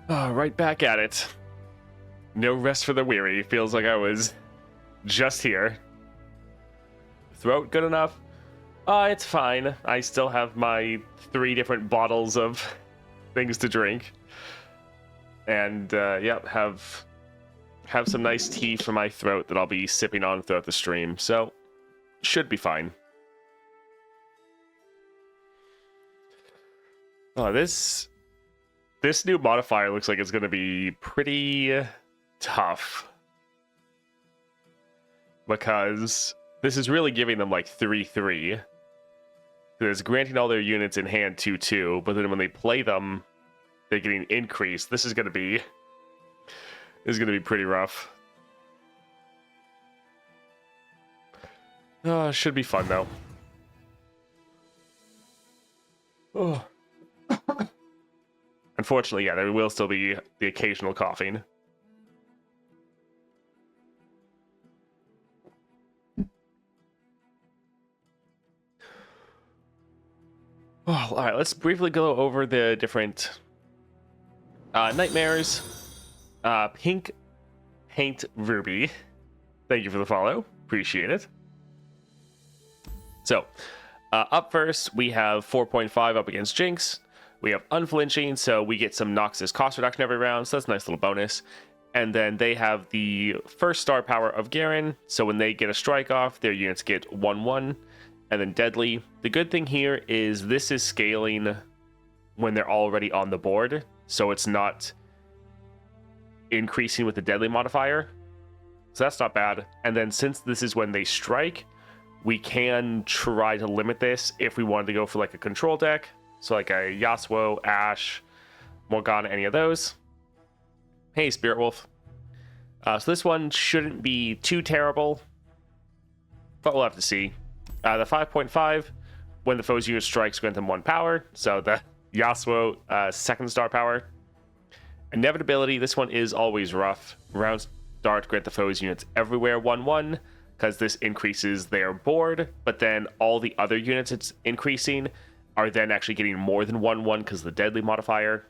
Oh, right back at it. No rest for the weary. Feels like I was just here. Throat good enough? It's fine. I still have my 3 different bottles of things to drink. And, yep, have some nice tea for my throat that I'll be sipping on throughout the stream. So, should be fine. Oh, this new modifier looks like it's going to be pretty tough. Because this is really giving them like 3-3. It's granting all their units in hand 2-2, but then when they play them, they're getting increased. This is going to be pretty rough. Should be fun though. Oh. Unfortunately, yeah, there will still be the occasional coughing. Oh, all right, let's briefly go over the different nightmares. Pink Paint Ruby. Thank you for the follow. Appreciate it. So, up first, we have 4.5 up against Jinx. We have Unflinching, so we get some Noxus cost reduction every round, so that's a nice little bonus. And then they have the first star power of Garen, so when they get a strike off, their units get 1-1. And then Deadly. The good thing here is this is scaling when they're already on the board, so it's not increasing with the Deadly modifier. So that's not bad. And then since this is when they strike, we can try to limit this if we wanted to go for like a control deck. So like a Yasuo, Ashe, Morgana, any of those. Hey, Spirit Wolf. So this one shouldn't be too terrible, but we'll have to see. The 5.5, when the foe's unit strikes, grant them 1 power. So the Yasuo 2nd star power. Inevitability, this one is always rough. Round start, grant the foe's units everywhere 1-1, because this increases their board, but then all the other units it's increasing are then actually getting more than 1-1 because of the Deadly modifier.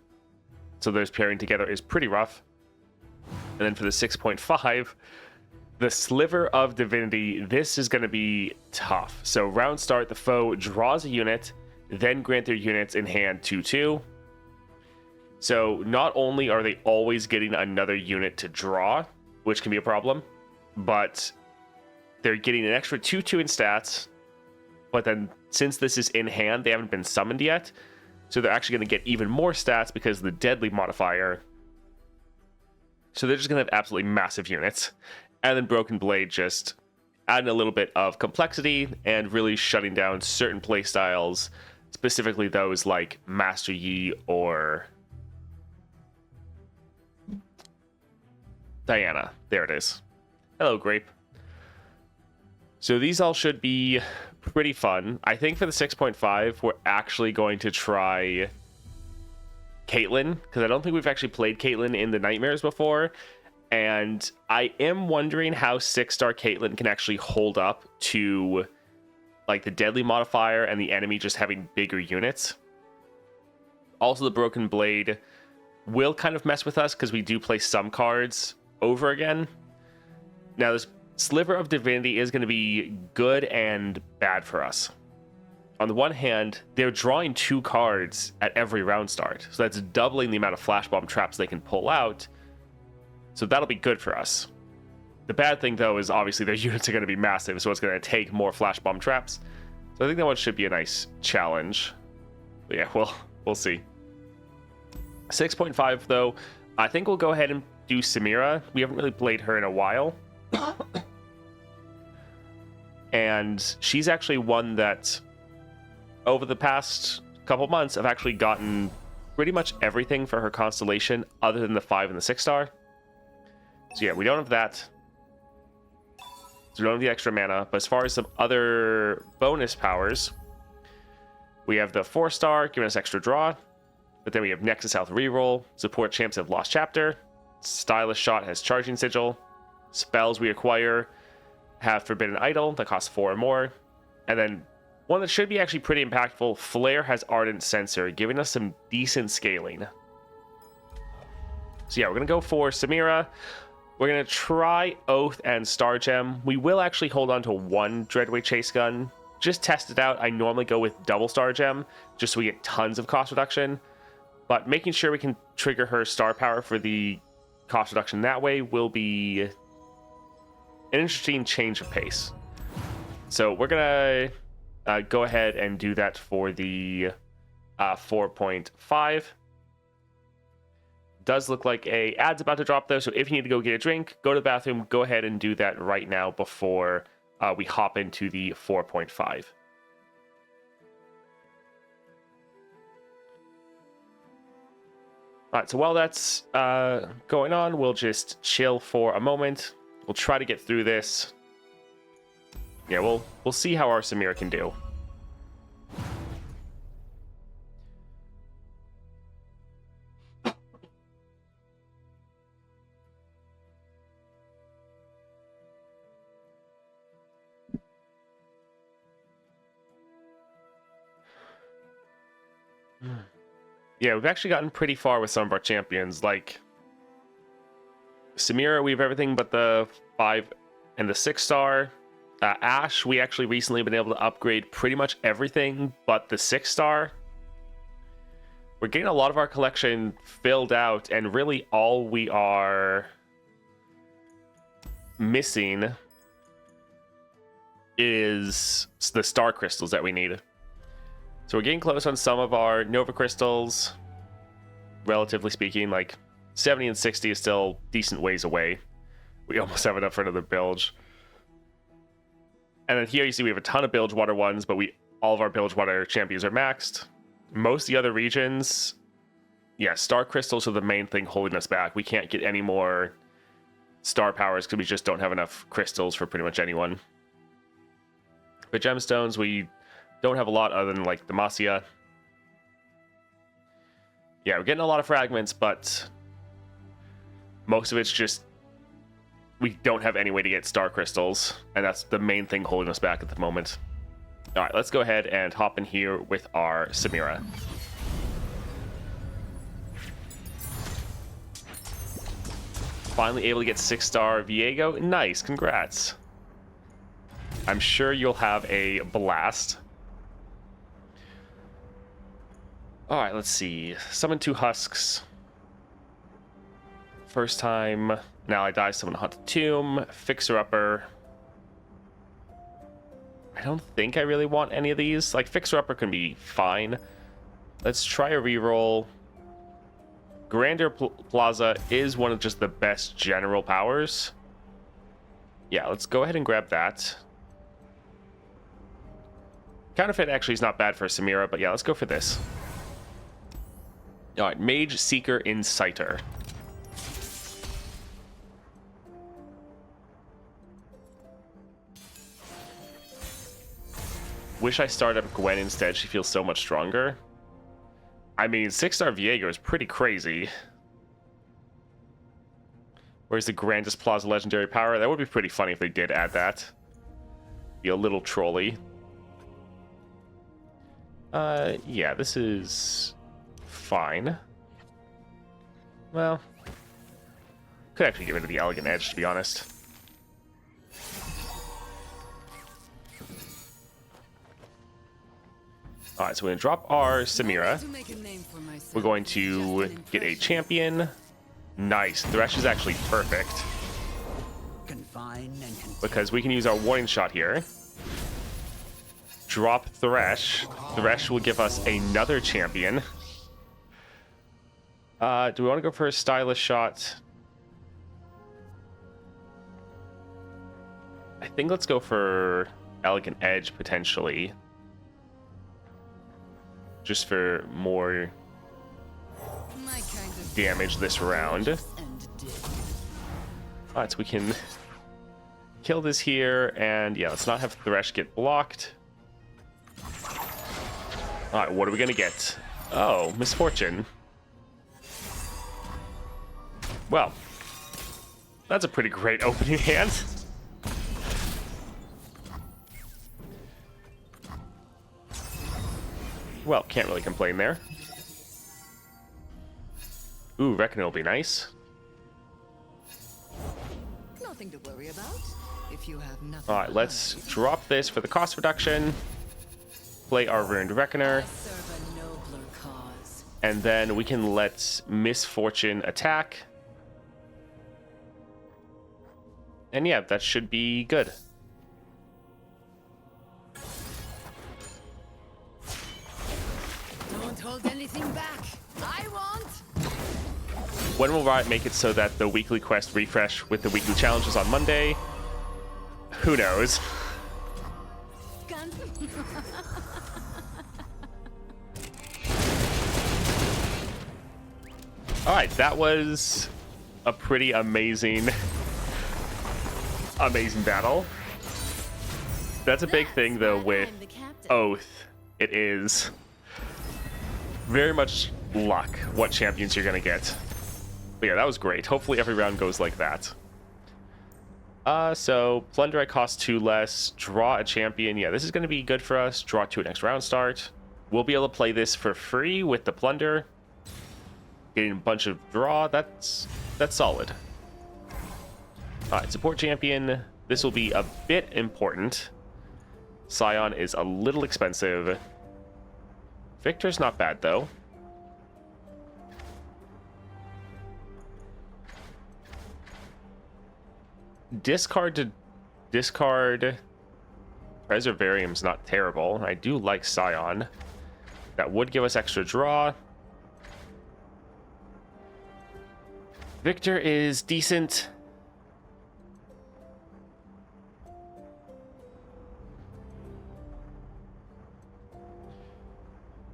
So those pairing together is pretty rough. And then for the 6.5, the Sliver of Divinity, this is going to be tough. So round start, the foe draws a unit, then grant their units in hand 2-2. So not only are they always getting another unit to draw, which can be a problem, but they're getting an extra 2-2 in stats. But then since this is in hand, they haven't been summoned yet. So they're actually going to get even more stats because of the Deadly modifier. So they're just going to have absolutely massive units. And then Broken Blade just adding a little bit of complexity and really shutting down certain playstyles, specifically those like Master Yi or Diana. There it is. Hello, Grape. So these all should be pretty fun. I think for the 6.5, we're actually going to try Caitlyn, because I don't think we've actually played Caitlyn in the Nightmares before. And I am wondering how 6-star Caitlyn can actually hold up to like the Deadly modifier and the enemy just having bigger units. Also, the Broken Blade will kind of mess with us because we do play some cards over again. Now, this Sliver of Divinity is going to be good and bad for us. On the one hand, they're drawing 2 cards at every round start. So that's doubling the amount of Flash Bomb traps they can pull out. So that'll be good for us. The bad thing, though, is obviously their units are going to be massive, so it's going to take more Flash Bomb traps. So I think that one should be a nice challenge. But yeah, we'll see. 6.5, though, I think we'll go ahead and do Samira. We haven't really played her in a while. And she's actually one that, over the past couple months, I've actually gotten pretty much everything for her constellation other than the 5 and the 6-star. So yeah, we don't have that. So we don't have the extra mana. But as far as some other bonus powers, we have the 4-star, giving us extra draw. But then we have Nexus Health Reroll. Support champs have Lost Chapter. Stylish Shot has Charging Sigil. Spells we acquire have Forbidden Idol that costs 4 or more. And then one that should be actually pretty impactful, Flare has Ardent Sensor, giving us some decent scaling. So yeah, we're going to go for Samira. We're going to try Oath and Star Gem. We will actually hold on to one Dreadway Chase Gun. Just test it out. I normally go with double Star Gem, just so we get tons of cost reduction. But making sure we can trigger her star power for the cost reduction that way will be an interesting change of pace. So we're going to go ahead and do that for the 4.5. Does look like a ad's about to drop though, so if you need to go get a drink, go to the bathroom, go ahead and do that right now before we hop into the 4.5. Alright, so while that's going on, we'll just chill for a moment. We'll try to get through this. Yeah, we'll see how our Samira can do. Yeah, we've actually gotten pretty far with some of our champions. Like Samira, we have everything but the 5 and the 6-star. Ash, we actually recently been able to upgrade pretty much everything but the 6-star. We're getting a lot of our collection filled out, and really all we are missing is the star crystals that we need. So we're getting close on some of our Nova crystals. Relatively speaking, like 70 and 60 is still decent ways away. We almost have enough for another bilge. And then here you see we have a ton of Bilgewater ones, but all of our Bilgewater champions are maxed. Most of the other regions, yeah, star crystals are the main thing holding us back. We can't get any more star powers because we just don't have enough crystals for pretty much anyone. For gemstones, we don't have a lot other than like Demacia. Yeah, we're getting a lot of fragments, but most of it's just we don't have any way to get star crystals, and that's the main thing holding us back at the moment. All right, let's go ahead and hop in here with our Samira. Finally able to get 6-star Viego. Nice, congrats. I'm sure you'll have a blast. All right, let's see. Summon 2 husks. First time. Now I die, summon a Haunted Tomb. Fixer-Upper. I don't think I really want any of these. Like, Fixer-Upper can be fine. Let's try a reroll. Grandeur Plaza is one of just the best general powers. Yeah, let's go ahead and grab that. Counterfeit actually is not bad for Samira, but yeah, let's go for this. All right, Mage, Seeker, Inciter. Wish I started up Gwen instead. She feels so much stronger. I mean, 6-star Viego is pretty crazy. Where's the Grandest Plaza legendary power? That would be pretty funny if they did add that. Be a little trolly. Yeah, this is fine. Well, could actually get rid of the Elegant Edge, to be honest. Alright, so we're going to drop our Samira. We're going to get a champion. Nice. Thresh is actually perfect. Because we can use our warning shot here. Drop Thresh. Thresh will give us another champion. Do we want to go for a stylish shot? I think let's go for Elegant Edge, potentially. Just for more damage this round. Alright, so we can kill this here, and yeah, let's not have Thresh get blocked. Alright, what are we gonna get? Oh, Misfortune. Well, that's a pretty great opening hand. Well, can't really complain there. Ooh, Reckoning will be nice. Nothing to worry about if you have nothing. All right, let's drop this for the cost reduction. Play our Ruined Reckoner. Serve a nobler cause. And then we can let Misfortune attack. And yeah, that should be good. Don't hold anything back. I want. When will Riot make it so that the weekly quest refresh with the weekly challenges on Monday? Who knows? Guns. All right, that was a pretty amazing battle. That's a big thing though with Oath. It is very much luck what champions you're gonna get. But yeah, that was great. Hopefully every round goes like that. So Plunder, I cost 2 less. Draw a champion. Yeah, this is gonna be good for us. Draw 2 at next round start. We'll be able to play this for free with the Plunder. Getting a bunch of draw. That's solid. All right, support champion. This will be a bit important. Scion is a little expensive. Victor's not bad though. Discard to discard Preservarium's not terrible. I do like Scion. That would give us extra draw. Victor is decent.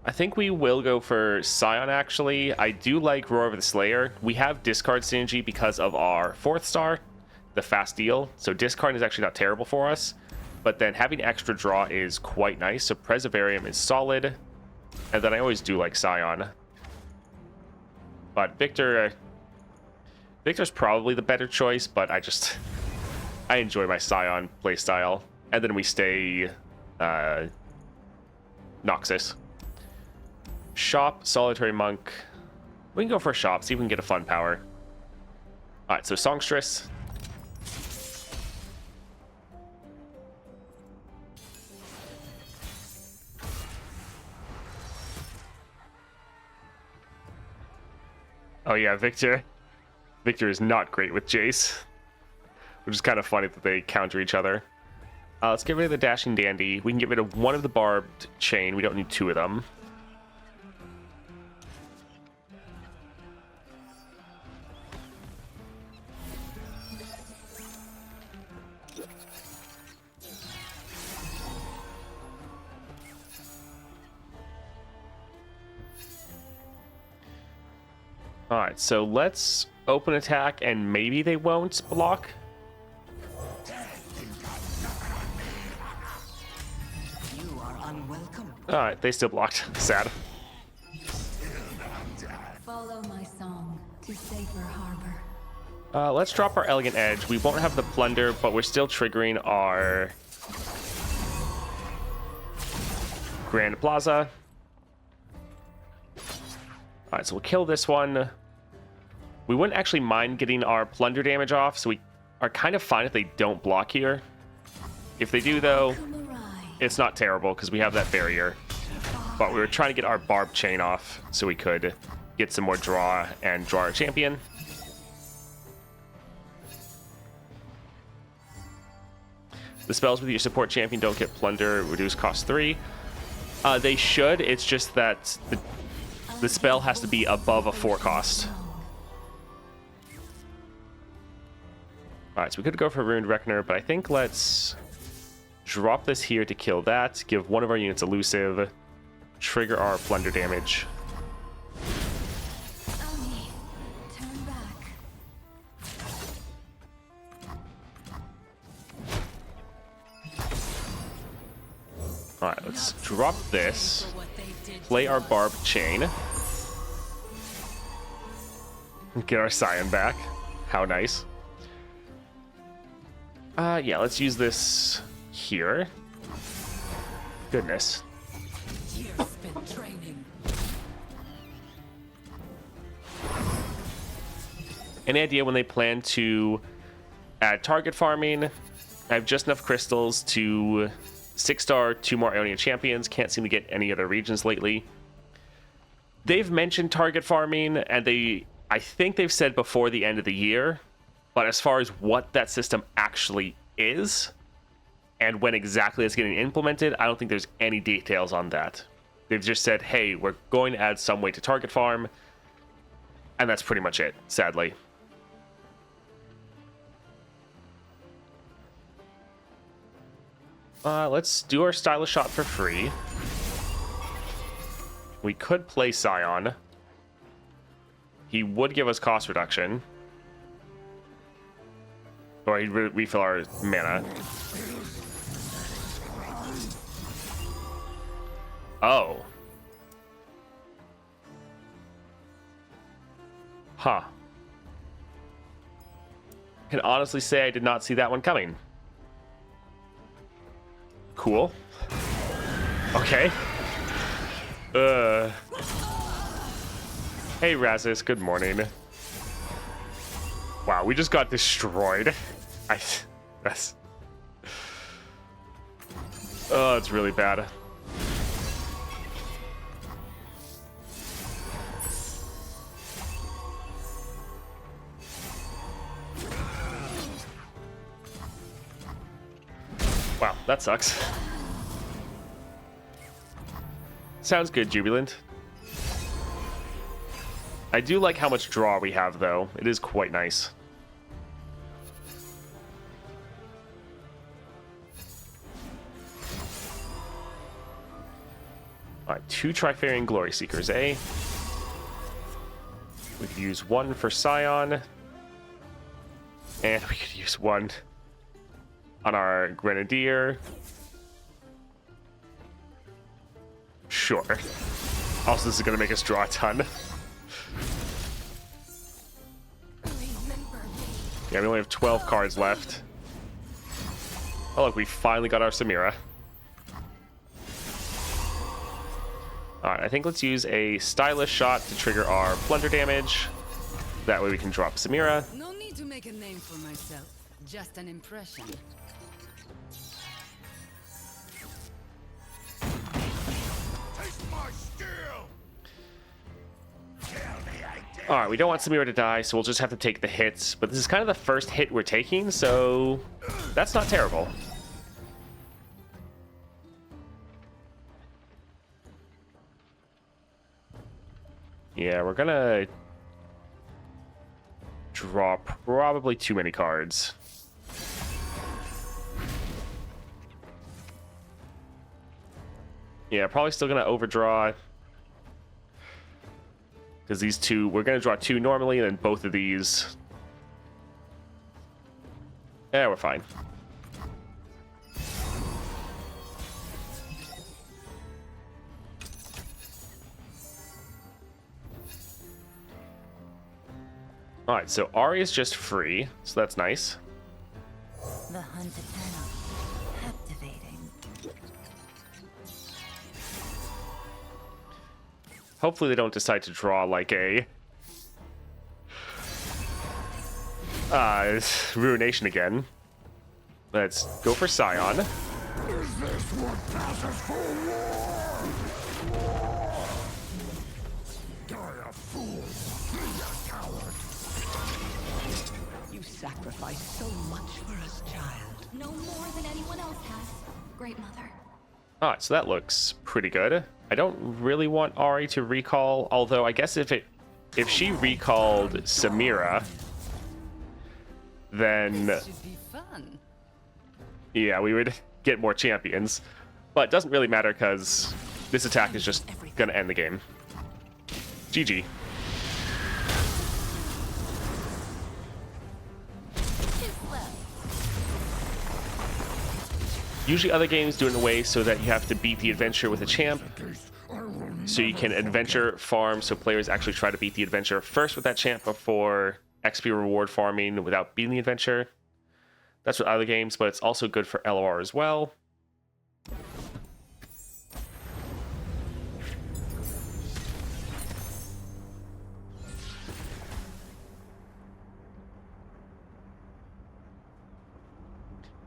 I think we will go for Scion, actually. I do like Roar of the Slayer. We have discard synergy because of our 4th star, the fast deal. So discard is actually not terrible for us. But then having extra draw is quite nice. So Preservarium is solid. And then I always do like Scion. But Victor's probably the better choice, but I enjoy my Scion playstyle. And then we stay Noxus. Shop, Solitary Monk. We can go for a shop, see if we can get a fun power. Alright, so Songstress. Oh yeah, Victor. Victor is not great with Jace. Which is kind of funny that they counter each other. Let's get rid of the Dashing Dandy. We can get rid of one of the Barbed Chain. We don't need 2 of them. Alright, so let's open attack and maybe they won't block. You are unwelcome. Alright, they still blocked. Sad. Follow my song to safer harbor. Let's drop our Elegant Edge. We won't have the Plunder, but we're still triggering our Grand Plaza. Alright, so we'll kill this one. We wouldn't actually mind getting our Plunder damage off, so we are kind of fine if they don't block here. If they do, though, it's not terrible because we have that barrier. But we were trying to get our Barbed Chain off so we could get some more draw and draw our champion. The spells with your support champion don't get Plunder, reduce cost 3. They should, it's just that the spell has to be above a 4 cost. Alright, so we could go for Ruined Reckoner, but I think let's drop this here to kill that, give one of our units elusive, trigger our Plunder damage. Turn back. Alright, let's drop this, play our Barbed Chain, get our Scion back. How nice. Yeah, let's use this here. Goodness. Years spent training. Any idea when they plan to Add target farming. I have just enough crystals to 6-star 2 more Ionian champions. Can't seem to get any other regions lately. They've mentioned target farming, and I think they've said before the end of the year. But as far as what that system actually is, and when exactly it's getting implemented, I don't think there's any details on that. They've just said, hey, we're going to add some way to target farm, and that's pretty much it, sadly. Let's do our stylish shot for free. We could play Scion. He would give us cost reduction. Or he'd refill our mana. Oh. Huh. I can honestly say I did not see that one coming. Cool. Okay. Hey, Razis, good morning. Wow, we just got destroyed. That's... Oh, it's really bad. Wow, that sucks. Sounds good, Jubilant. I do like how much draw we have, though. It is quite nice. Alright, 2 Trifarian Glory Seekers, eh? We could use 1 for Scion. And we could use 1 on our Grenadier. Sure. Also, this is going to make us draw a ton. Yeah, we only have 12 cards left. Oh, look, we finally got our Samira. Alright, I think let's use a stylish shot to trigger our plunder damage. That way we can drop Samira. No need to make a name for myself. Just an impression. Alright, we don't want Samira to die, so we'll just have to take the hits. But this is kind of the first hit we're taking, so that's not terrible. Yeah, we're gonna draw probably too many cards. Yeah, probably still gonna overdraw. Because these two, we're going to draw 2 normally, and then both of these... Yeah, we're fine. Alright, so Ari is just free, so that's nice. The hunted panel. Captivating. Hopefully they don't decide to draw like a Ruination again. Let's go for Scion. Is this what passes for war? Die a fool, be a coward. You sacrificed so much for us, child. No more than anyone else has. Great mother. Alright, so that looks pretty good. I don't really want Ari to recall, although I guess if she recalled Samira, then This should be fun. yeah, we would get more champions. But it doesn't really matter because this attack is just gonna end the game. GG. Usually other games do it in a way so that you have to beat the adventure with a champ. So you can adventure farm, so players actually try to beat the adventure first with that champ before XP reward farming without beating the adventure. That's with other games, but it's also good for LOR as well.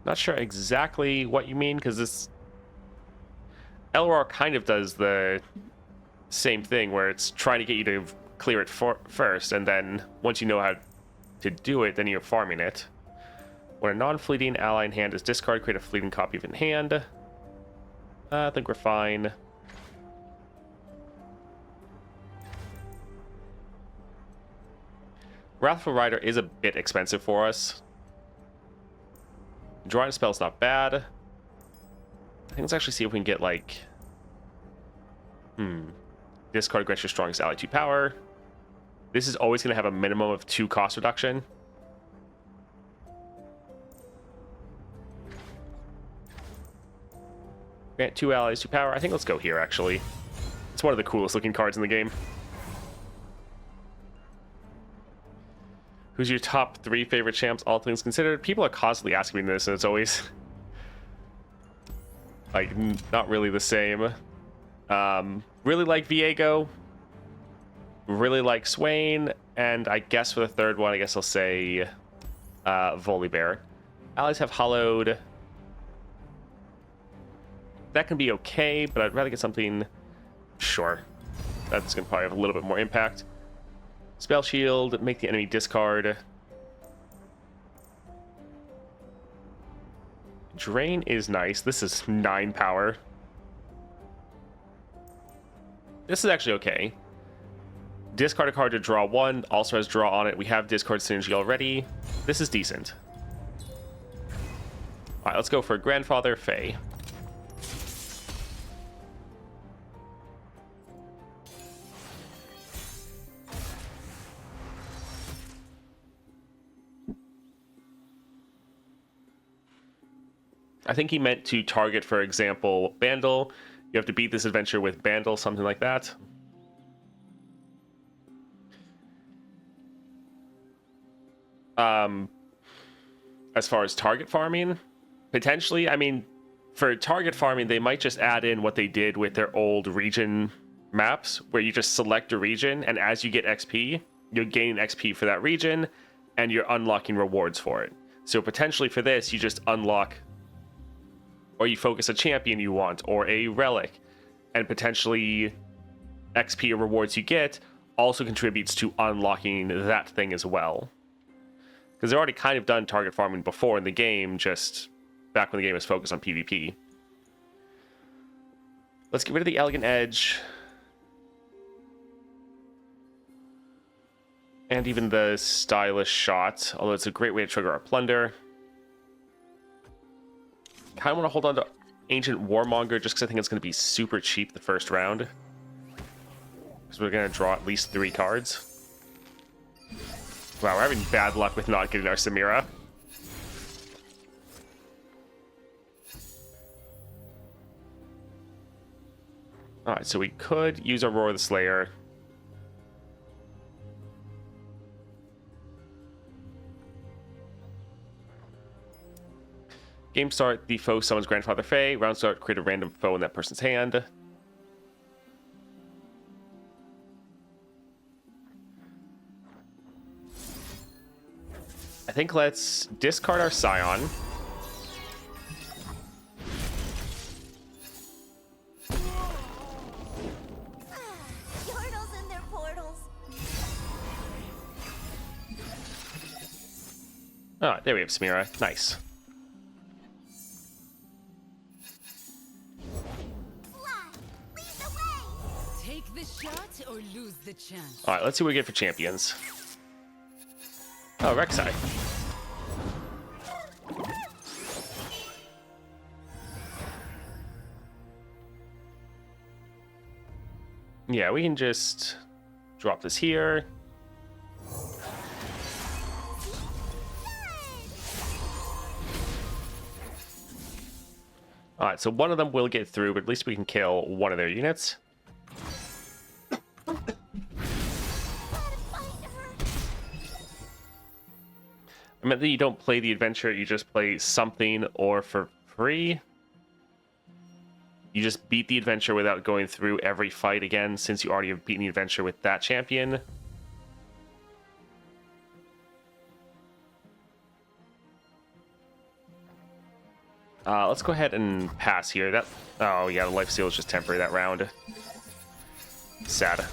Not sure exactly what you mean, because this Elror kind of does the same thing, where it's trying to get you to clear it first, and then once you know how to do it, then you're farming it. When a non-fleeting ally in hand is discarded, create a fleeting copy of it in hand. I think we're fine. Wrathful Rider is a bit expensive for us. Drawing a spell's not bad. I think let's actually see if we can get like... Discard grants your strongest ally 2 power. This is always going to have a minimum of 2 cost reduction. Grant 2 allies 2 power. I think let's go here, actually. It's one of the coolest looking cards in the game. Who's your top 3 favorite champs, all things considered? People are constantly asking me this, and it's always... like, not really the same. Really like Viego. Really like Swain. And I guess for the third one, I guess I'll say Volibear. Allies have hollowed. That can be okay, but I'd rather get something... Sure. That's going to probably have a little bit more impact. Spell Shield, make the enemy discard. Drain is nice. This is 9 power. This is actually okay. Discard a card to draw 1. Also has draw on it. We have discard synergy already. This is decent. Alright, let's go for Grandfather Fae. I think he meant to target, for example, Bandle. You have to beat this adventure with Bandle, something like that. As far as target farming, potentially, I mean, for target farming, they might just add in what they did with their old region maps, where you just select a region, and as you get XP, you're gaining XP for that region, and you're unlocking rewards for it. So potentially for this, you just unlock... or you focus a champion you want, or a relic, and potentially XP or rewards you get also contributes to unlocking that thing as well. Because they've already kind of done target farming before in the game, just back when the game was focused on PvP. Let's get rid of the Elegant Edge. And even the Stylish Shot, although it's a great way to trigger our Plunder. Kind of want to hold on to Ancient Warmonger just because I think it's going to be super cheap the first round. Because we're going to draw at least 3 cards. Wow, we're having bad luck with not getting our Samira. Alright, so we could use our Roar of the Slayer. Game start, the foe summons Grandfather Fae. Round start, create a random foe in that person's hand. I think let's discard our Scion. Yordles and their portals. Ah, there we have Samira. Nice. Take the shot or lose the chance. Alright, let's see what we get for champions. Oh, Rek'Sai. Yeah, we can just drop this here. Alright, so one of them will get through, but at least we can kill one of their units. I meant that you don't play the adventure, you just play something or for free. You just beat the adventure without going through every fight again, since you already have beaten the adventure with that champion. Let's go ahead and pass here. That. Oh yeah, the life steal is just temporary that round. Sad.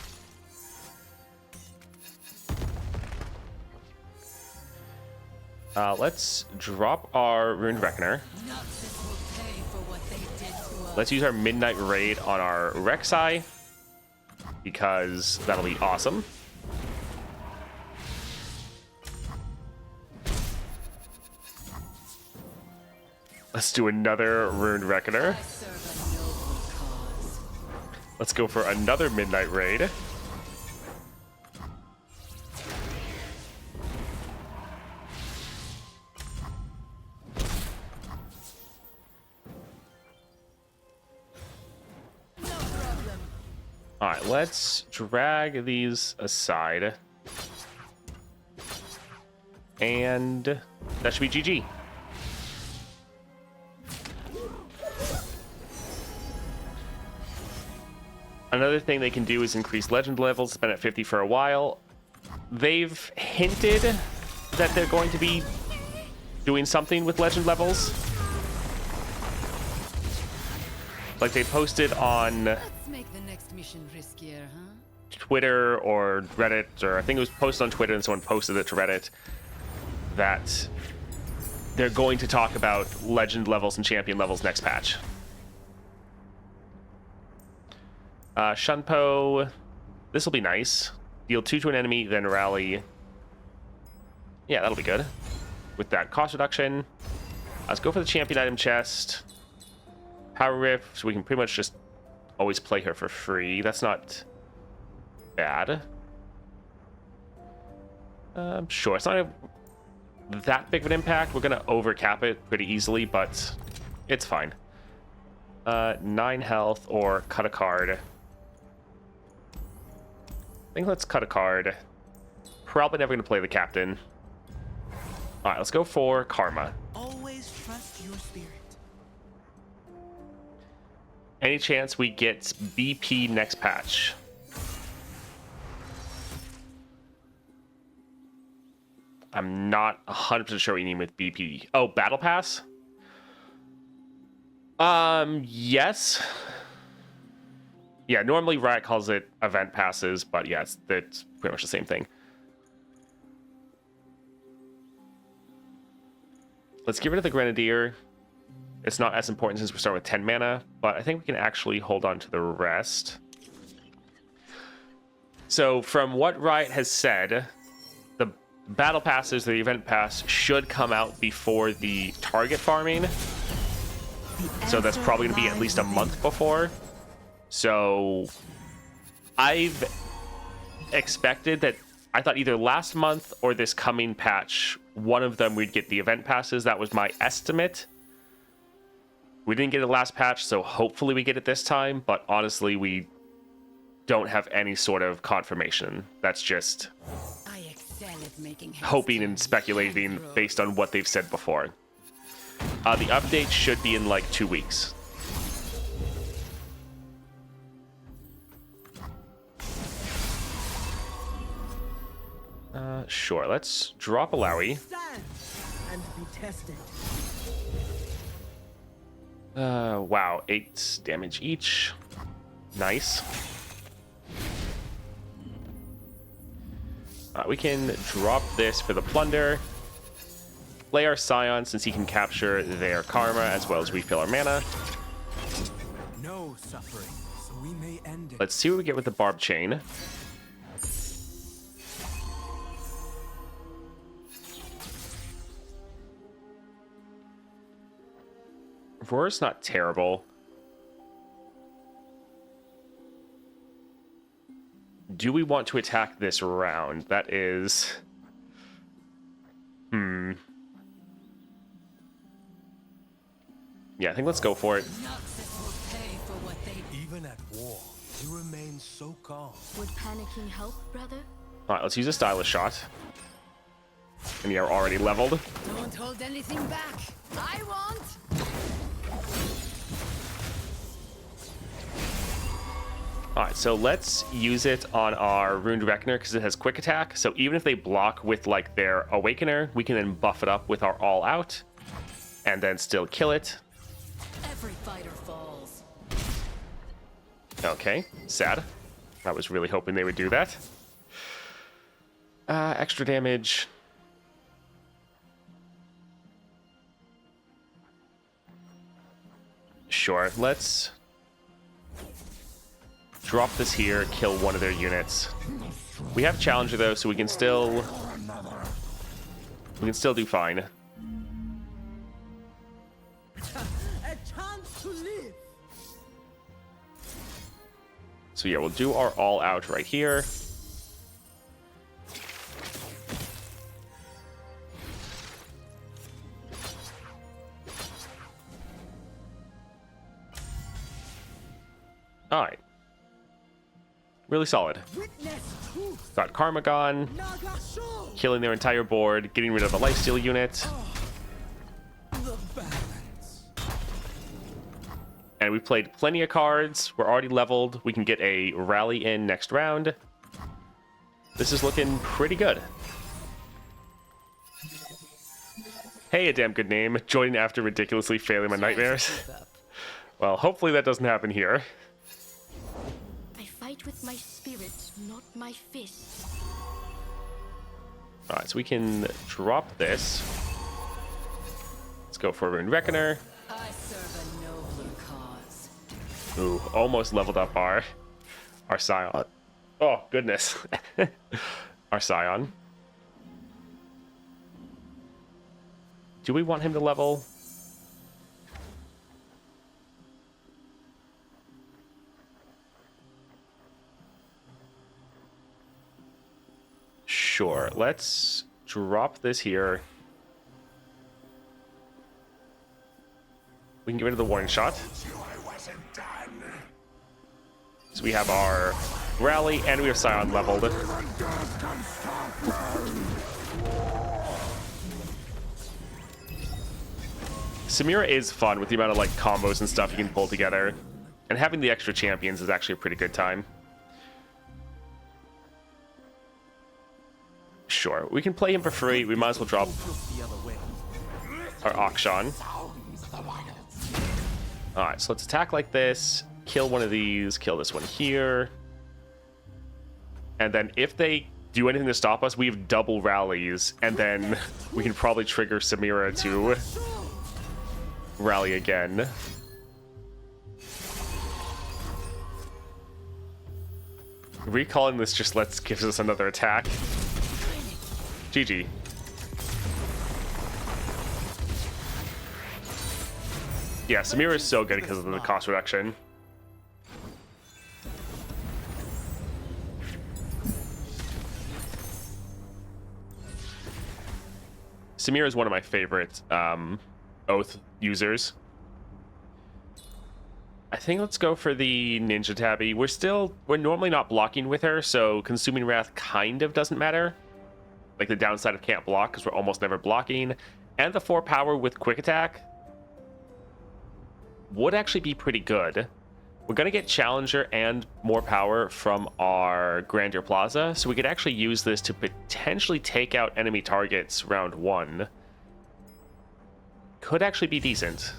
Let's drop our Ruined Reckoner. Noxus will pay for what they did to us. Let's use our Midnight Raid on our Rek'Sai, because that'll be awesome. Let's do another Ruined Reckoner. I serve a noble cause. Let's go for another Midnight Raid. No problem. Alright, let's drag these aside. And that should be GG. Another thing they can do is increase legend levels. It's been at 50 for a while. They've hinted that they're going to be doing something with legend levels. Like they posted on Let's make the next mission riskier, huh? Twitter or Reddit, or I think it was posted on Twitter and someone posted it to Reddit, that they're going to talk about legend levels and champion levels next patch. Shunpo, this will be nice. Deal 2 to an enemy, then rally. Yeah, that'll be good. With that cost reduction. Let's go for the champion item chest. Power Rift, so we can pretty much just always play her for free. That's not bad. Sure, it's not that big of an impact. We're going to overcap it pretty easily, but it's fine. 9 health or cut a card. I think let's cut a card. Probably never going to play the captain. Alright, let's go for Karma. Always trust your spirit. Any chance we get BP next patch? I'm not 100% sure what you mean with BP. Oh, Battle Pass? Yes. Yeah, normally Riot calls it event passes, but yeah, it's pretty much the same thing. Let's get rid of the Grenadier. It's not as important since we start with 10 mana, but I think we can actually hold on to the rest. So from what Riot has said, the battle passes, the event pass, should come out before the target farming. So that's probably going to be at least a month before. So I've expected that, I thought either last month or this coming patch, one of them we'd get the event passes. That was my estimate. We didn't get it last patch, so hopefully we get it this time. But honestly, we don't have any sort of confirmation. That's just I excel at making hoping and speculating based on what they've said before. The update should be in like 2 weeks. Sure, let's drop a Lowy. Stand and be tested. Wow, 8 damage each. Nice. We can drop this for the plunder. Play our Scion since he can capture their karma as well as refill our mana. No suffering, so we may end it. Let's see what we get with the Barb Chain. Roar's not terrible. Do we want to attack this round? That is... Yeah, I think let's go for it. Noxus will pay for what they Even at war, you remain so calm. Would panicking help, brother? Alright, let's use a Stylus Shot. And you're already leveled. don't hold anything back. I want. Alright, so let's use it on our Ruined Reckoner because it has quick attack. So even if they block with like their Awakener, we can then buff it up with our All Out and then still kill it. Every fighter falls. Okay, sad. I was really hoping they would do that. Extra damage. Sure, let's drop this here, kill one of their units. We have Challenger though, so we can still do fine. A chance to live. So yeah, we'll do our all out right here. All right. Really solid. Witness truth. Got Karma gone, Naga show. killing their entire board, getting rid of a lifesteal unit. The balance. And we played plenty of cards. We're already leveled. We can get a rally in next round. This is looking pretty good. Hey, a damn good name. Joining after ridiculously failing my nightmares. Well, hopefully that doesn't happen here. I fight with my spirit, not my fist. Alright, so we can drop this. Let's go for Rune Reckoner. I serve a nobler cause. Ooh, almost leveled up our Scion. Oh, goodness. Our Scion. Do we want him to level? Sure, let's drop this here. We can get rid of the warning shot. So we have our rally and we have Scion leveled. Samira is fun with the amount of like combos and stuff you can pull together. And having the extra champions is actually a pretty good time. Sure, we can play him for free. We might as well drop The other way. our Akshan. Alright, so let's attack like this. Kill one of these. Kill this one here. And then if they do anything to stop us, we have double rallies. And then we can probably trigger Samira to rally again. Recalling this just gives us another attack. GG. Yeah, Samira is so good because of the cost reduction. Samira is one of my favorite Oath users. I think let's go for the Ninja Tabby. We're normally not blocking with her, so Consuming Wrath kind of doesn't matter. Like the downside of can't block because we're almost never blocking. And the 4 power with quick attack would actually be pretty good. We're going to get Challenger and more power from our Grandeur Plaza, so we could actually use this to potentially take out enemy targets round 1. Could actually be decent.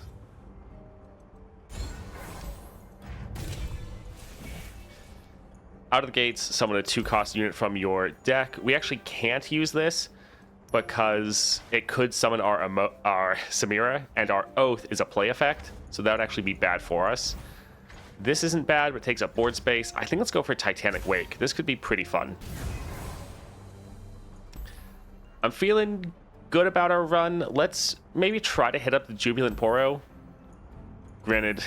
Out of the gates, summon a 2-cost unit from your deck. We actually can't use this because it could summon our Samira, and our Oath is a play effect, so that would actually be bad for us. This isn't bad, but takes up board space. I think let's go for Titanic Wake. This could be pretty fun. I'm feeling good about our run. Let's maybe try to hit up the Jubilant Poro. Granted,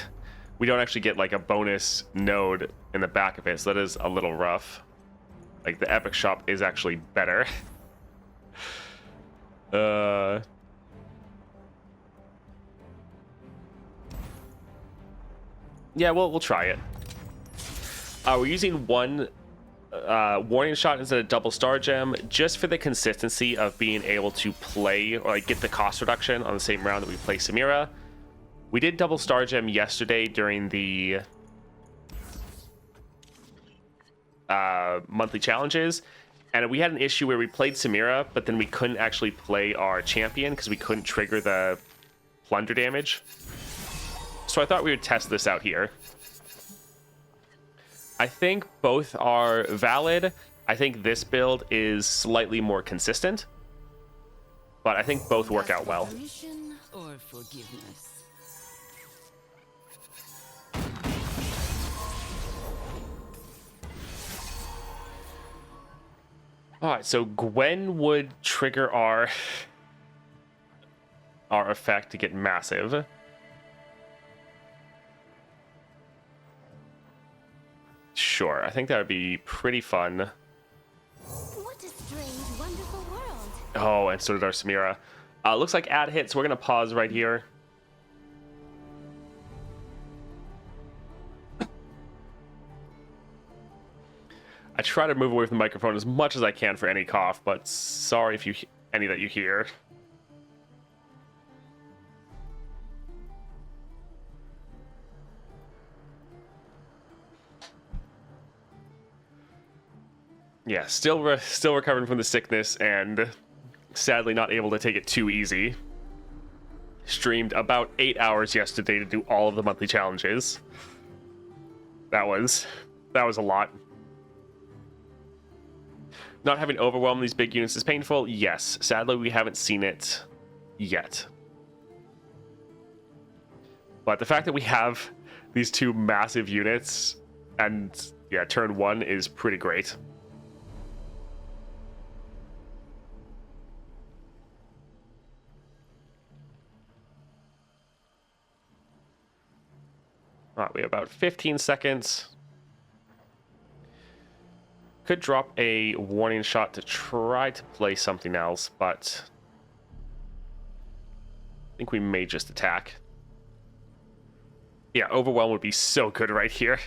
we don't actually get like a bonus node in the back of it, so that is a little rough. Like the Epic Shop is actually better. Yeah, we'll try it. We're using one warning shot instead of double star gem just for the consistency of being able to play or like get the cost reduction on the same round that we play Samira. We did double star gem yesterday during the monthly challenges, and we had an issue where we played Samira, but then we couldn't actually play our champion because we couldn't trigger the plunder damage. So I thought we would test this out here. I think both are valid. I think this build is slightly more consistent, but I think both work out well. Permission or forgiveness? All right, so Gwen would trigger our effect to get massive. Sure, I think that would be pretty fun. What a strange, wonderful world. Oh, and so did our Samira. Looks like ad hit, so we're gonna pause right here. I try to move away from the microphone as much as I can for any cough, but sorry if you any that you hear. Yeah, still recovering from the sickness and sadly not able to take it too easy. Streamed about 8 hours yesterday to do all of the monthly challenges. That was a lot. Not having overwhelmed these big units is painful. Yes, sadly we haven't seen it yet. But the fact that we have these two massive units and yeah, turn 1 is pretty great. All right, we have about 15 seconds. Could drop a warning shot to try to play something else, but I think we may just attack. Yeah, Overwhelm would be so good right here.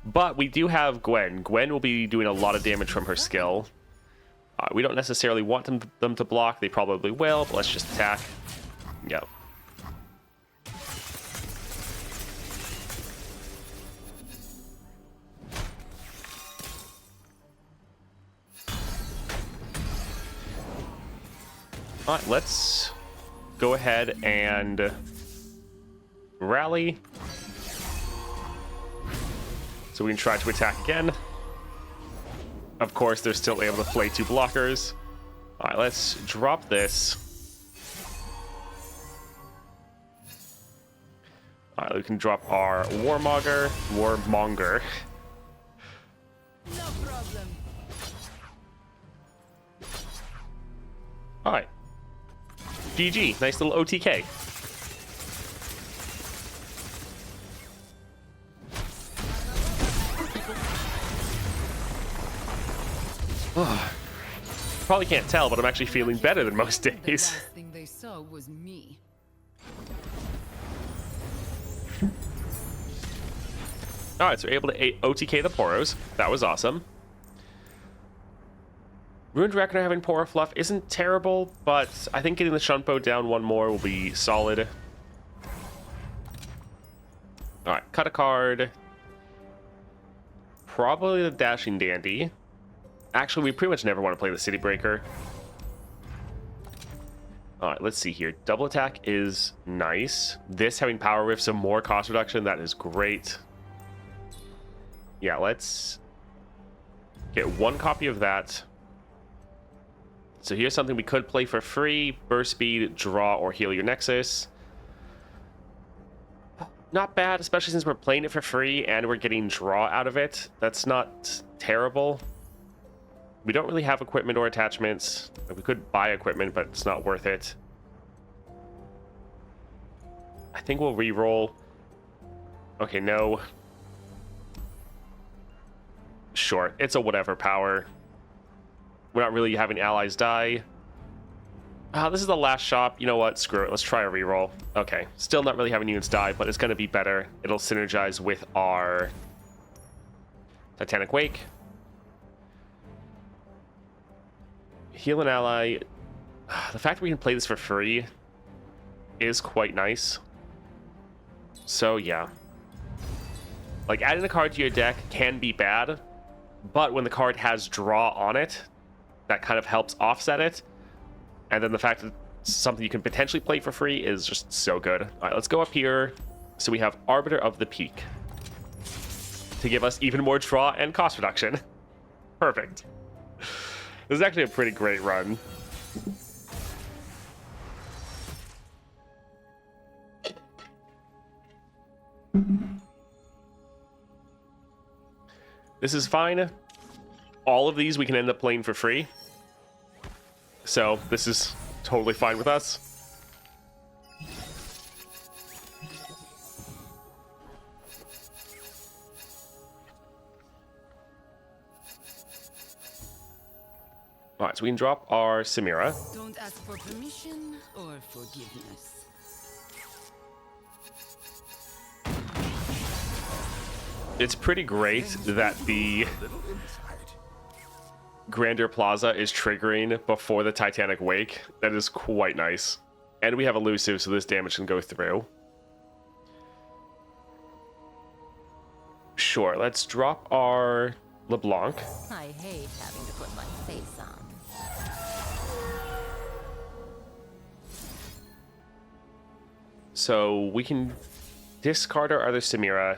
But we do have Gwen. Gwen will be doing a lot of damage from her skill. We don't necessarily want them to block. They probably will, but let's just attack. Yep. All right, let's go ahead and rally. So we can try to attack again. Of course, they're still able to play 2 blockers. All right, let's drop this. All right, we can drop our Warmonger. No problem. All right. GG, nice little OTK. Probably can't tell, but I'm actually feeling better than most The days. last thing they saw was me. Alright, so we're able to OTK the Poros. That was awesome. Ruined Reckoner having Poro Fluff isn't terrible, but I think getting the Shunpo down 1 more will be solid. Alright, cut a card. Probably the Dashing Dandy. Actually, we pretty much never want to play the City Breaker. Alright, let's see here. Double attack is nice. This having Power Rift, some more cost reduction, that is great. Yeah, let's get 1 copy of that. So here's something we could play for free. Burst speed, draw, or heal your Nexus. Not bad, especially since we're playing it for free and we're getting draw out of it. That's not terrible. We don't really have equipment or attachments. We could buy equipment, but it's not worth it. I think we'll re-roll. Okay, no. Sure, it's a whatever power. We're not really having allies die. This is the last shop. You know what? Screw it. Let's try a reroll. Okay. Still not really having units die, but it's going to be better. It'll synergize with our Titanic Wake. Heal an ally. The fact that we can play this for free is quite nice. So, yeah. Like, adding a card to your deck can be bad, but when the card has draw on it, that kind of helps offset it. And then the fact that it's something you can potentially play for free is just so good. All right, let's go up here. So we have Arbiter of the Peak to give us even more draw and cost reduction. Perfect. This is actually a pretty great run. This is fine. All of these we can end up playing for free. So this is totally fine with us. Alright, so we can drop our Samira. Don't ask for permission or forgiveness. It's pretty great that the Grandeur Plaza is triggering before the Titanic Wake. That is quite nice. And we have Elusive, so this damage can go through. Sure, let's drop our LeBlanc. I hate having to put my face on. So we can discard our other Samira.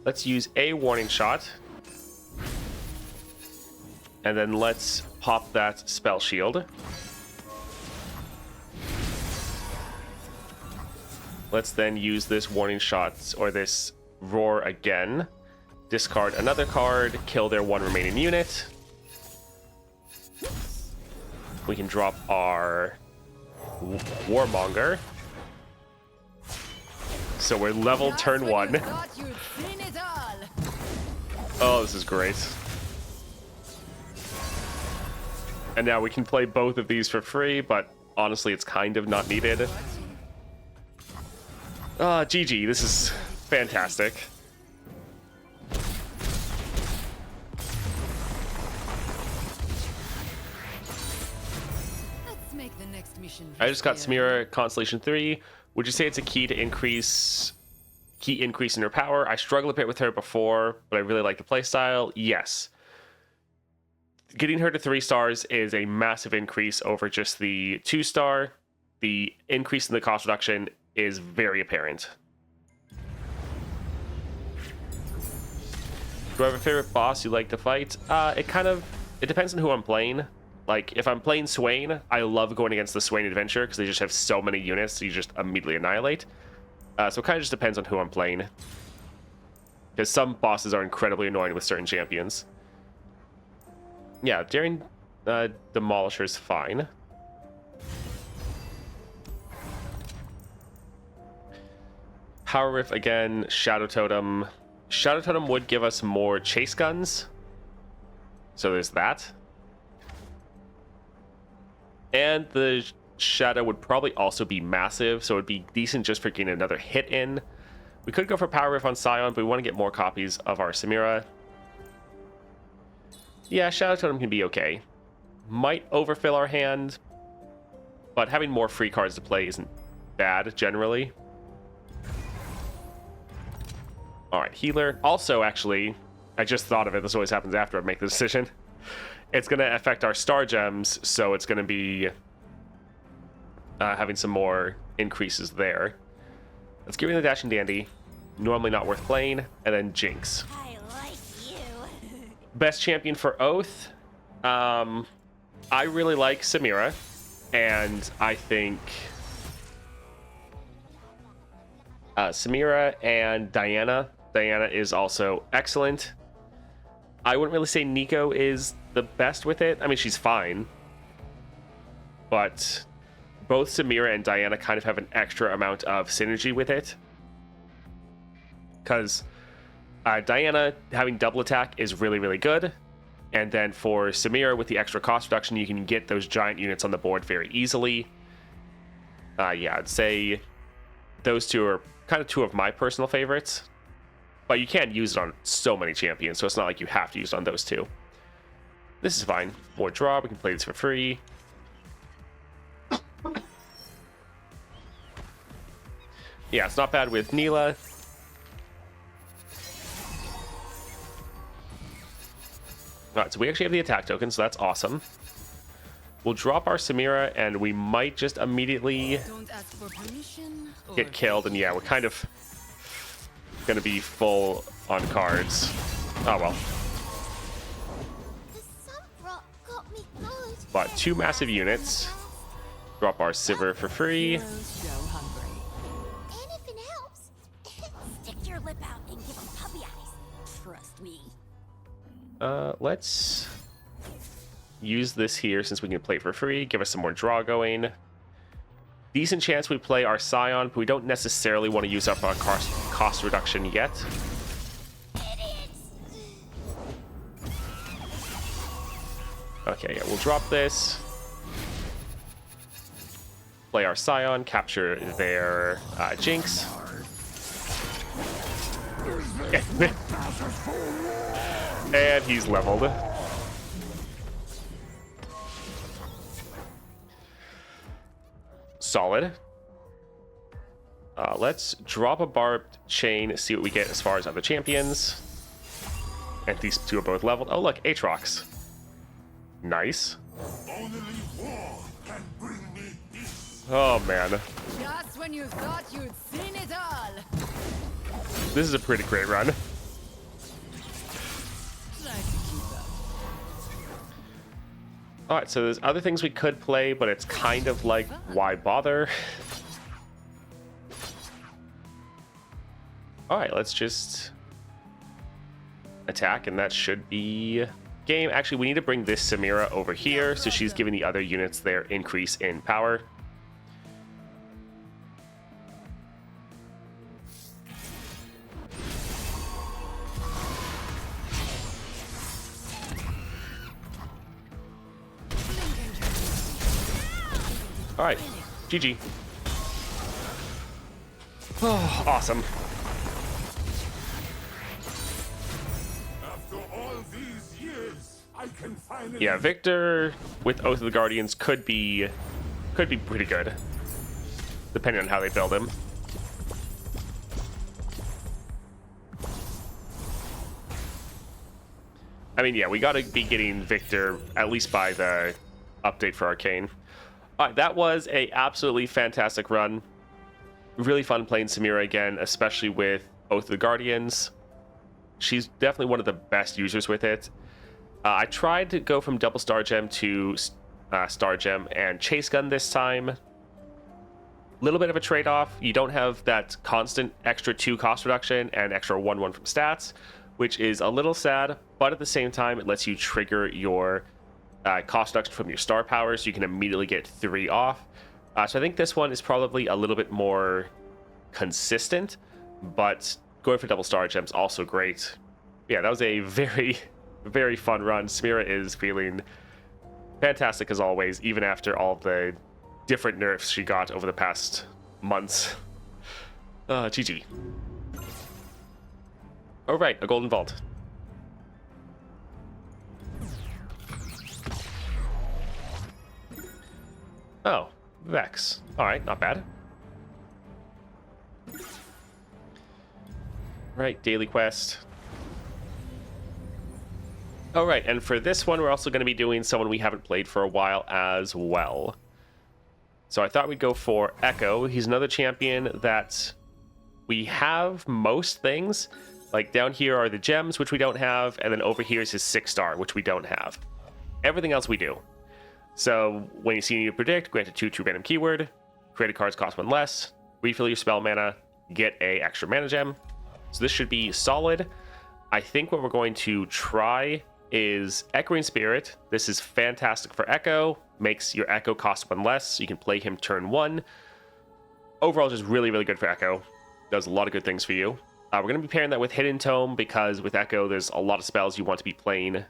Let's use a warning shot. And then let's pop that spell shield. Let's then use this warning shot or this roar again. Discard another card, kill their one remaining unit. We can drop our Warmonger. So we're level turn 1. Oh, this is great. And now we can play both of these for free, but honestly, it's kind of not needed. GG, this is fantastic. Let's make the next mission. I just got Samira Constellation 3. Would you say it's a key increase in her power? I struggled a bit with her before, but I really like the playstyle. Yes. Getting her to 3 stars is a massive increase over just the 2-star. The increase in the cost reduction is very apparent. Do I have a favorite boss you like to fight? It depends on who I'm playing. Like, if I'm playing Swain, I love going against the Swain Adventure because they just have so many units you just immediately annihilate. So it kind of just depends on who I'm playing. Because some bosses are incredibly annoying with certain champions. Yeah, Daring Demolisher's fine. Power Riff again, Shadow Totem. Shadow Totem would give us more chase guns. So there's that. And the Shadow would probably also be massive, so it'd be decent just for getting another hit in. We could go for Power Riff on Scion, but we want to get more copies of our Samira. Yeah, Shadow Totem can be okay. Might overfill our hand, but having more free cards to play isn't bad, generally. Alright, Healer. Also, actually, I just thought of it. This always happens after I make the decision. It's going to affect our Star Gems, so it's going to be having some more increases there. Let's get rid of the Dash and Dandy. Normally not worth playing. And then Jinx. I like you. Best champion for Oath. I really like Samira. And I think Samira and Diana. Diana is also excellent. I wouldn't really say Nico is the best with it. I mean, she's fine. But both Samira and Diana kind of have an extra amount of synergy with it. Because Diana having double attack is really, really good. And then for Samira, with the extra cost reduction, you can get those giant units on the board very easily. Yeah, I'd say those two are kind of two of my personal favorites. But you can use it on so many champions, so it's not like you have to use it on those two. This is fine. More draw, we can play this for free. Yeah, it's not bad with Neela. Alright, so we actually have the attack token, so that's awesome. We'll drop our Samira, and we might just immediately Don't ask for permission or get killed. And yeah, we're kind of gonna be full on cards. Oh well. The sun rock got me good. But 2 massive units. Drop our Sivir for free. heroes go hungry. Anything helps. Stick your lip out and give them puppy eyes. Trust me. Let's use this here since we can play for free. Give us some more draw going. Decent chance we play our Scion, but we don't necessarily want to use up our cost reduction yet. Idiots. Okay, yeah, we'll drop this. Play our Scion, capture their Jinx. And he's leveled. Solid. Let's drop a barbed chain, see what we get as far as other champions. And these two are both leveled. Oh, look, Aatrox. Nice. Only war can bring me peace. Oh, man. Just when you thought you'd seen it all. This is a pretty great run. Try to keep up. Alright, so there's other things we could play, but it's kind of like, why bother? Alright, let's just attack, and that should be game. Actually, we need to bring this Samira over here, so she's giving the other units their increase in power. Alright, GG. Oh, awesome. After all these years, I can finally. Yeah, Victor with Oath of the Guardians could be pretty good, depending on how they build him. I mean, yeah, we got to be getting Victor at least by the update for Arcane. All right, that was a absolutely fantastic run. Really fun playing Samira again, especially with Oath of the Guardians. She's definitely one of the best users with it. I tried to go from double Star Gem to Star Gem and Chase Gun this time. Little bit of a trade-off. You don't have that constant extra 2 cost reduction and extra 1/1 from stats, which is a little sad, but at the same time, it lets you trigger your cost reduction from your star power, so you can immediately get 3 off. So I think this one is probably a little bit more consistent, but going for double Star Gems also great. Yeah, that was a very, very fun run. Samira is feeling fantastic as always, even after all the different nerfs she got over the past months. GG. All right, a golden vault. Oh, Vex. All right, not bad. Right, daily quest. All right, and for this one, we're also going to be doing someone we haven't played for a while as well. So I thought we'd go for Ekko. He's another champion that we have most things. Like down here are the gems, which we don't have, and then over here is his 6-star, which we don't have. Everything else we do. So when you see you predict, grant a 2 random keyword, created cards cost 1 less, refill your spell mana, get a extra mana gem. So this should be solid. I think what we're going to try is Echoing Spirit. This is fantastic for Ekko. Makes your Ekko cost 1 less, so you can play him turn 1. Overall, just really, really good for Ekko. Does a lot of good things for you. We're going to be pairing that with Hidden Tome, because with Ekko, there's a lot of spells you want to be playing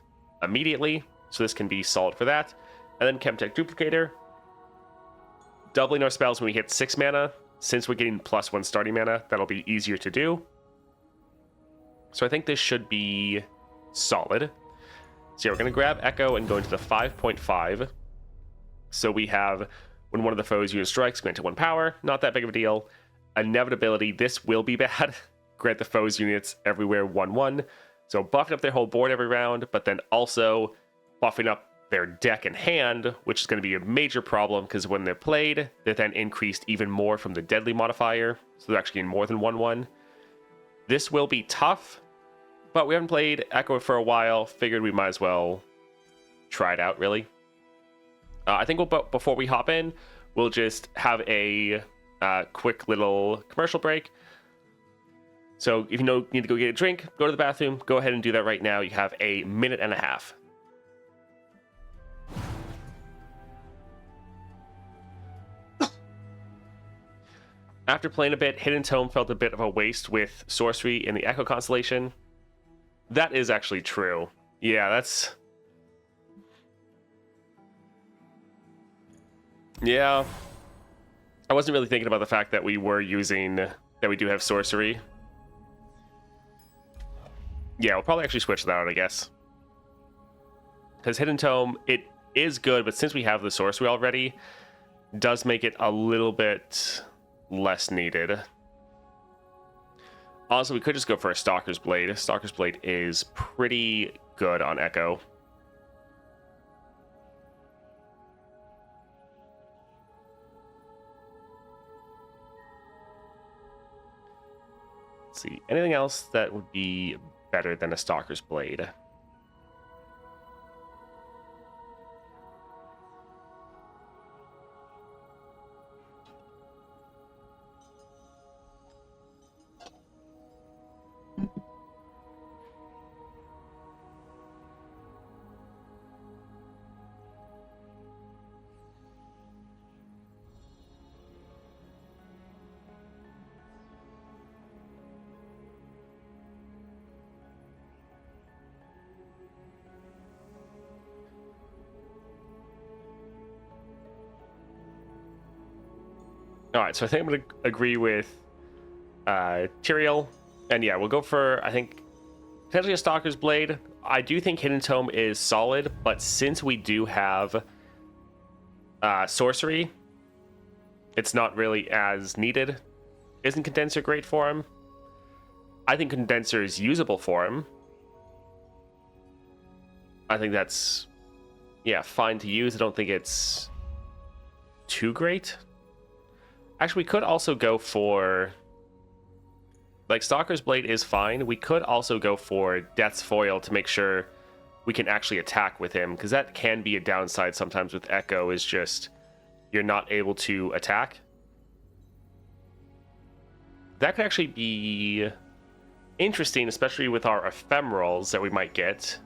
immediately. So this can be solid for that. And then Chemtech Duplicator. Doubling our spells when we hit 6 mana. Since we're getting +1 starting mana, that'll be easier to do. So I think this should be solid. So yeah, we're going to grab Ekko and go into the 5.5. So we have, when one of the foes unit strikes, grant to 1 power. Not that big of a deal. Inevitability, this will be bad. Grant the foes units everywhere 1/1. So buffing up their whole board every round, but then also buffing up their deck and hand, which is going to be a major problem because when they're played, they're then increased even more from the deadly modifier. So they're actually getting more than 1/1. This will be tough, but we haven't played Ekko for a while. Figured we might as well try it out, really. I think before we hop in, we'll just have a quick little commercial break. So if you need to go get a drink, go to the bathroom, go ahead and do that right now. You have a minute and a half. After playing a bit, Hidden Tome felt a bit of a waste with sorcery in the Ekko constellation. That is actually true. Yeah, that's... Yeah. I wasn't really thinking about the fact that we were using... that we do have sorcery. Yeah, we'll probably actually switch that out, I guess. Because Hidden Tome, it is good, but since we have the sorcery already, does make it a little bit less needed. Also, we could just go for a Stalker's Blade. Stalker's Blade is pretty good on Ekko. Let's see, anything else that would be better than a Stalker's Blade? All right, so I think I'm going to agree with Tyrael. And yeah, we'll go for, I think, potentially a Stalker's Blade. I do think Hidden Tome is solid, but since we do have sorcery, it's not really as needed. Isn't Condenser great for him? I think Condenser is usable for him. I think that's, yeah, fine to use. I don't think it's too great. Actually, we could also go for... like, Stalker's Blade is fine. We could also go for Death's Foil to make sure we can actually attack with him, because that can be a downside sometimes with Ekko, is just you're not able to attack. That could actually be interesting, especially with our ephemerals that we might get.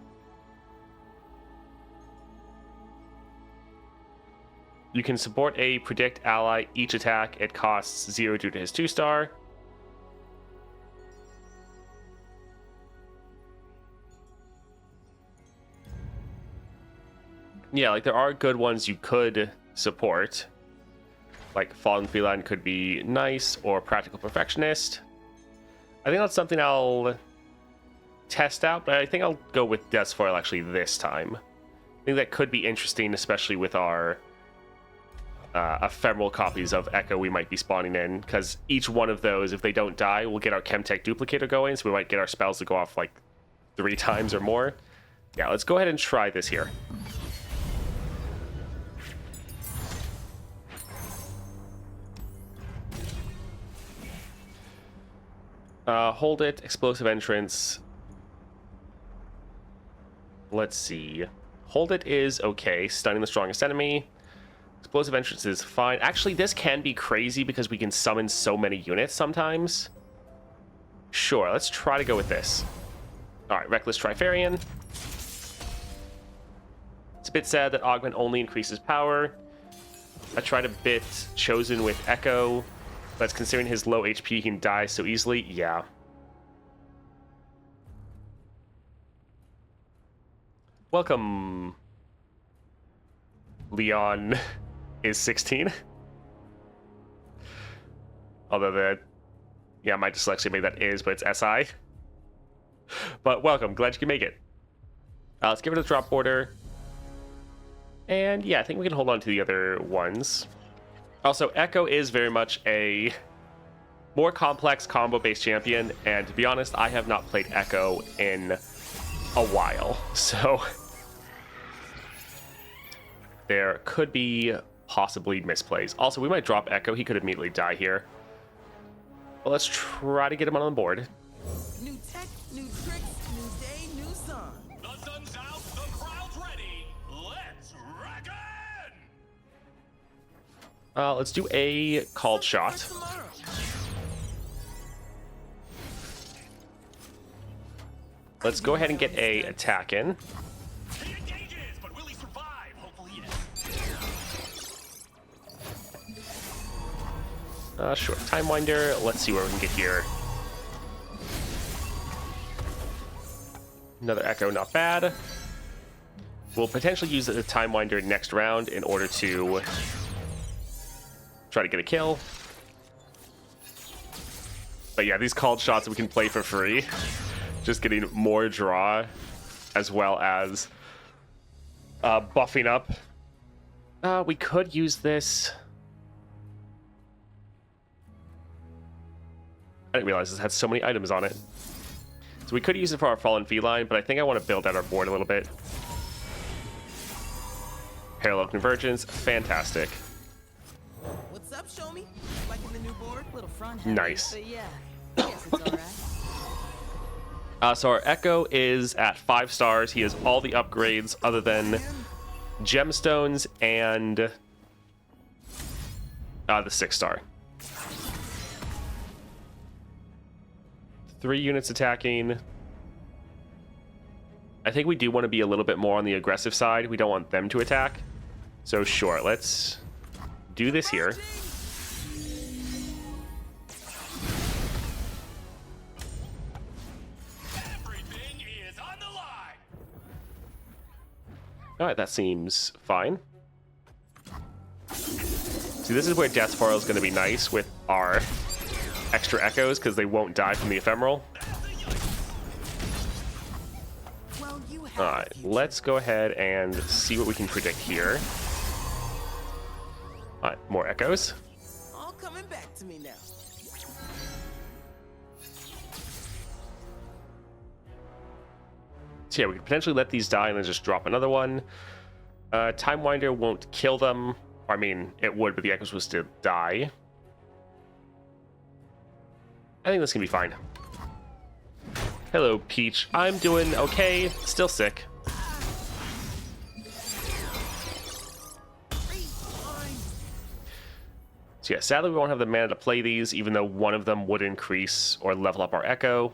You can support a predict ally each attack. It costs 0 due to his 2-star. Yeah, like there are good ones you could support. Like Fallen Feline could be nice, or Practical Perfectionist. I think that's something I'll test out, but I think I'll go with Death's Foil actually this time. I think that could be interesting, especially with our ephemeral copies of Ekko we might be spawning in, because each one of those, if they don't die, we'll get our Chemtech duplicator going, so we might get our spells to go off like 3 times or more. Yeah, let's go ahead and try this here. Hold it, explosive entrance. Let's see. Hold it is okay, stunning the strongest enemy. Explosive entrance is fine. Actually, this can be crazy because we can summon so many units sometimes. Sure, let's try to go with this. Alright, Reckless Trifarian. It's a bit sad that Augment only increases power. I tried a bit Chosen with Ekko, but considering his low HP, he can die so easily. Yeah. Welcome, Leon is 16. Although yeah, my dyslexia made that is, but it's SI. But welcome, glad you can make it. Let's give it a drop order. And yeah, I think we can hold on to the other ones. Also, Ekko is very much a more complex combo-based champion, and to be honest, I have not played Ekko in a while. So there could be possibly misplays. Also, we might drop Ekko. He could immediately die here. But let's try to get him on the board. New tech, new tricks, new day, new sun. The sun's out, the crowd's ready. Let's reckon! Let's do a called shot. Tomorrow. Let's go ahead and get a attack in. He engages, but will he survive? Hopefully, yes. Sure. Time Winder. Let's see where we can get here. Another Ekko, not bad. We'll potentially use the Time Winder next round in order to try to get a kill. But yeah, these called shots we can play for free. Just getting more draw, as well as buffing up. We could use this. I didn't realize this had so many items on it. So we could use it for our Fallen Feline, but I think I want to build out our board a little bit. Parallel Convergence, fantastic. What's up, show me? Liking the new board? Little front Nice. but yeah, I guess it's alright. So our Ekko is at 5 stars. He has all the upgrades other than gemstones and the 6-star. 3 units attacking. I think we do want to be a little bit more on the aggressive side. We don't want them to attack. So sure, let's do this here. Everything is on the line. Alright, that seems fine. See, this is where Death Spiral is going to be nice with our extra Echoes, because they won't die from the ephemeral. Well, you have Alright, let's go ahead and see what we can predict here. Alright, more Echoes. all coming back to me now. So yeah, we could potentially let these die and then just drop another one. Time Winder won't kill them. I mean, it would, but the Echoes will still die. I think this can be fine. Hello, Peach. I'm doing okay. Still sick. So yeah, sadly we won't have the mana to play these, even though one of them would increase or level up our Ekko.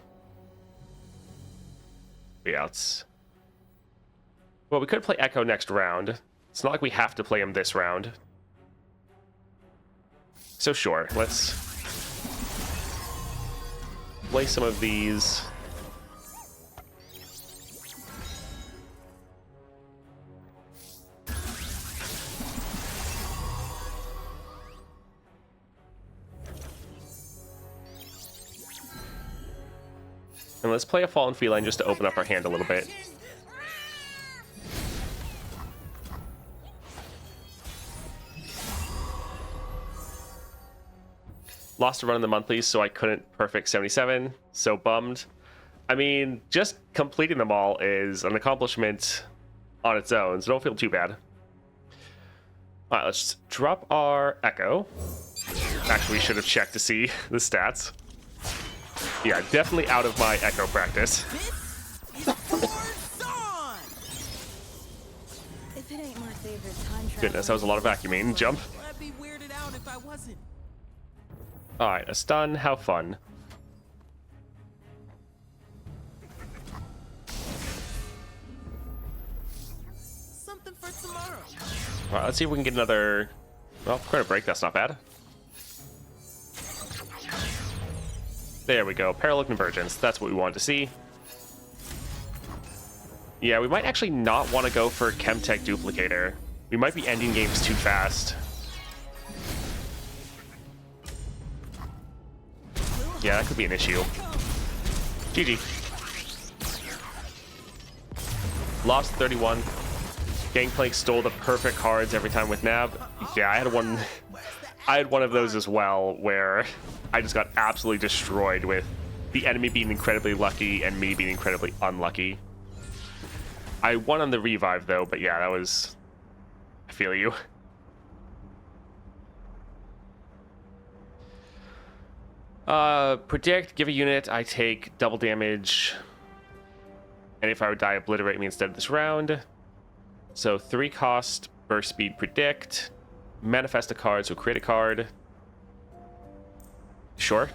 But yeah, well, we could play Ekko next round. It's not like we have to play him this round. So sure, let's play some of these. And let's play a Fallen Feline just to open up our hand a little bit. Lost a run in the monthlies, so I couldn't perfect 77. So bummed. I mean, just completing them all is an accomplishment on its own, so don't feel too bad. Alright, let's drop our Ekko. Actually, we should have checked to see the stats. Yeah, definitely out of my Ekko practice. If it ain't my favorite time travel. Goodness, that was a lot of vacuuming. Jump. I'd be weirded out if I wasn't. Alright, a stun. How fun. Something for tomorrow. Alright, let's see if we can get another... Well, credit break. That's not bad. There we go. Parallel Convergence. That's what we wanted to see. Yeah, we might actually not want to go for Chemtech Duplicator. We might be ending games too fast. Yeah, that could be an issue. GG. Lost 31. Gangplank stole the perfect cards every time with Nab. Yeah, I had one. I had one of those as well, where I just got absolutely destroyed with the enemy being incredibly lucky and me being incredibly unlucky. I won on the revive though, but yeah, that was... I feel you. Predict, give a unit, I take double damage. And if I would die, obliterate me instead of this round. So 3 cost, burst speed, predict. Manifest a card, so create a card. Sure.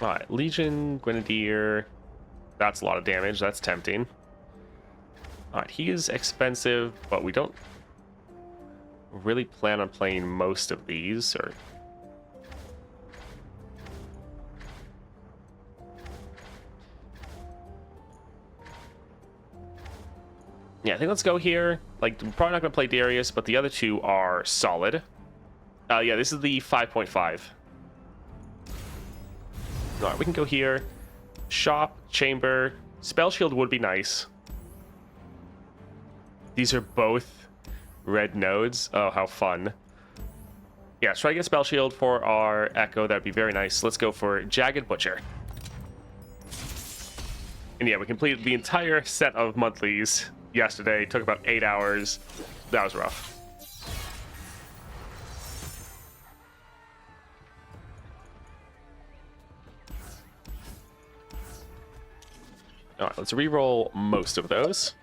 Alright, Legion, Grenadier. That's a lot of damage. That's tempting. Alright, he is expensive, but we don't really plan on playing most of these, or... Yeah, I think let's go here. Like, we're probably not going to play Darius, but the other two are solid. Yeah, this is the 5.5. Alright, we can go here. Shop, Chamber. Spell Shield would be nice. These are both red nodes. Oh, how fun. Yeah, let's try to get Spell Shield for our Ekko. That'd be very nice. Let's go for Jagged Butcher. And yeah, we completed the entire set of monthlies yesterday. It took about 8 hours. That was rough. Alright, let's re-roll most of those.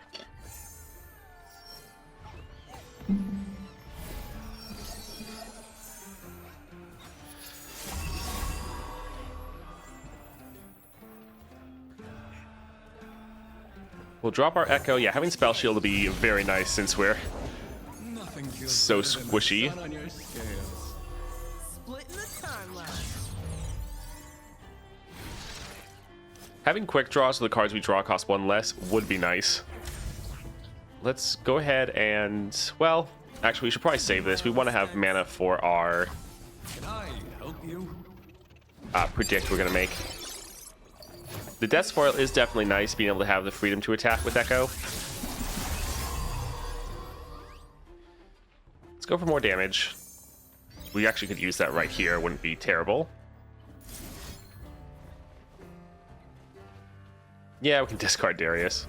We'll drop our Ekko. Yeah, having Spell Shield will be very nice since we're so squishy. Splitting the timeline. Having quick draw so the cards we draw cost 1 less would be nice. Let's go ahead and... Well, actually, we should probably save this. We want to have mana for our... Can I help you? Predict we're going to make. The Death Spoil is definitely nice, being able to have the freedom to attack with Ekko. Let's go for more damage. We actually could use that right here. It wouldn't be terrible. Yeah, we can discard Darius.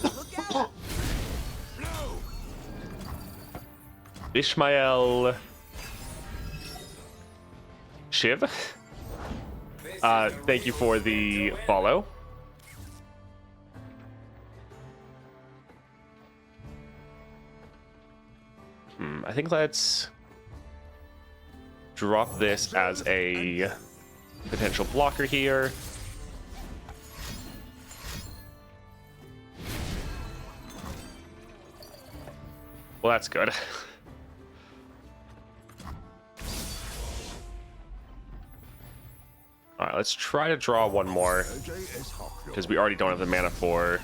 Look out! Ishmael... Shiv? Thank you for the follow. I think let's drop this as a potential blocker here. Well, that's good. Alright, let's try to draw one more, because we already don't have the mana for...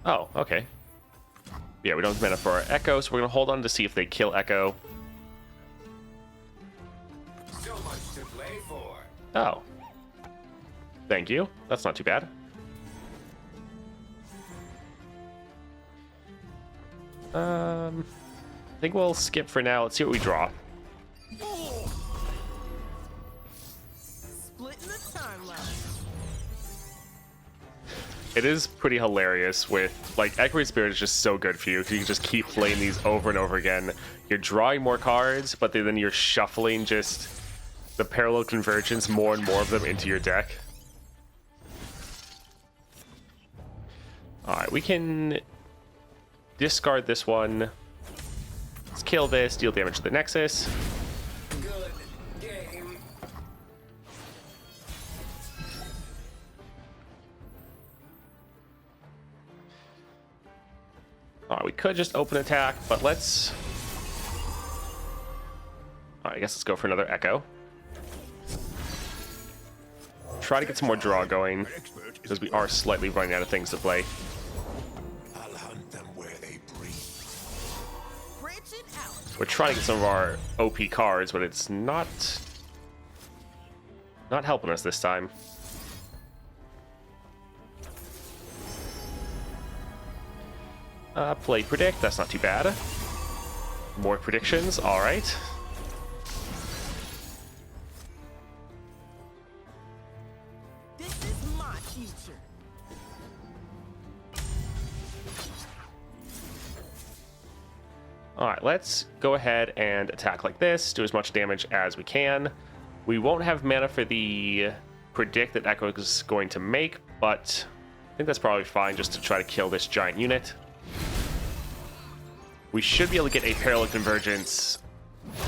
Oh, okay. Yeah, we don't have mana for our Ekko, so we're going to hold on to see if they kill Ekko. So much to play for. Oh. Thank you. That's not too bad. I think we'll skip for now. Let's see what we draw. Splitting the timeline. It is pretty hilarious with, like, Echoing Spirit is just so good for you, because you can just keep playing these over and over again. You're drawing more cards, but then you're shuffling just the parallel convergence, more and more of them into your deck. Alright, we can discard this one. Let's kill this, deal damage to the Nexus. Good game. Alright, we could just open attack, but let's... Alright, I guess let's go for another Ekko. Try to get some more draw going, because we are slightly running out of things to play. I'll hunt them where they breathe. Branching out. We're trying to get some of our OP cards, but it's not helping us this time. Play predict. That's not too bad. More predictions. All right. This is my future. All right, let's go ahead and attack like this. Do as much damage as we can. We won't have mana for the predict that Ekko is going to make, but I think that's probably fine just to try to kill this giant unit. We should be able to get a parallel convergence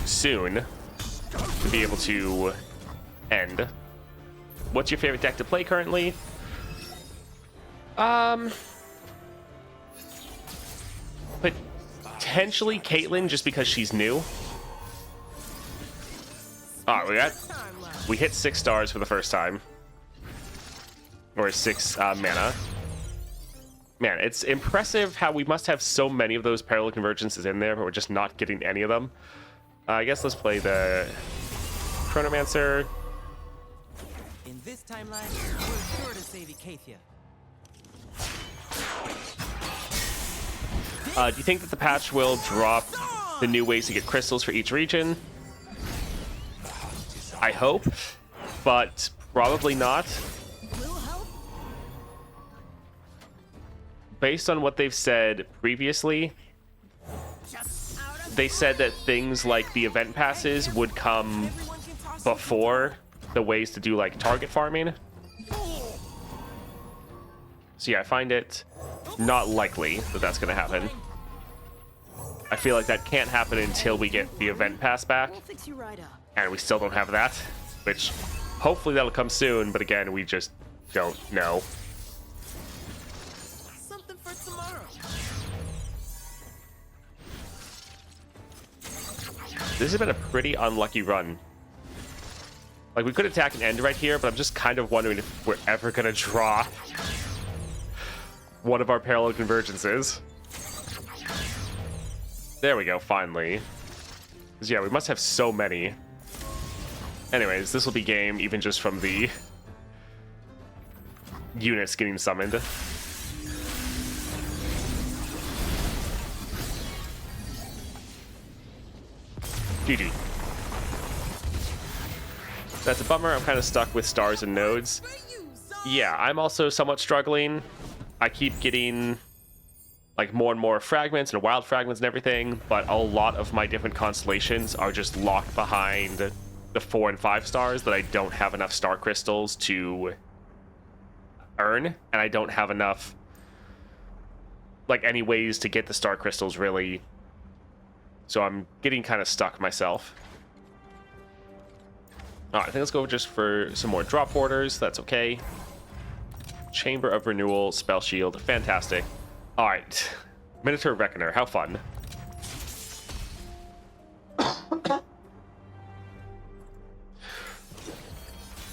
soon to be able to end. What's your favorite deck to play currently? Potentially Caitlyn, just because she's new. Alright, we hit 6 stars for the first time. Or 6 mana. Man, it's impressive how we must have so many of those parallel convergences in there, but we're just not getting any of them. I guess let's play the Chronomancer. In this timeline, we're sure to save Cait Viego. Do you think that the patch will drop the new ways to get crystals for each region? I hope, but probably not. Based on what they've said previously, they said that things like the event passes would come before the ways to do like target farming. So yeah, I find it not likely that that's going to happen. I feel like that can't happen until we get the event pass back. We'll fix you right up. And we still don't have that, which hopefully that'll come soon, but again, we just don't know. Something for tomorrow. This has been a pretty unlucky run. Like, we could attack and end right here, but I'm just kind of wondering if we're ever going to draw one of our parallel convergences. There we go, finally. 'Cause yeah, we must have so many. Anyways, this will be game even just from the units getting summoned. GG. That's a bummer. I'm kind of stuck with stars and nodes. Yeah, I'm also somewhat struggling. I keep getting like more and more fragments and wild fragments and everything, but a lot of my different constellations are just locked behind the 4 and 5 stars that I don't have enough star crystals to earn, and I don't have enough like any ways to get the star crystals really. So I'm getting kind of stuck myself. All right, I think let's go just for some more drop borders. That's okay. Chamber of Renewal, Spell Shield, fantastic. All right, Minotaur Reckoner, how fun.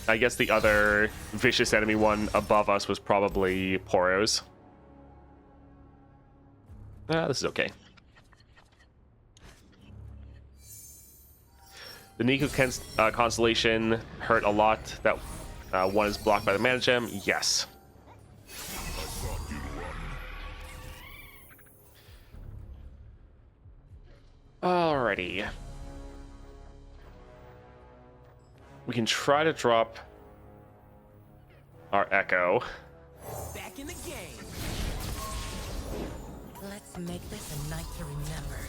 I guess the other vicious enemy one above us was probably Poros. This is okay. The Niku constellation hurt a lot. That one is blocked by the mana gem. Yes. Alrighty. We can try to drop our Ekko. Back in the game. Let's make this a night to remember.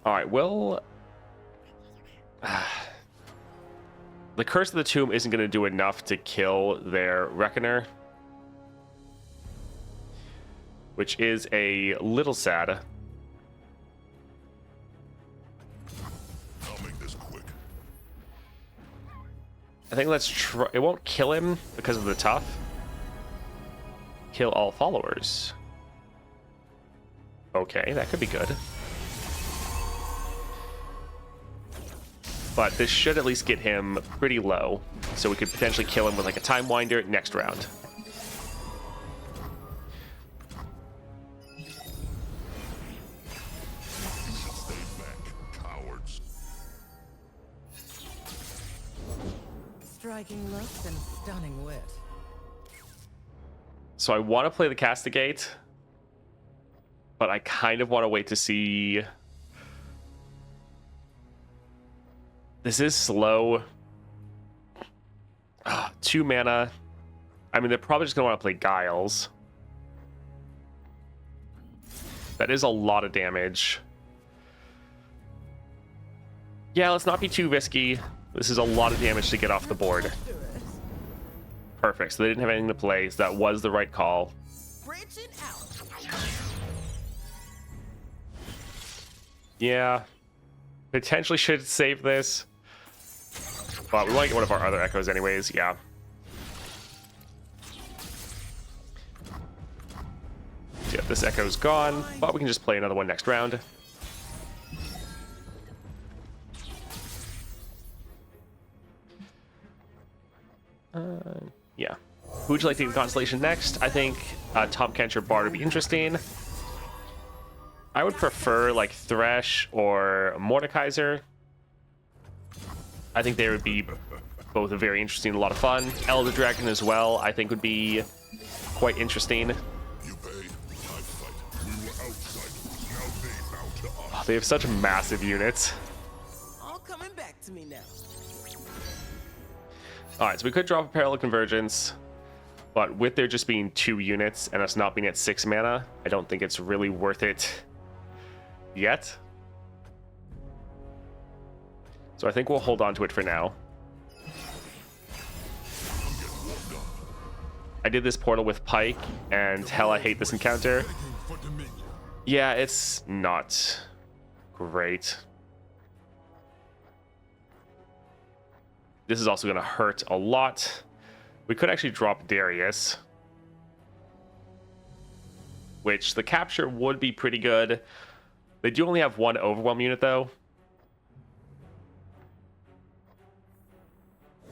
Alright, well... the Curse of the Tomb isn't going to do enough to kill their Reckoner. Which is a little sad. I'll make this quick. I think let's try... It won't kill him because of the tough. Kill all followers. Okay, that could be good. But this should at least get him pretty low, so we could potentially kill him with like a Time Winder next round. Stay back, cowards. Striking looks and stunning wit. So I want to play the Castigate, But I kind of want to wait to see. This is slow. 2 mana. I mean, they're probably just going to want to play Guiles. That is a lot of damage. Yeah, let's not be too risky. This is a lot of damage to get off the board. Perfect. So they didn't have anything to play, so that was the right call. Branching out. Yeah. Potentially should save this. But we want to get one of our other Echoes anyways, yeah. So yeah, this Echo's gone, but we can just play another one next round. Yeah. Who would you like to get in Constellation next? I think Tom Kencher Bard would be interesting. I would prefer like Thresh or Mordekaiser. I think they would be both very interesting, a lot of fun. Elder Dragon as well, I think would be quite interesting. Oh, they have such massive units. All coming back to me now. Alright, so we could drop a Parallel Convergence, but with there just being 2 units and us not being at 6 mana, I don't think it's really worth it yet. So I think we'll hold on to it for now. I did this portal with Pike, and hell, I hate this encounter. Yeah, it's not great. This is also going to hurt a lot. We could actually drop Darius, which the capture would be pretty good. They do only have 1 Overwhelm unit, though.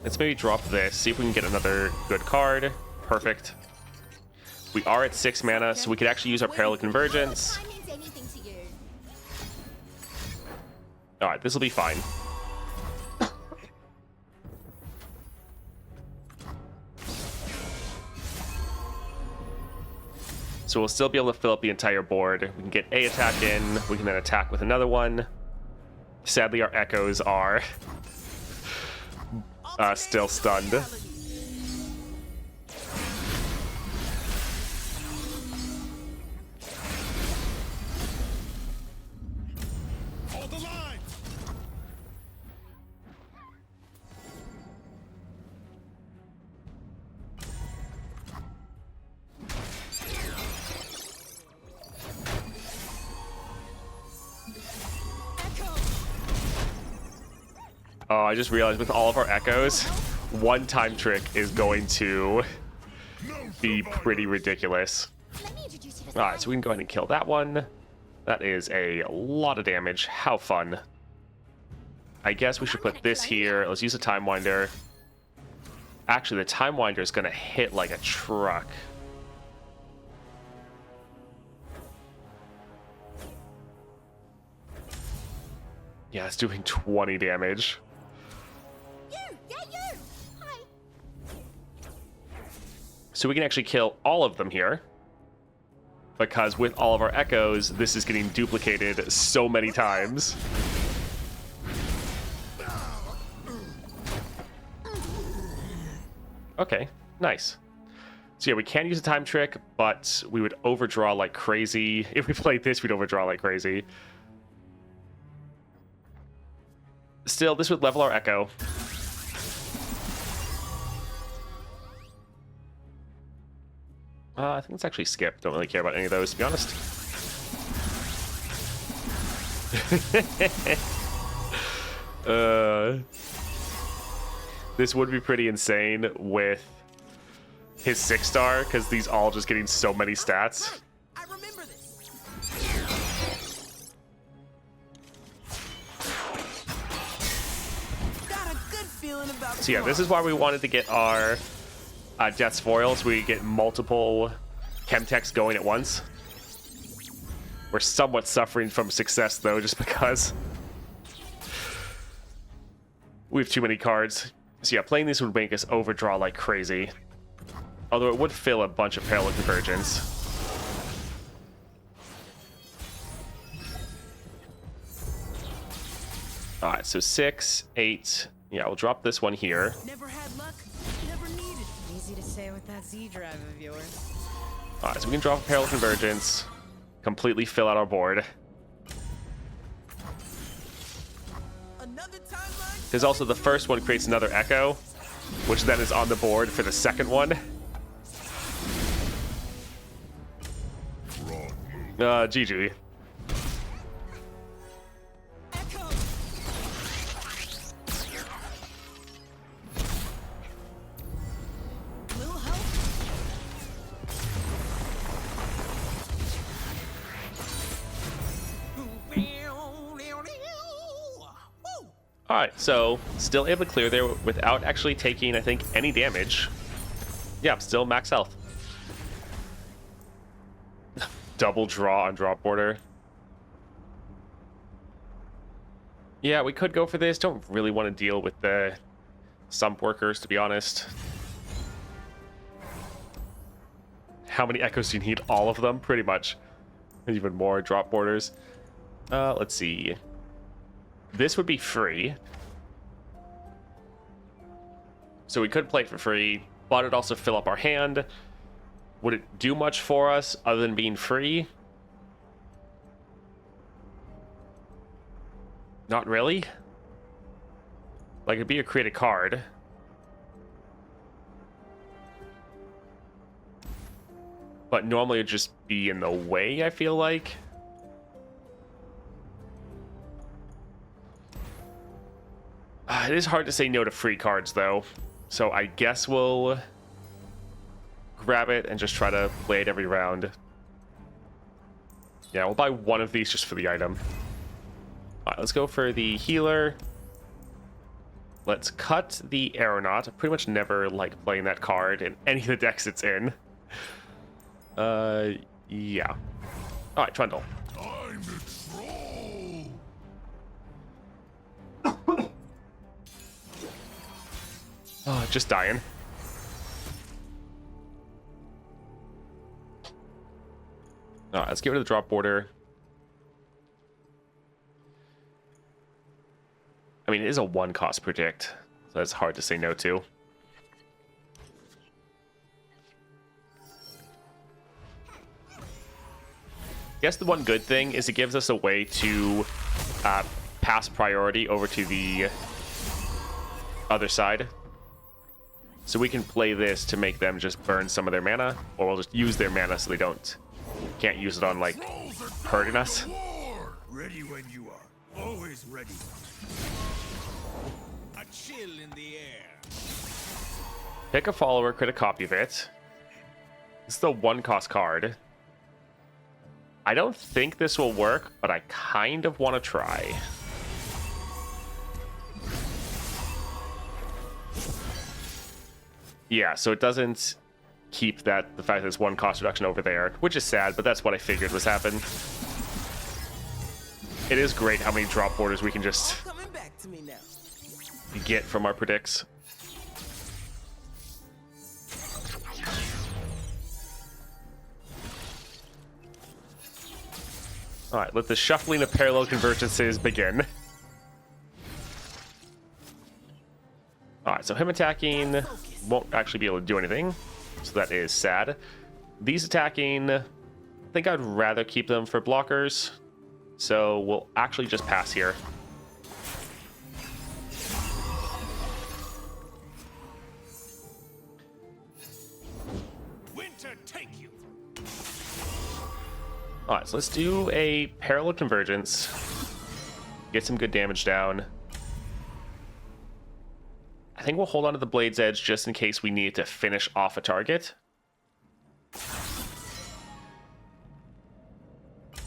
Let's maybe drop this, see if we can get another good card. Perfect. We are at 6 mana, so we could actually use our Parallel Convergence. Alright, this will be fine. So we'll still be able to fill up the entire board. We can get a attack in. We can then attack with another one. Sadly, our Echoes are still stunned. Hold the line. Oh, I just realized with all of our Echoes, 1 time trick is going to be pretty ridiculous. Alright, so we can go ahead and kill that one. That is a lot of damage. How fun. I guess we should put this here. Let's use a Time Winder. Actually, the Time Winder is going to hit like a truck. Yeah, it's doing 20 damage. So we can actually kill all of them here. Because with all of our Echoes, this is getting duplicated so many times. Okay, nice. So yeah, we can use a time trick, but we would overdraw like crazy. If we played this, we'd overdraw like crazy. Still, this would level our Echo. I think let's actually skip. Don't really care about any of those, to be honest. This would be pretty insane with his 6-star, because these all just getting so many stats. I remember this. Got a good feeling about So yeah, this is why we wanted to get our Death's Foil, so we get multiple Chemtechs going at once. We're somewhat suffering from success, though, just because we have too many cards. So yeah, playing this would make us overdraw like crazy. Although it would fill a bunch of Parallel Convergence. All right, so 6, 8. Yeah, we'll drop this one here. Never had luck, never needed. Easy to say with that Z drive of yours. All right, so we can drop a Parallel Convergence, completely fill out our board. Another timeline. Because also the first one creates another Ekko, which then is on the board for the second one. GG. Ekko. Little help. Woo! All right, so still able to clear there without actually taking, I think, any damage. Yeah, I'm still max health. Double draw on drop border. Yeah, we could go for this. Don't really want to deal with the sump workers, to be honest. How many Echoes do you need? All of them, pretty much. And even more drop borders. Let's see. This would be free. So we could play it for free, but it'd also fill up our hand. Would it do much for us other than being free? Not really. Like, it'd be a create a card. But normally it'd just be in the way, I feel like. It is hard to say no to free cards, though. So I guess we'll grab it and just try to play it every round. Yeah, we'll buy one of these just for the item. All right, let's go for the healer. Let's cut the Aeronaut. I pretty much never like playing that card in any of the decks it's in. Yeah. All right, Trundle. I'm the troll. Oh, just dying. All right, let's get rid of the drop border. I mean, it is a 1-cost predict, so that's hard to say no to. I guess the one good thing is it gives us a way to pass priority over to the other side. So we can play this to make them just burn some of their mana, or we'll just use their mana so they can't use it on, like, hurting us. War. Ready when you are. Always ready. A chill in the air. Pick a follower, create a copy of it. This is the 1-cost card. I don't think this will work, but I kind of want to try. Yeah, so it doesn't keep the fact that there's 1-cost reduction over there, which is sad, but that's what I figured was happening. It is great how many drop borders we can just Coming back to me now. get from our predicts. All right, let the shuffling of parallel convergences begin. All right, so him attacking won't actually be able to do anything, so that is sad. These attacking, I think I'd rather keep them for blockers, so we'll actually just pass here. Winter take you. All right, so let's do a parallel convergence, get some good damage down. I think we'll hold on to the Blade's Edge just in case we need to finish off a target.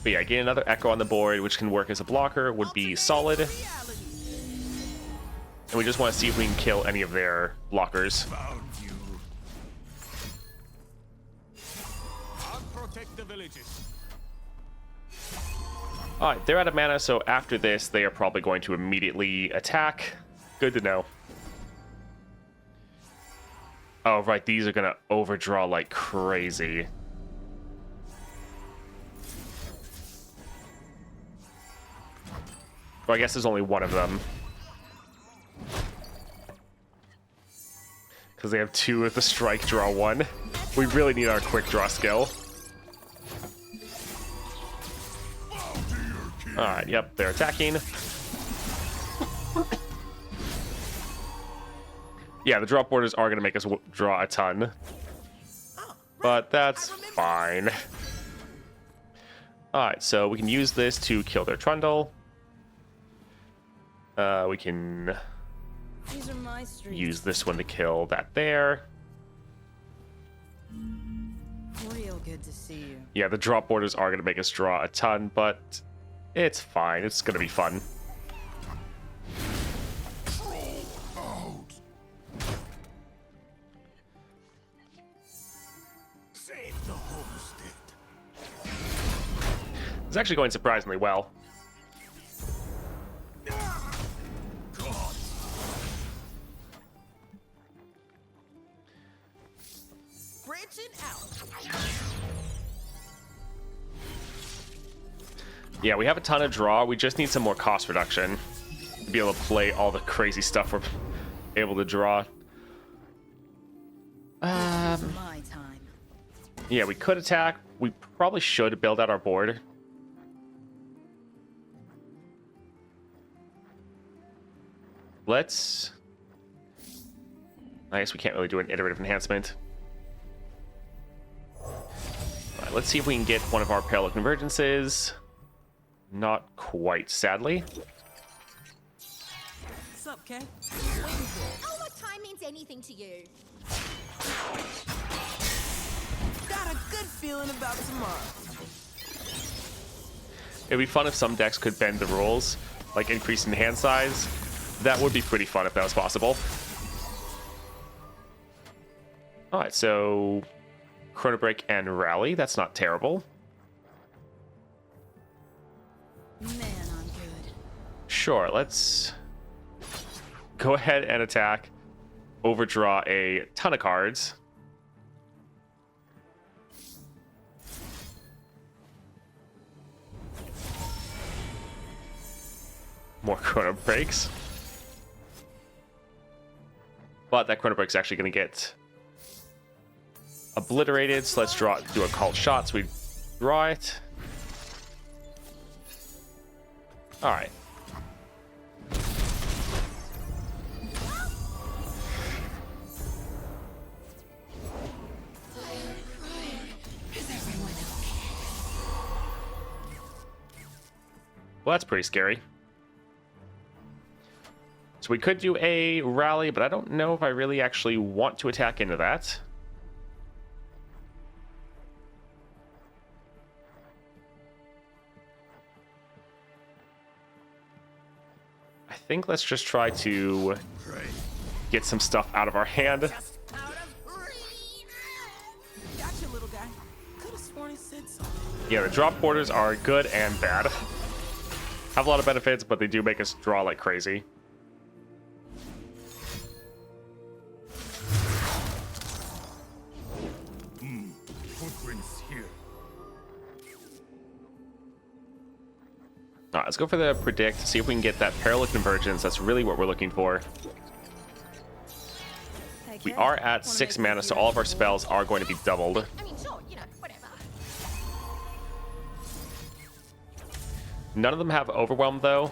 But yeah, getting another Ekko on the board, which can work as a blocker, would be solid. And we just want to see if we can kill any of their blockers. Found you. I'll protect the villages. All right, they're out of mana, so after this, they are probably going to immediately attack. Good to know. Oh, right, these are going to overdraw like crazy. Well, I guess there's only one of them. Because they have two with the strike, draw one. We really need our quick draw skill. Alright, yep, they're attacking. Yeah, the drop borders are going to make us draw a ton. But that's fine. Alright, so we can use this to kill their Trundle. We can These are my streets. use this one to kill that there. Real good to see you. Yeah, the drop borders are going to make us draw a ton, but it's fine. It's going to be fun. Save the homestead. It's actually going surprisingly well. Branching out. Yeah, we have a ton of draw. We just need some more cost reduction to be able to play all the crazy stuff we're able to draw. My time. Yeah, we could attack. We probably should build out our board. Let's... I guess we can't really do an iterative enhancement. Alright, let's see if we can get one of our parallel convergences. Not quite, sadly. What's up, Kay? Oh, what time means anything to you? Got a good feeling about tomorrow. It'd be fun if some decks could bend the rules, like increasing hand size. That would be pretty fun if that was possible. Alright, so Chrono Break and Rally, that's not terrible. Man, I'm good. Sure, let's go ahead and attack. Overdraw a ton of cards. More Chrono Breaks. But that Chrono Break's actually going to get obliterated, so let's do a called shot, so we draw it. Alright. Well, that's pretty scary. So we could do a rally, but I don't know if I really actually want to attack into that. I think let's just try to get some stuff out of our hand. Out of reach. Gotcha, little guy. Could have sworn he said something. Yeah, the drop borders are good and bad. Have a lot of benefits, but they do make us draw like crazy. Footprints here. Alright, let's go for the predict, see if we can get that parallel convergence. That's really what we're looking for. Hey, We Kay, are at wanna 6 make mana, a so all of our spells are going to be doubled. I mean, sure, whatever. None of them have Overwhelm, though.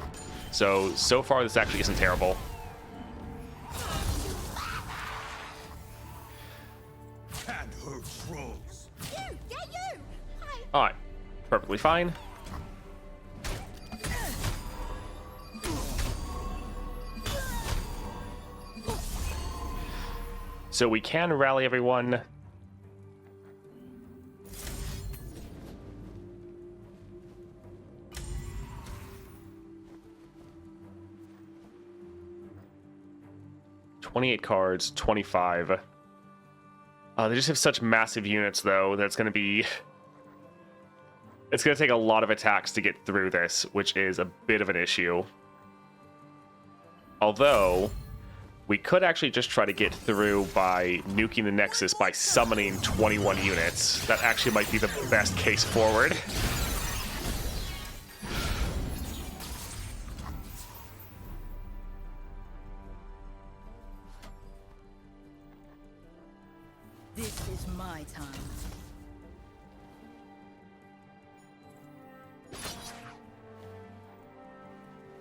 So far, this actually isn't terrible. Can't hurt trolls. Yeah, you! Hi. Alright, perfectly fine. So we can rally everyone. $28 cards, 25. They just have such massive units, though, that's going to be... It's going to take a lot of attacks to get through this, which is a bit of an issue. Although, we could actually just try to get through by nuking the Nexus by summoning 21 units. That actually might be the best case forward. This is my time.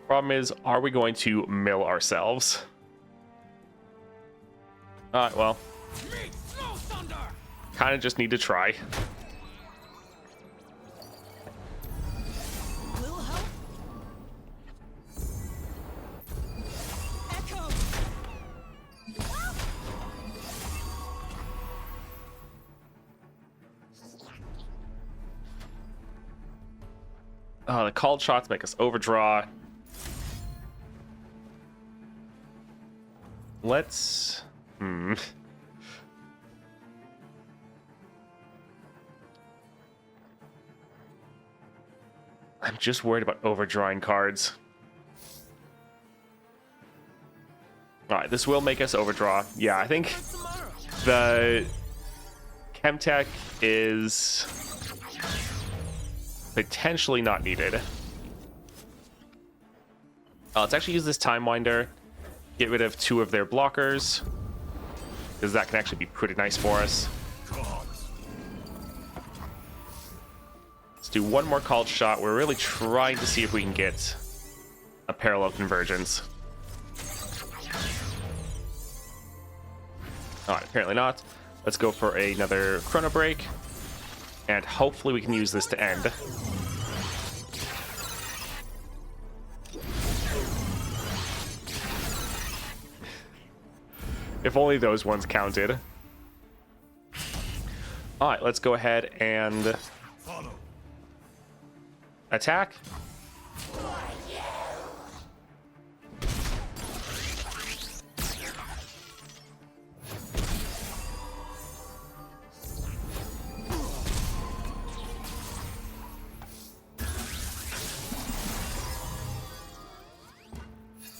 Problem is, are we going to mill ourselves? Alright, well. Kind of just need to try. Little help? Ekko! Oh, the called shots make us overdraw. Let's... I'm just worried about overdrawing cards. Alright, this will make us overdraw. Yeah, I think the Chemtech is potentially not needed. Let's actually use this Time Winder. Get rid of 2 of their blockers, because that can actually be pretty nice for us. Let's do one more called shot. We're really trying to see if we can get a parallel convergence. Alright, apparently not. Let's go for another Chrono Break, and hopefully we can use this to end. If only those ones counted. Alright, let's go ahead and attack.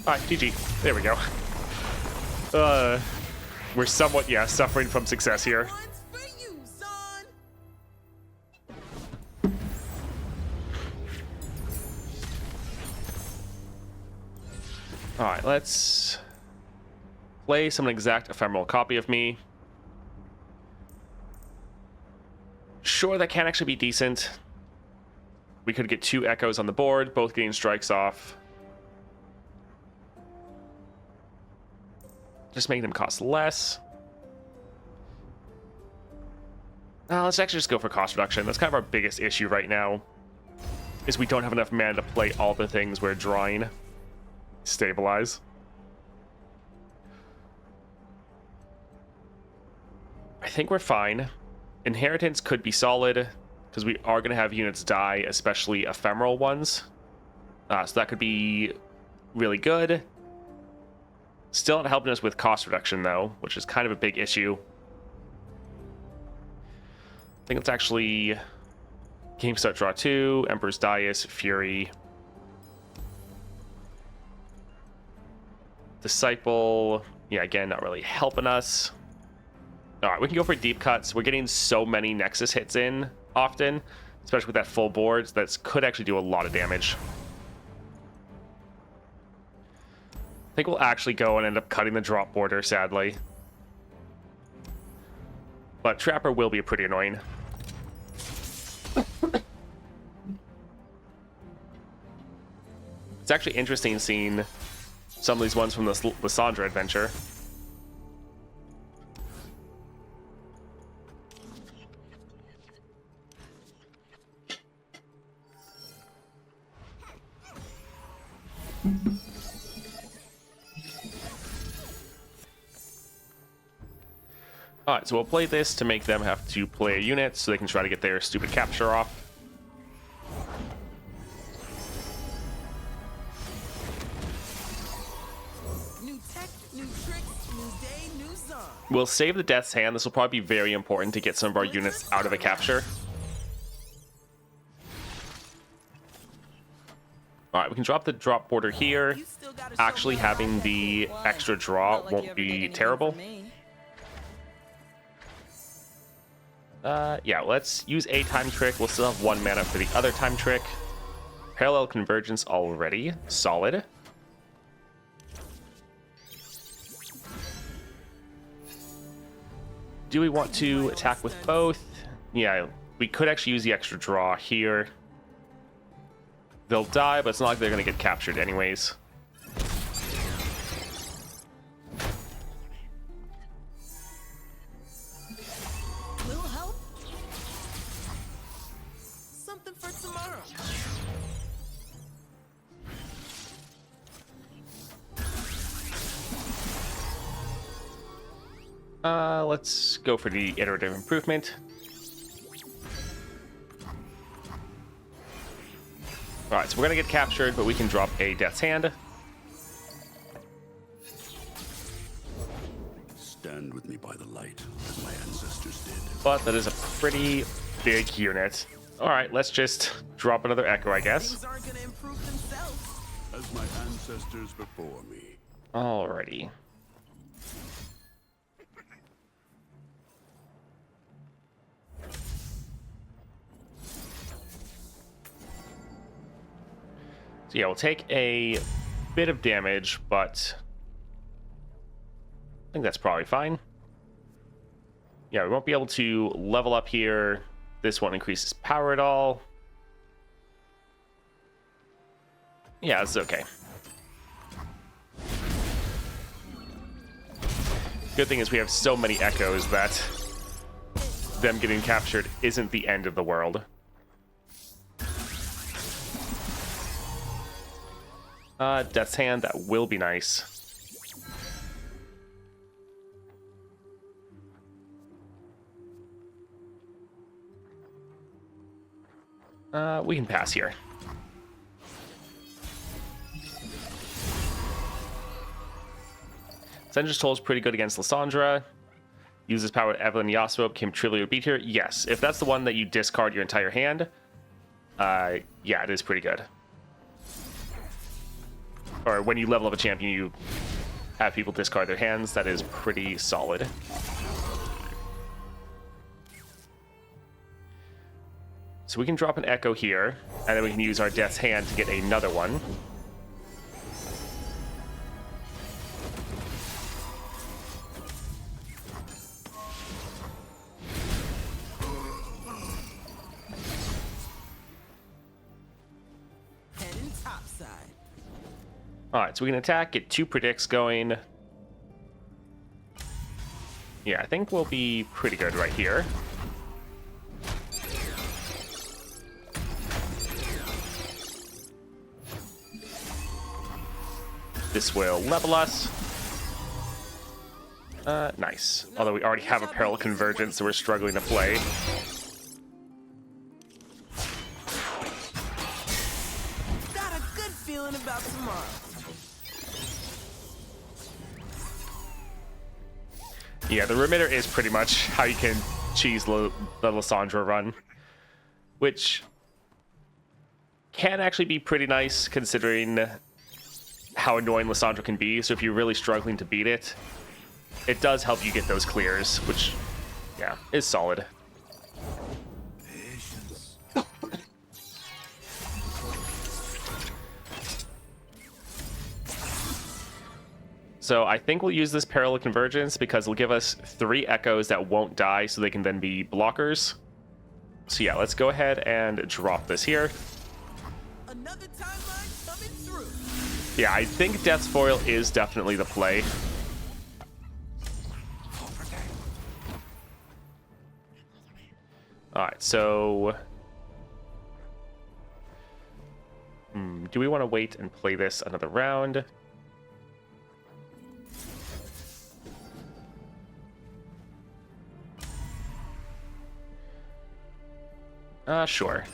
Alright, GG. There we go. We're somewhat, suffering from success here. One's for you, son! Alright, let's play some exact ephemeral copy of me. Sure, that can actually be decent. We could get 2 Echoes on the board, both getting strikes off. Just making them cost less. Let's actually just go for cost reduction. That's kind of our biggest issue right now, is we don't have enough mana to play all the things we're drawing. Stabilize. I think we're fine. Inheritance could be solid, because we are going to have units die, especially ephemeral ones. So that could be really good. Still not helping us with cost reduction, though, which is kind of a big issue. I think it's actually Game Start Draw 2, Emperor's Dais, Fury, Disciple. Yeah, again, not really helping us. Alright, we can go for deep cuts. We're getting so many Nexus hits in often, especially with that full board. That could actually do a lot of damage. I think we'll actually go and end up cutting the drop border, sadly. But Trapper will be pretty annoying. It's actually interesting seeing some of these ones from the Lysandra adventure. Alright, so we'll play this to make them have to play a unit so they can try to get their stupid capture off. New tech, new tricks, new day, new song. We'll save the Death's Hand. This will probably be very important to get some of our units out of a capture. Alright, we can drop the drop border here. You still gotta show Actually, me having how the Why? extra draw Not like you won't ever be did anything terrible. for me. Yeah, let's use a time trick. We'll still have 1 mana for the other time trick. Parallel convergence already. Solid. Do we want to attack with both? Yeah, we could actually use the extra draw here. They'll die, but it's not like they're going to get captured anyways. Little help? Something for tomorrow. Let's go for the iterative improvement. Alright, so we're going to get captured, but we can drop a Death's Hand. Stand with me by the light, as my ancestors did. But that is a pretty big unit. Alright, let's just drop another Ekko, I guess. Things aren't gonna improve themselves. As my ancestors before me. Alrighty. So yeah, we'll take a bit of damage, but I think that's probably fine. Yeah, we won't be able to level up here. This won't increase his power at all. Yeah, it's okay. Good thing is we have so many Echoes that them getting captured isn't the end of the world. Death's Hand, that will be nice. We can pass here. Sendra's Toll is pretty good against Lysandra. Uses power at Evelyn Yasuo, became trivially beat here. Yes, if that's the one that you discard your entire hand, yeah, it is pretty good. Or when you level up a champion, you have people discard their hands. That is pretty solid. So we can drop an Ekko here, and then we can use our Death's Hand to get another one. Heading topside. Alright, so we can attack, get 2 predicts going. Yeah, I think we'll be pretty good right here. This will level us. Nice. Although we already have a Peril Convergence, so we're struggling to play. Got a good feeling about tomorrow. Yeah, the Remitter is pretty much how you can cheese the Lysandra run, which can actually be pretty nice considering how annoying Lysandra can be. So if you're really struggling to beat it, it does help you get those clears, which, yeah, is solid. So I think we'll use this Parallel Convergence because it'll give us 3 Echoes that won't die, so they can then be blockers. So yeah, let's go ahead and drop this here. Another timeline coming through. Yeah, I think Death's Foil is definitely the play. Alright, so... do we want to wait and play this another round? Sure.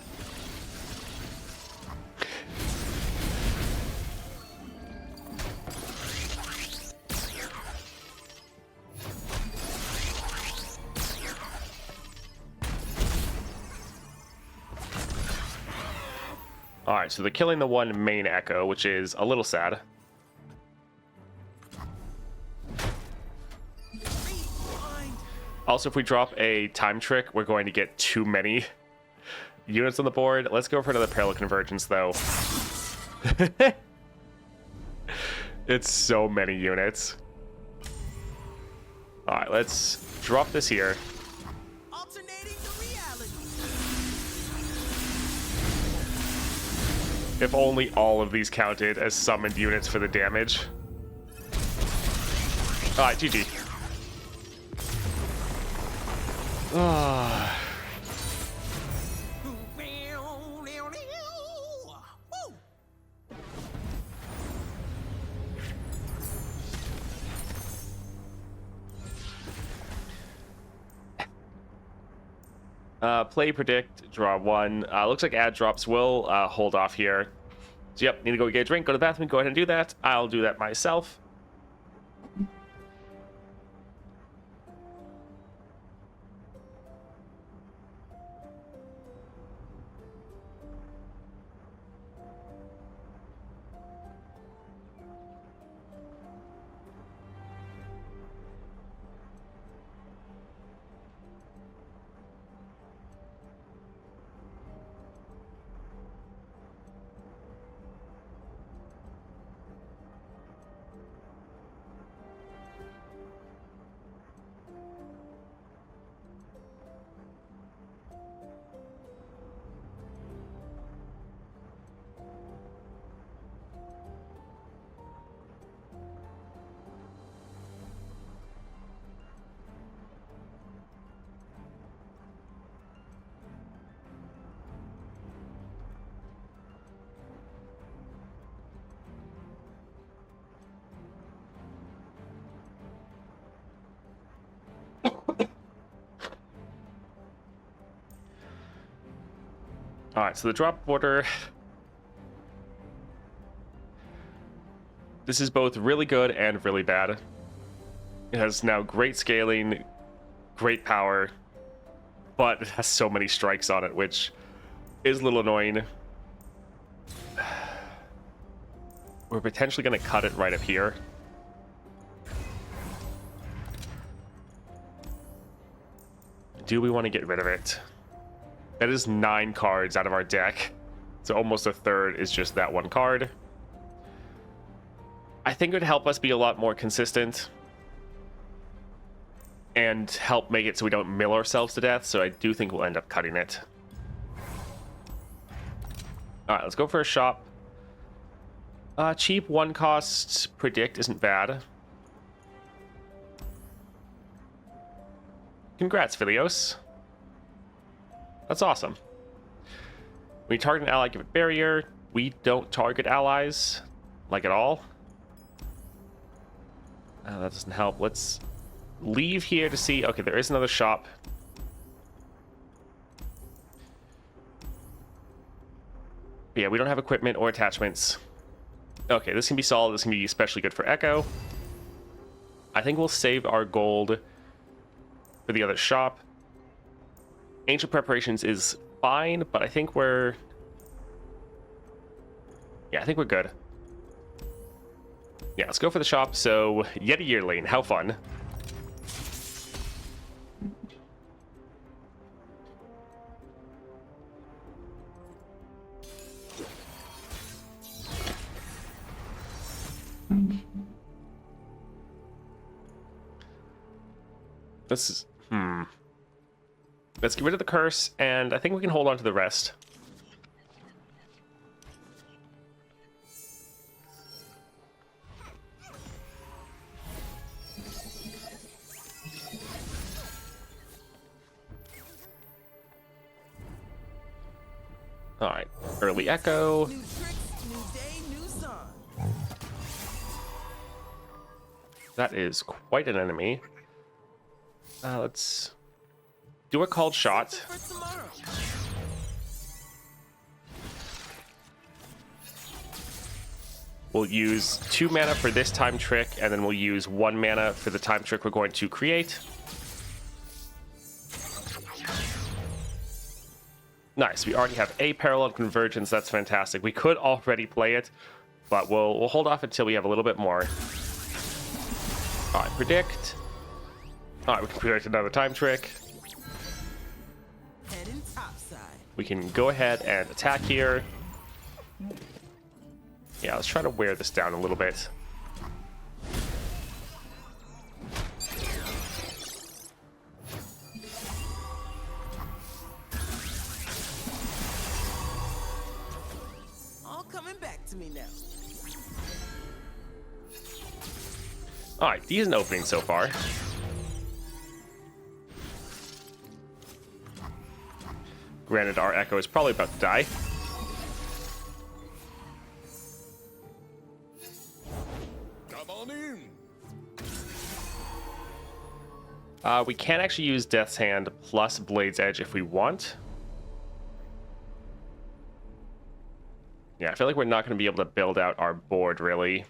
Alright, so they're killing the one main Ekko, which is a little sad. Also, if we drop a Time Trick, we're going to get too many units on the board. Let's go for another Parallel Convergence, though. It's so many units. Alright, let's drop this here. Alternating the reality. If only all of these counted as summoned units for the damage. Alright, GG. Ah. Play, predict, draw one. Looks like ad drops will hold off here. So yep, need to go get a drink, go to the bathroom, go ahead and do that. I'll do that myself. Alright, so the drop order. This is both really good and really bad. It has now great scaling, great power, but it has so many strikes on it, which is a little annoying. We're potentially going to cut it right up here. Do we want to get rid of it? That is 9 cards out of our deck. So almost a third is just that one card. I think it would help us be a lot more consistent. And help make it so we don't mill ourselves to death. So I do think we'll end up cutting it. Alright, let's go for a shop. Cheap 1 cost predict isn't bad. Congrats, Philios. That's awesome. When you target an ally, give it barrier. We don't target allies, like at all. That doesn't help. Let's leave here to see. Okay, there is another shop. But yeah, we don't have equipment or attachments. Okay, this can be solid. This can be especially good for Ekko. I think we'll save our gold for the other shop. Ancient Preparations is fine, but I think we're... Yeah, I think we're good. Yeah, let's go for the shop. So, yet a yearling. How fun. This is... Let's get rid of the curse, and I think we can hold on to the rest. Alright, early Ekko. New tricks, new day, new song. That is quite an enemy. Let's do a called shot. For tomorrow. We'll use 2 mana for this time trick, and then we'll use 1 mana for the time trick we're going to create. Nice, we already have a parallel convergence. That's fantastic. We could already play it, but we'll hold off until we have a little bit more. Alright, predict. Alright, we can predict another time trick. Heading topside. We can go ahead and attack here. Yeah, let's try to wear this down a little bit. to me now. Alright, decent opening so far. Granted, our Ekko is probably about to die. Come on in. We can actually use Death's Hand plus Blade's Edge if we want. Yeah, I feel like we're not going to be able to build out our board, really.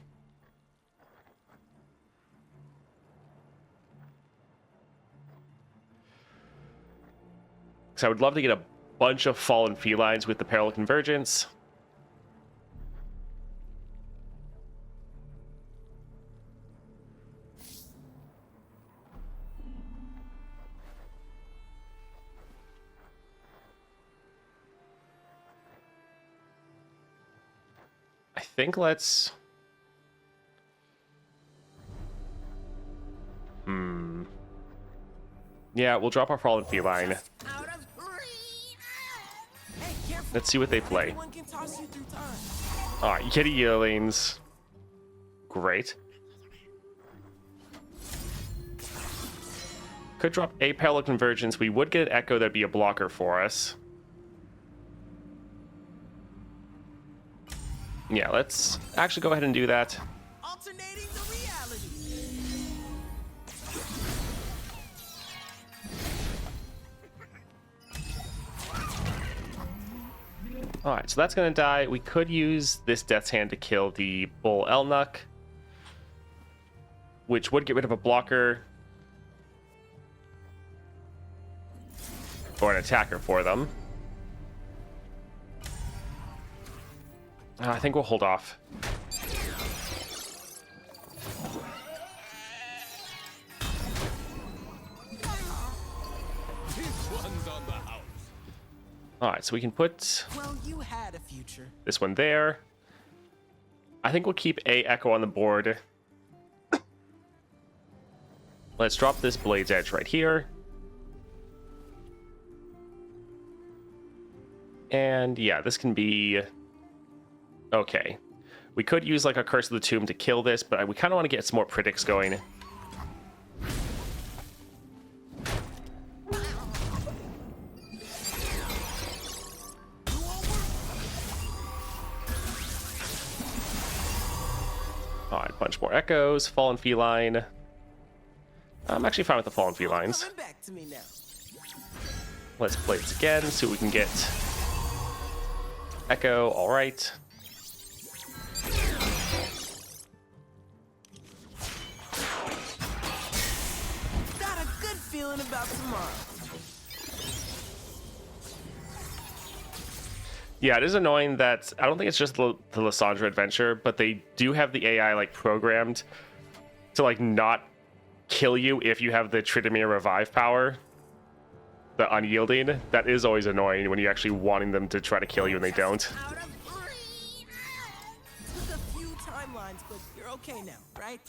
Because I would love to get a bunch of Fallen Felines with the Parallel Convergence. I think let's... Yeah, we'll drop our Fallen Feline. Out of reach. Hey, careful. Let's see what they play. Anyone can toss you through time. Alright, Yeti Yearlings. Great. Could drop a Parallel Convergence. We would get an Ekko that'd be a blocker for us. Yeah, let's actually go ahead and do that. Alternating the reality. Alright, so that's going to die. We could use this Death's Hand to kill the Bull Elnuck, which would get rid of a blocker or an attacker for them. I think we'll hold off. This one's on the house. Alright, so we can put Well, you had a future. this one there. I think we'll keep a Ekko on the board. Let's drop this Blade's Edge right here. And yeah, this can be... Okay. We could use like a Curse of the Tomb to kill this, but we kind of want to get some more predicts going. Alright, a bunch more Echoes, Fallen Feline. I'm actually fine with the Fallen Felines. Coming back to me now. Let's play this again, see what we can get. Ekko, alright. Got a good feeling about tomorrow. Yeah, it is annoying that I don't think it's just the Lysandra adventure, but they do have the AI like programmed to like not kill you if you have the Tridimir revive power, the unyielding. That is always annoying when you're actually wanting them to try to kill you and they don't. Out of reach. Took a few timelines, but you're okay now, right?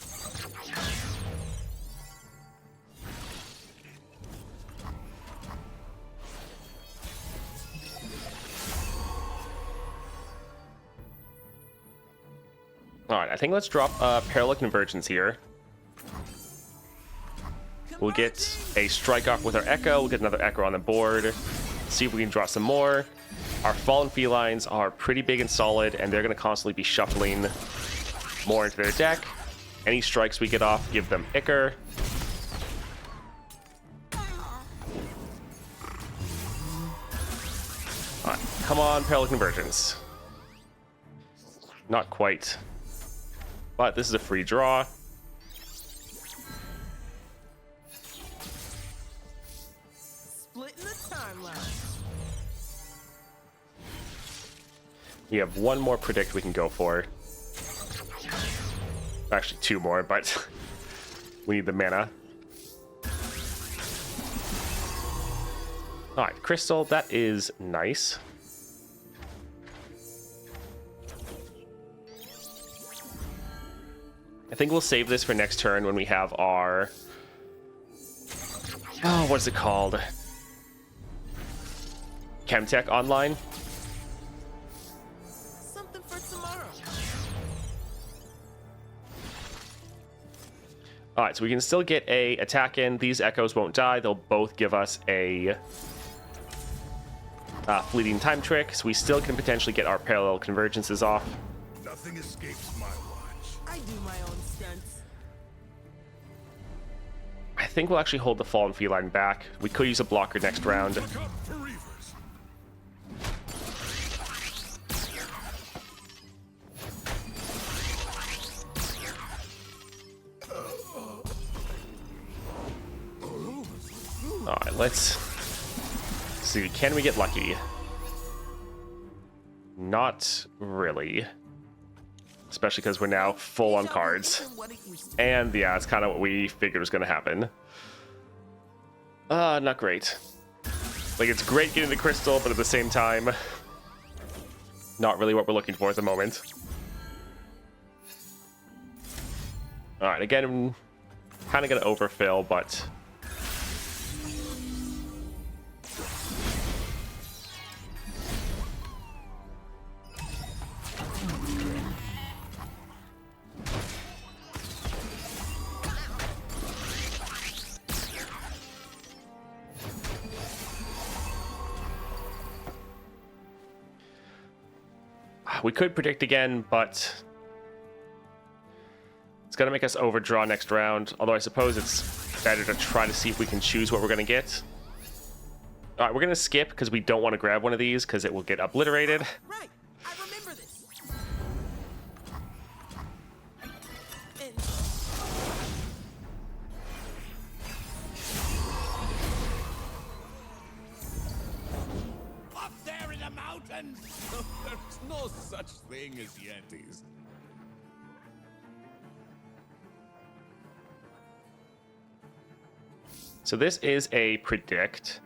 Alright, I think let's drop Parallel Convergence here. We'll get a strike off with our Ekko. We'll get another Ekko on the board. See if we can draw some more. Our Fallen Felines are pretty big and solid, and they're going to constantly be shuffling more into their deck. Any strikes we get off, give them Ichor. Alright, come on, Parallel Convergence. Not quite. But this is a free draw. Splitting the timeline. We have one more predict we can go for. Actually, two more, but we need the mana. Alright, Crystal, that is nice. I think we'll save this for next turn when we have our... Oh, what is it called? Chemtech online. Something for tomorrow. All right, so we can still get a attack in. These echoes won't die. They'll both give us a fleeting time trick, so we still can potentially get our parallel convergences off. Nothing escapes my watch. I do my own stunts. I think we'll actually hold the fallen feline back. We could use a blocker next round. Look up for Reavers. All right, let's see. Can we get lucky? Not really. Especially because we're now full on cards. And yeah, it's kind of what we figured was going to happen. Not great. Like, it's great getting the crystal, but at the same time, not really what we're looking for at the moment. All right, again, I'm kind of going to overfill, but... we could predict again, but it's going to make us overdraw next round. Although I suppose it's better to try to see if we can choose what we're going to get. All right, we're going to skip because we don't want to grab one of these because it will get obliterated. Right, I remember this. And Up there in the mountains! There's no such thing as Yetis. So this is a predict.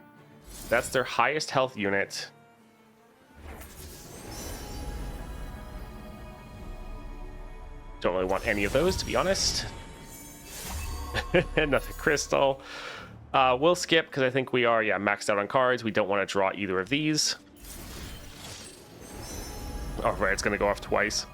That's their highest health unit. Don't really want any of those, to be honest. Another crystal. We'll skip because I think we are, maxed out on cards. We don't want to draw either of these. Oh, right, it's going to go off twice.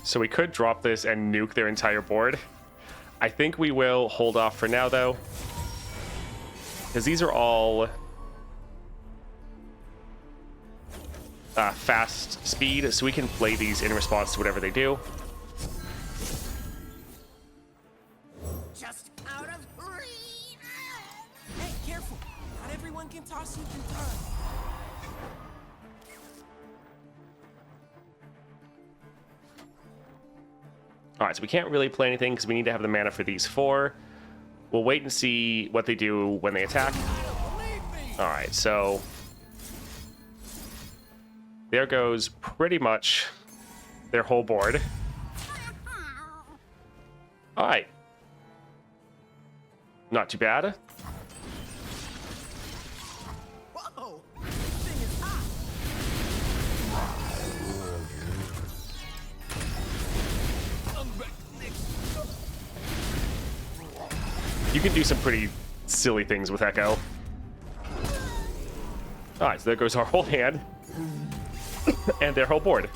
So we could drop this and nuke their entire board. I think we will hold off for now, though. Because these are all fast speed, so we can play these in response to whatever they do. just out of reach. Hey, careful. Not everyone can toss you through time. All right, so we can't really play anything because we need to have the mana for these four. We'll wait and see what they do when they attack. All right, so there goes pretty much their whole board. All right. Not too bad. Whoa, this thing is hot. You can do some pretty silly things with Ekko. All right, so there goes our whole hand and their whole board.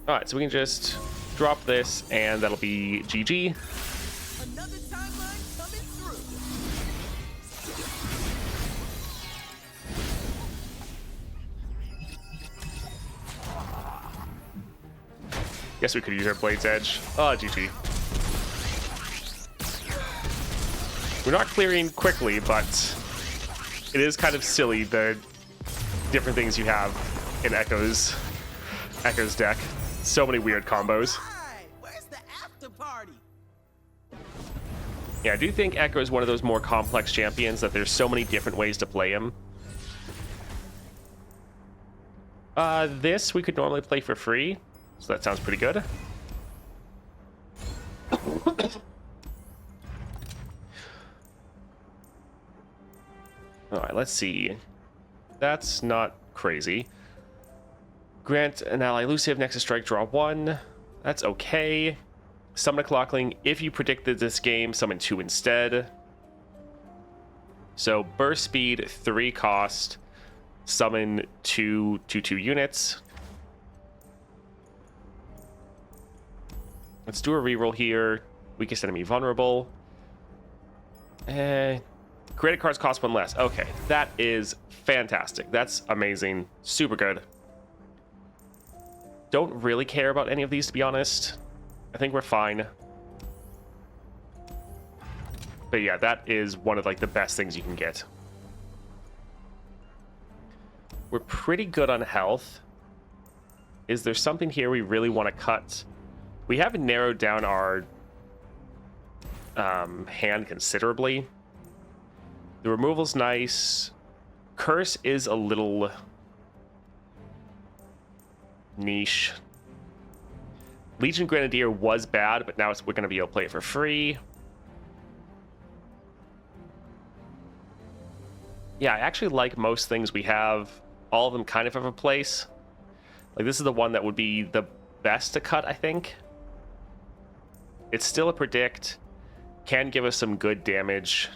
All right, so we can just drop this and that'll be GG. Another timeline coming through. Guess we could use our Blade's Edge. Oh, GG. We're not clearing quickly, but it is kind of silly, the different things you have in Ekko's deck. So many weird combos. Right, where's the after party? Yeah, I do think Ekko is one of those more complex champions that there's so many different ways to play him. This we could normally play for free, so that sounds pretty good. All right, let's see. That's not crazy. Grant an ally elusive, next to strike, draw 1. That's okay. Summon a clockling. If you predicted this game, summon 2 instead. So burst speed, 3 cost, summon 2 units. Let's do a reroll here. Weakest enemy vulnerable. Created cards cost 1 less. Okay, that is fantastic. That's amazing. Super good. Don't really care about any of these, to be honest. I think we're fine. But yeah, that is one of like the best things you can get. We're pretty good on health. Is there something here we really want to cut? We haven't narrowed down our hand considerably. The removal's nice. Curse is a little niche. Legion Grenadier was bad, but now we're going to be able to play it for free. Yeah, I actually like most things we have. All of them kind of have a place. Like, this is the one that would be the best to cut, I think. It's still a predict. Can give us some good damage.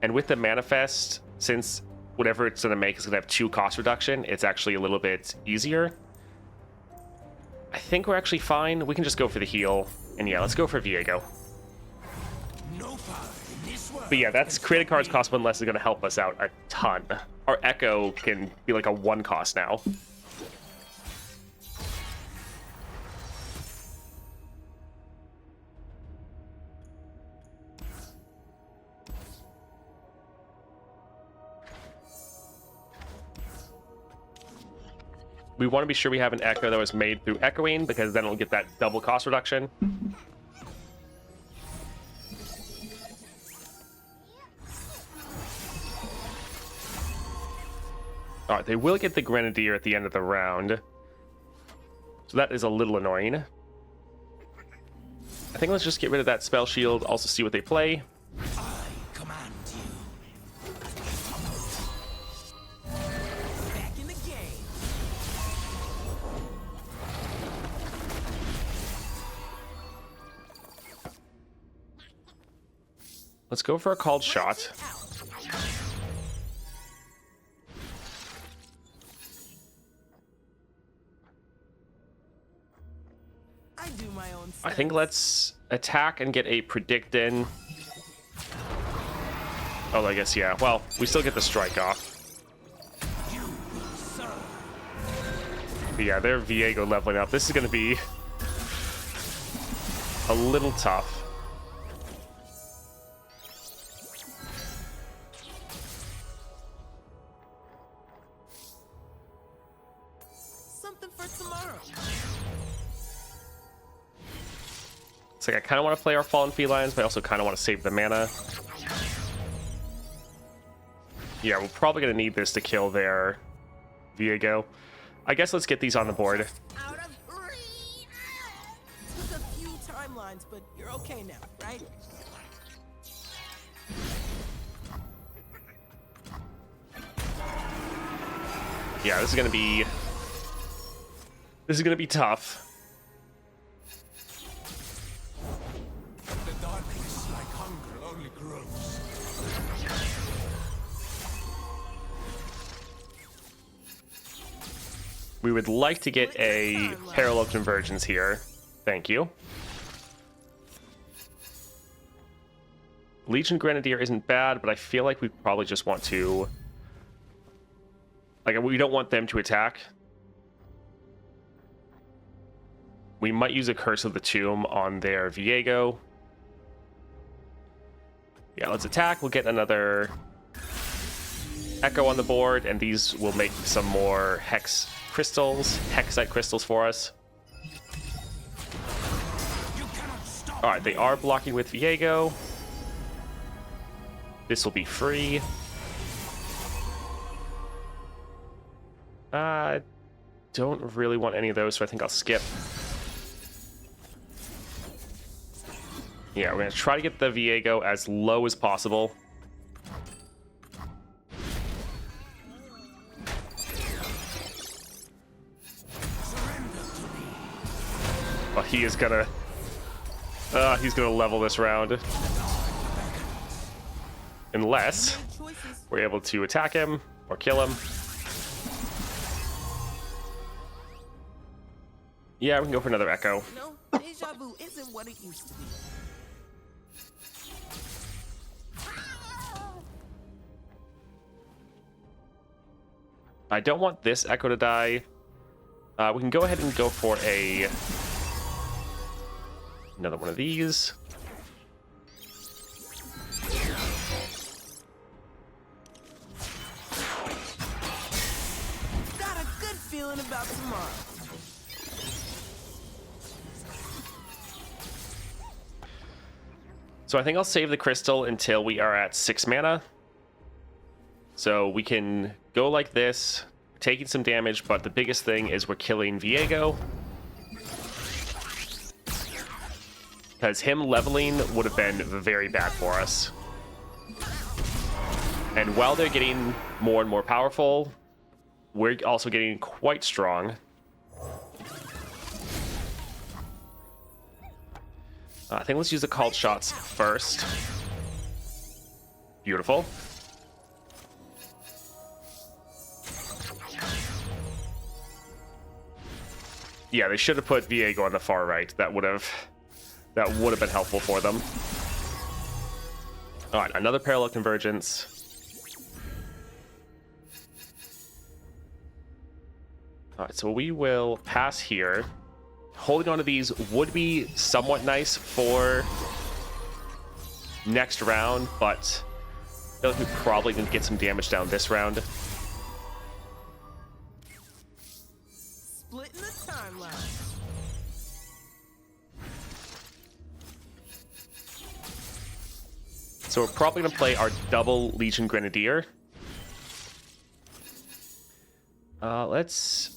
And with the Manifest, since whatever it's going to make is going to have 2 cost reduction, it's actually a little bit easier. I think we're actually fine. We can just go for the heal. And yeah, let's go for Viego. But yeah, that's created cards cost 1 less is going to help us out a ton. Our Ekko can be like a 1 cost now. We want to be sure we have an Ekko that was made through echoing, because then it'll get that double cost reduction. Alright, they will get the Grenadier at the end of the round. So that is a little annoying. I think let's just get rid of that spell shield, also see what they play. I command you. Back in the game. Let's go for a called shot. I do my own I think let's attack and get a predict in. Oh, I guess, yeah. Well, we still get the strike off. But yeah, they're Viego leveling up. This is going to be a little tough. something for tomorrow. It's like I kind of want to play our Fallen Felines, but I also kind of want to save the mana. Yeah, we're probably going to need this to kill their Viego. I guess let's get these on the board. Out of reach. Took a few timelines, but you're okay now, right? Yeah, this is going to be tough. The darkness, like hunger, only grows. We would like to get a parallel convergence here. Thank you. Legion Grenadier isn't bad, but I feel like we probably just want to... Like, we don't want them to attack. We might use a Curse of the Tomb on their Viego. Yeah, let's attack. We'll get another Ekko on the board, and these will make some more Hex crystals, Hexite crystals for us. Alright, they are blocking with Viego. This will be free. Don't really want any of those, so I think I'll skip. Yeah, we're going to try to get the Viego as low as possible. he is gonna... he's gonna level this round. Unless we're able to attack him or kill him. Yeah, we can go for another Ekko. No, deja vu isn't what it used to be. I don't want this Ekko to die. We can go ahead and go for another one of these. Got a good feeling about tomorrow. So I think I'll save the crystal until we are at 6 mana. So we can go like this, taking some damage, but the biggest thing is we're killing Viego. Because him leveling would have been very bad for us. And while they're getting more and more powerful, we're also getting quite strong. I think let's use the called shots first. Beautiful. Yeah, they should have put Viego on the far right. That would have been helpful for them. All right, another parallel convergence. All right, so we will pass here. Holding on to these would be somewhat nice for next round, but I feel like we probably need to get some damage down this round. Splitting the timeline. So we're probably going to play our double Legion Grenadier. Let's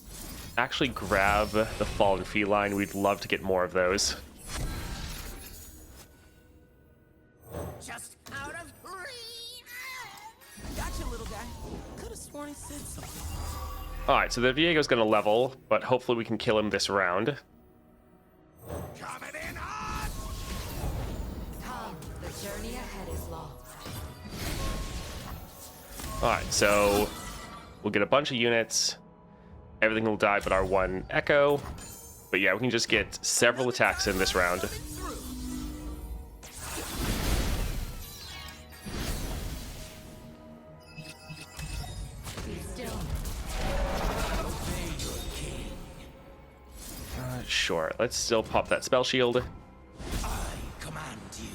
actually grab the Fallen Feline. We'd love to get more of those. Just out of reach. Gotcha, little guy. Could have sworn he said something. Alright, so the Viego's going to level, but hopefully we can kill him this round. Coming in hot! Come, the journey ahead is long. Alright, so we'll get a bunch of units. Everything will die but our one Ekko. But yeah, we can just get several attacks in this round. Sure, let's still pop that spell shield. I command you.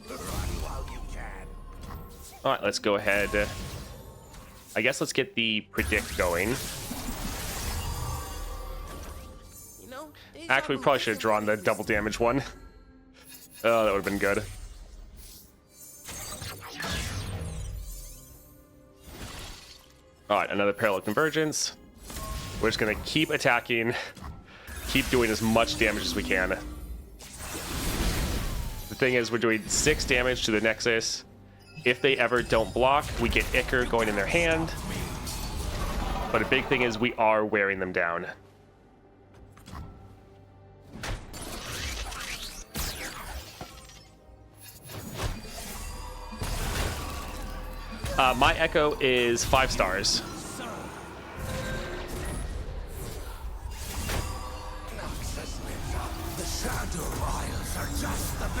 Run while you can. Alright, let's go ahead. I guess let's get the predict going. You know, Actually, we probably should have drawn the double damage one. Oh, that would have been good. Alright, another parallel convergence. We're just going to keep attacking, keep doing as much damage as we can. The thing is, we're doing 6 damage to the Nexus. If they ever don't block, we get Icker going in their hand. But a big thing is we are wearing them down. My Ekko is 5 stars.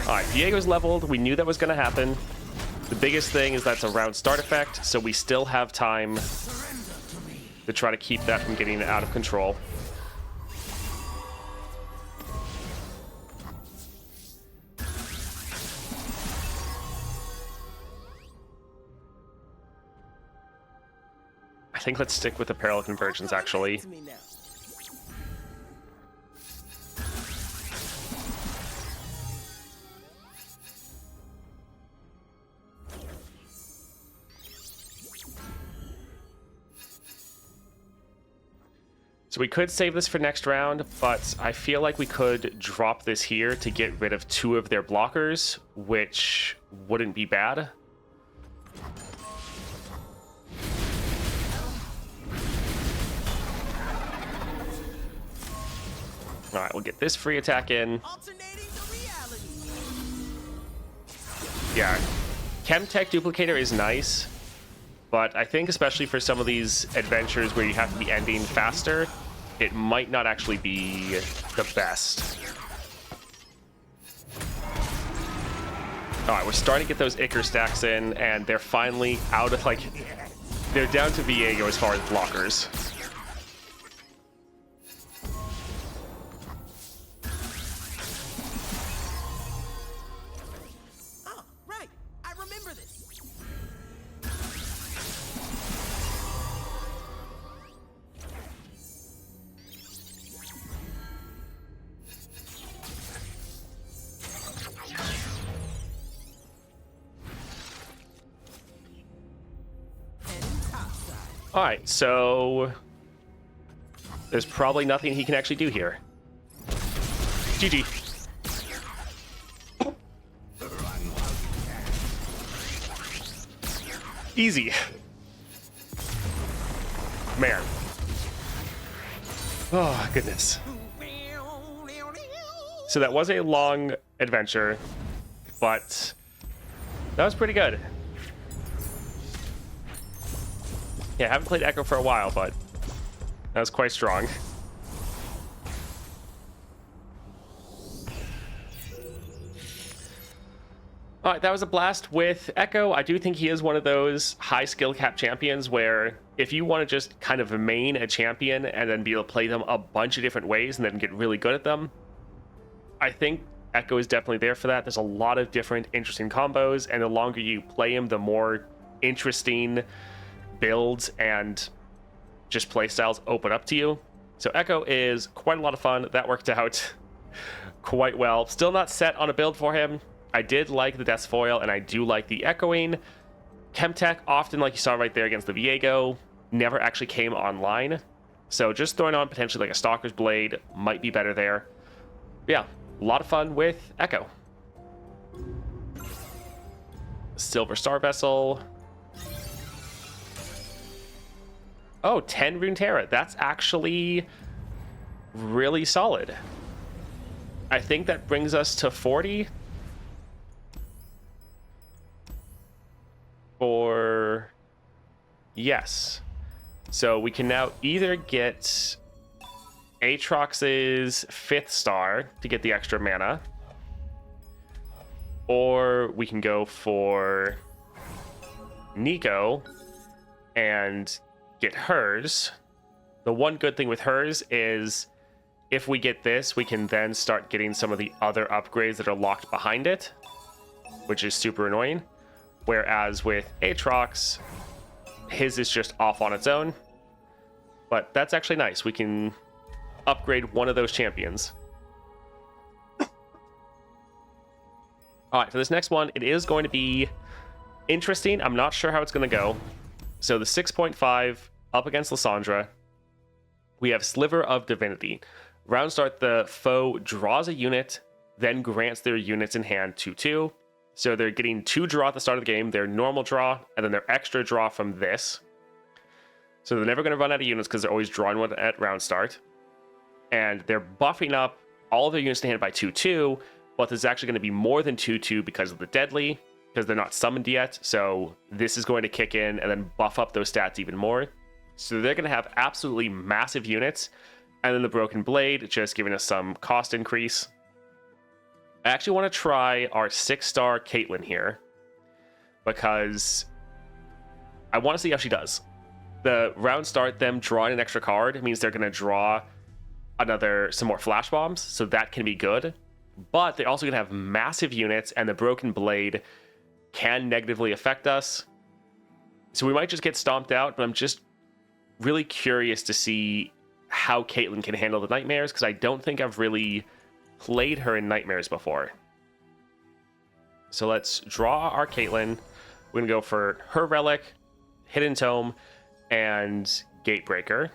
Alright, Viego's leveled. We knew that was going to happen. The biggest thing is that's a round start effect, so we still have time to try to keep that from getting out of control. I think let's stick with the parallel convergence, actually. So we could save this for next round, but I feel like we could drop this here to get rid of 2 of their blockers, which wouldn't be bad. All right, we'll get this free attack in. Alternating the reality. Yeah, Chemtech Duplicator is nice, but I think especially for some of these adventures where you have to be ending faster, it might not actually be the best. All right, we're starting to get those Icar stacks in, and they're finally out of, like, they're down to Viego as far as blockers. Oh, right. I remember this. Heading topside. All right, so there's probably nothing he can actually do here. GG. Easy. Man. Oh, goodness. So that was a long adventure, but that was pretty good. Yeah, I haven't played Ekko for a while, but that was quite strong. All right, that was a blast with Ekko. I do think he is one of those high skill cap champions where if you want to just kind of main a champion and then be able to play them a bunch of different ways and then get really good at them, I think Ekko is definitely there for that. There's a lot of different interesting combos, and the longer you play him, the more interesting builds and just playstyles open up to you. So Ekko is quite a lot of fun. That worked out quite well. Still not set on a build for him. I did like the Death's Foil, and I do like the Echoing. Chemtech, often, like you saw right there against the Viego, never actually came online. So just throwing on potentially like a Stalker's Blade might be better there. But yeah, a lot of fun with Ekko. Silver Star Vessel. Oh, 10 Runeterra. That's actually really solid. I think that brings us to 40. Or yes. So we can now either get Aatrox's 5th star to get the extra mana, or we can go for Nico and get hers. The one good thing with hers is if we get this, we can then start getting some of the other upgrades that are locked behind it, which is super annoying. Whereas with Aatrox, his is just off on its own. But that's actually nice. We can upgrade one of those champions. All right, for this next one, it is going to be interesting. I'm not sure how it's going to go. So the 6.5 up against Lysandra. We have Sliver of Divinity. Round start, the foe draws a unit, then grants their units in hand 2/2. So they're getting 2 draw at the start of the game, their normal draw, and then their extra draw from this. So they're never going to run out of units because they're always drawing one at round start. And they're buffing up all of their units to hand by 2/2, but there's actually going to be more than 2/2 because of the Deadly, because they're not summoned yet. So this is going to kick in and then buff up those stats even more. So they're going to have absolutely massive units. And then the Broken Blade, just giving us some cost increase. I actually want to try our 6-star Caitlyn here, because I want to see how she does. The round start, them drawing an extra card, means they're going to draw some more flash bombs, so that can be good. But they're also going to have massive units, and the Broken Blade can negatively affect us. So we might just get stomped out, but I'm just really curious to see how Caitlyn can handle the Nightmares, because I don't think I've really played her in Nightmares before. So let's draw our Caitlyn. We're going to go for her Relic, Hidden Tome, and Gatebreaker.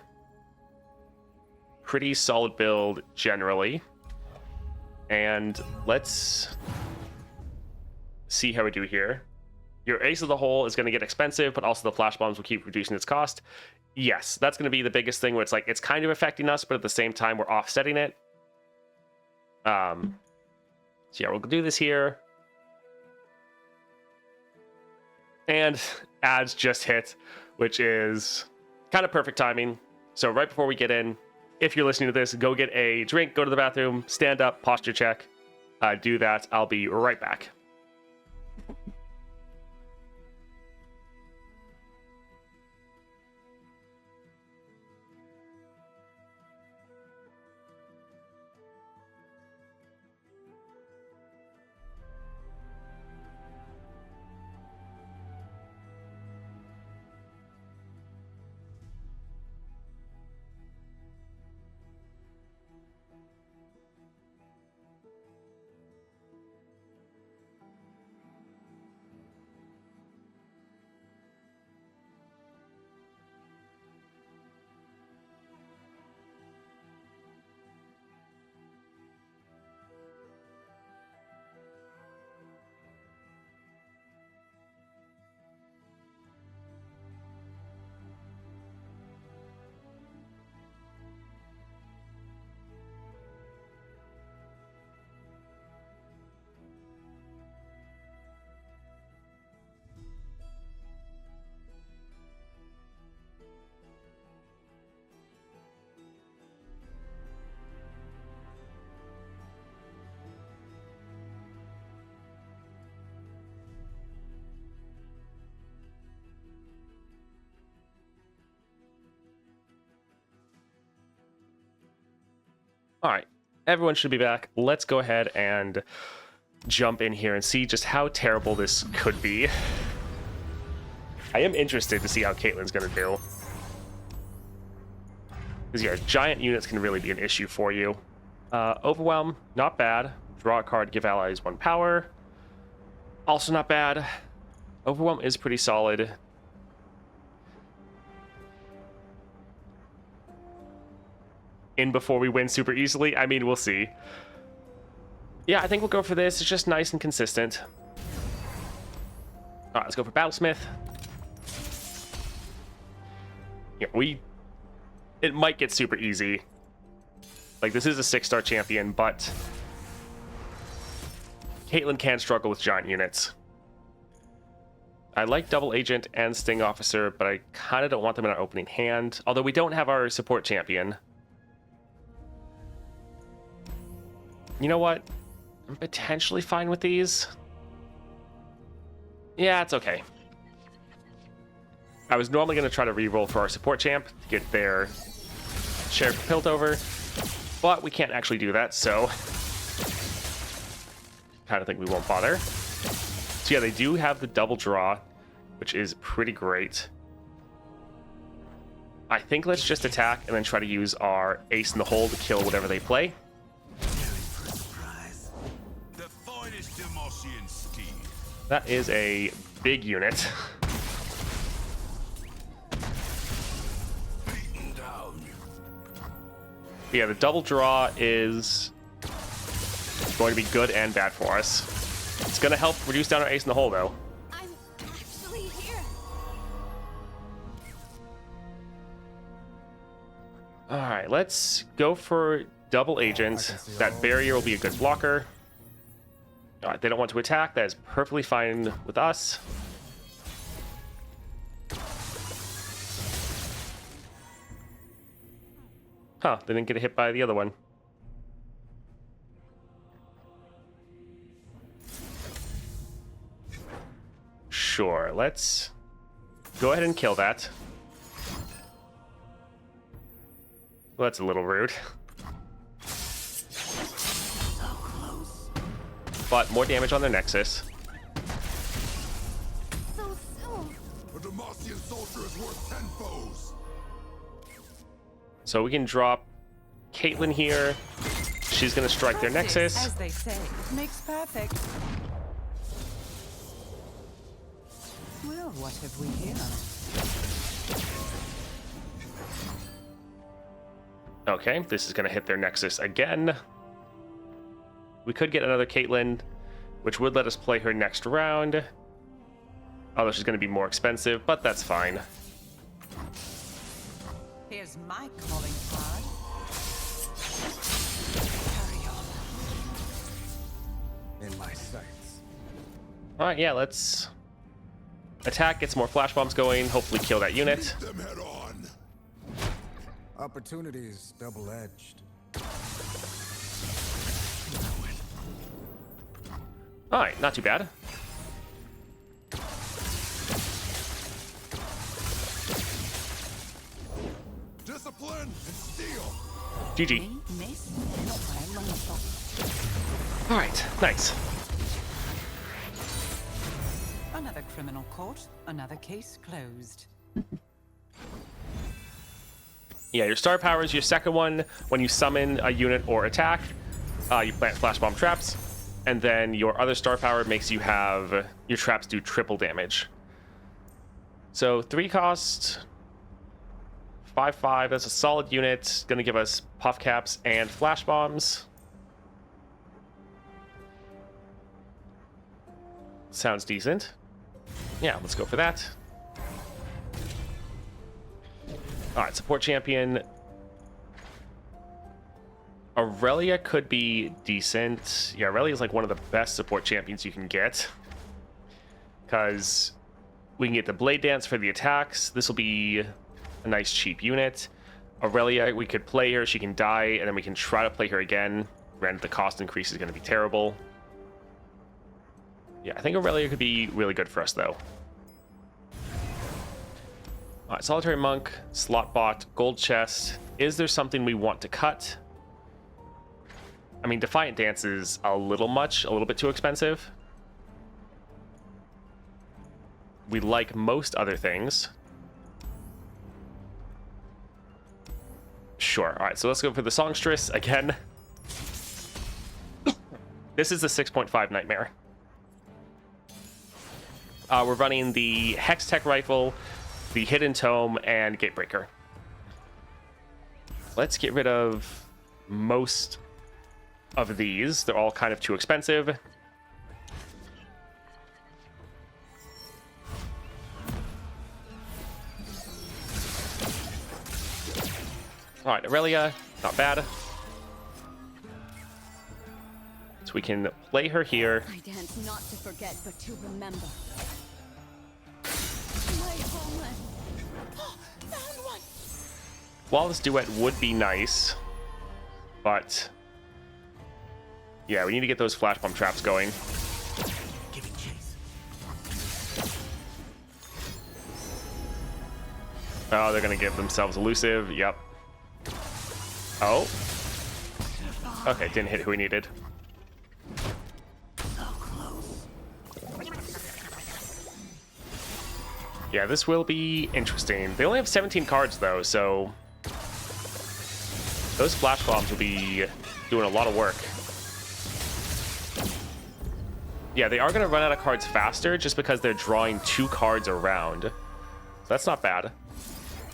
Pretty solid build generally. And let's see how we do here. Your Ace of the Hole is going to get expensive, but also the Flash Bombs will keep reducing its cost. Yes, that's going to be the biggest thing where it's like, it's kind of affecting us, but at the same time, we're offsetting it. So yeah, we'll do this here. And ads just hit, which is kind of perfect timing. So right before we get in, if you're listening to this, go get a drink, go to the bathroom, stand up, posture check. Do that. I'll be right back. All right, everyone should be back. Let's go ahead and jump in here and see just how terrible this could be. I am interested to see how Caitlyn's going to do. Because, yeah, giant units can really be an issue for you. Overwhelm, not bad. Draw a card, give allies 1 power. Also not bad. Overwhelm is pretty solid. In before we win super easily? I mean, we'll see. Yeah, I think we'll go for this. It's just nice and consistent. All right, let's go for Battlesmith. Yeah, it might get super easy. Like, this is a 6-star champion, but Caitlyn can struggle with giant units. I like Double Agent and Sting Officer, but I kind of don't want them in our opening hand. Although we don't have our support champion. You know what? I'm potentially fine with these. Yeah, it's okay. I was normally going to try to reroll for our support champ to get their Sheriff Piltover, but we can't actually do that, so kind of think we won't bother. So yeah, they do have the double draw, which is pretty great. I think let's just attack and then try to use our ace in the hole to kill whatever they play. That is a big unit. Yeah, the double draw is going to be good and bad for us. It's going to help reduce down our ace in the hole, though. I'm actually here. All right, let's go for double agent. That barrier will be a good blocker. All right, they don't want to attack. That is perfectly fine with us. Huh, they didn't get hit by the other one. Sure, let's go ahead and kill that. Well, that's a little rude. But more damage on their Nexus. So soon. A Demacian soldier is worth 10 foes. So we can drop Caitlyn here. She's going to strike their Nexus. As they say, makes perfect. Well, what have we here? Okay, this is going to hit their Nexus again. We could get another Caitlyn, which would let us play her next round. Although she's going to be more expensive, but that's fine. Here's my calling card. Carry on. in my sights. All right, yeah, let's attack, get some more flash bombs going, hopefully kill that unit. Them head on. Opportunities double-edged. All right, not too bad. Discipline and steel. GG. Miss, and fire long shot. All right, nice. Another criminal caught, another case closed. Yeah, your star power is your second one. When you summon a unit or attack, you plant flash bomb traps, and then your other star power makes you have your traps do triple damage. So 3 cost, 5/5. That's a solid unit. Gonna give us puff caps and flash bombs. Sounds decent. Yeah, let's go for that. All right, support champion. Aurelia could be decent. Yeah, Aurelia is like one of the best support champions you can get, because we can get the Blade Dance for the attacks. This will be a nice cheap unit. Aurelia, we could play her. She can die, and then we can try to play her again. Granted, the cost increase is going to be terrible. Yeah, I think Aurelia could be really good for us, though. All right, Solitary Monk, Slot Bot, Gold Chest. Is there something we want to cut? I mean, Defiant Dance is a little much, a little bit too expensive. We like most other things. Sure. All right, so let's go for the Songstress again. This is the 6.5 Nightmare. We're running the Hex Tech Rifle, the Hidden Tome, and Gatebreaker. Let's get rid of most of these. They're all kind of too expensive. All right, Aurelia, not bad. So we can play her here. I dance not to forget, but to remember. My homeland. Found one. Flawless Duet would be nice, but yeah, we need to get those flash bomb traps going. Giving chase. Oh, they're gonna give themselves elusive. Yep. Oh. Okay, didn't hit who we needed. Yeah, this will be interesting. They only have 17 cards, though, so those flash bombs will be doing a lot of work. Yeah, they are going to run out of cards faster just because they're drawing 2 cards around. So that's not bad.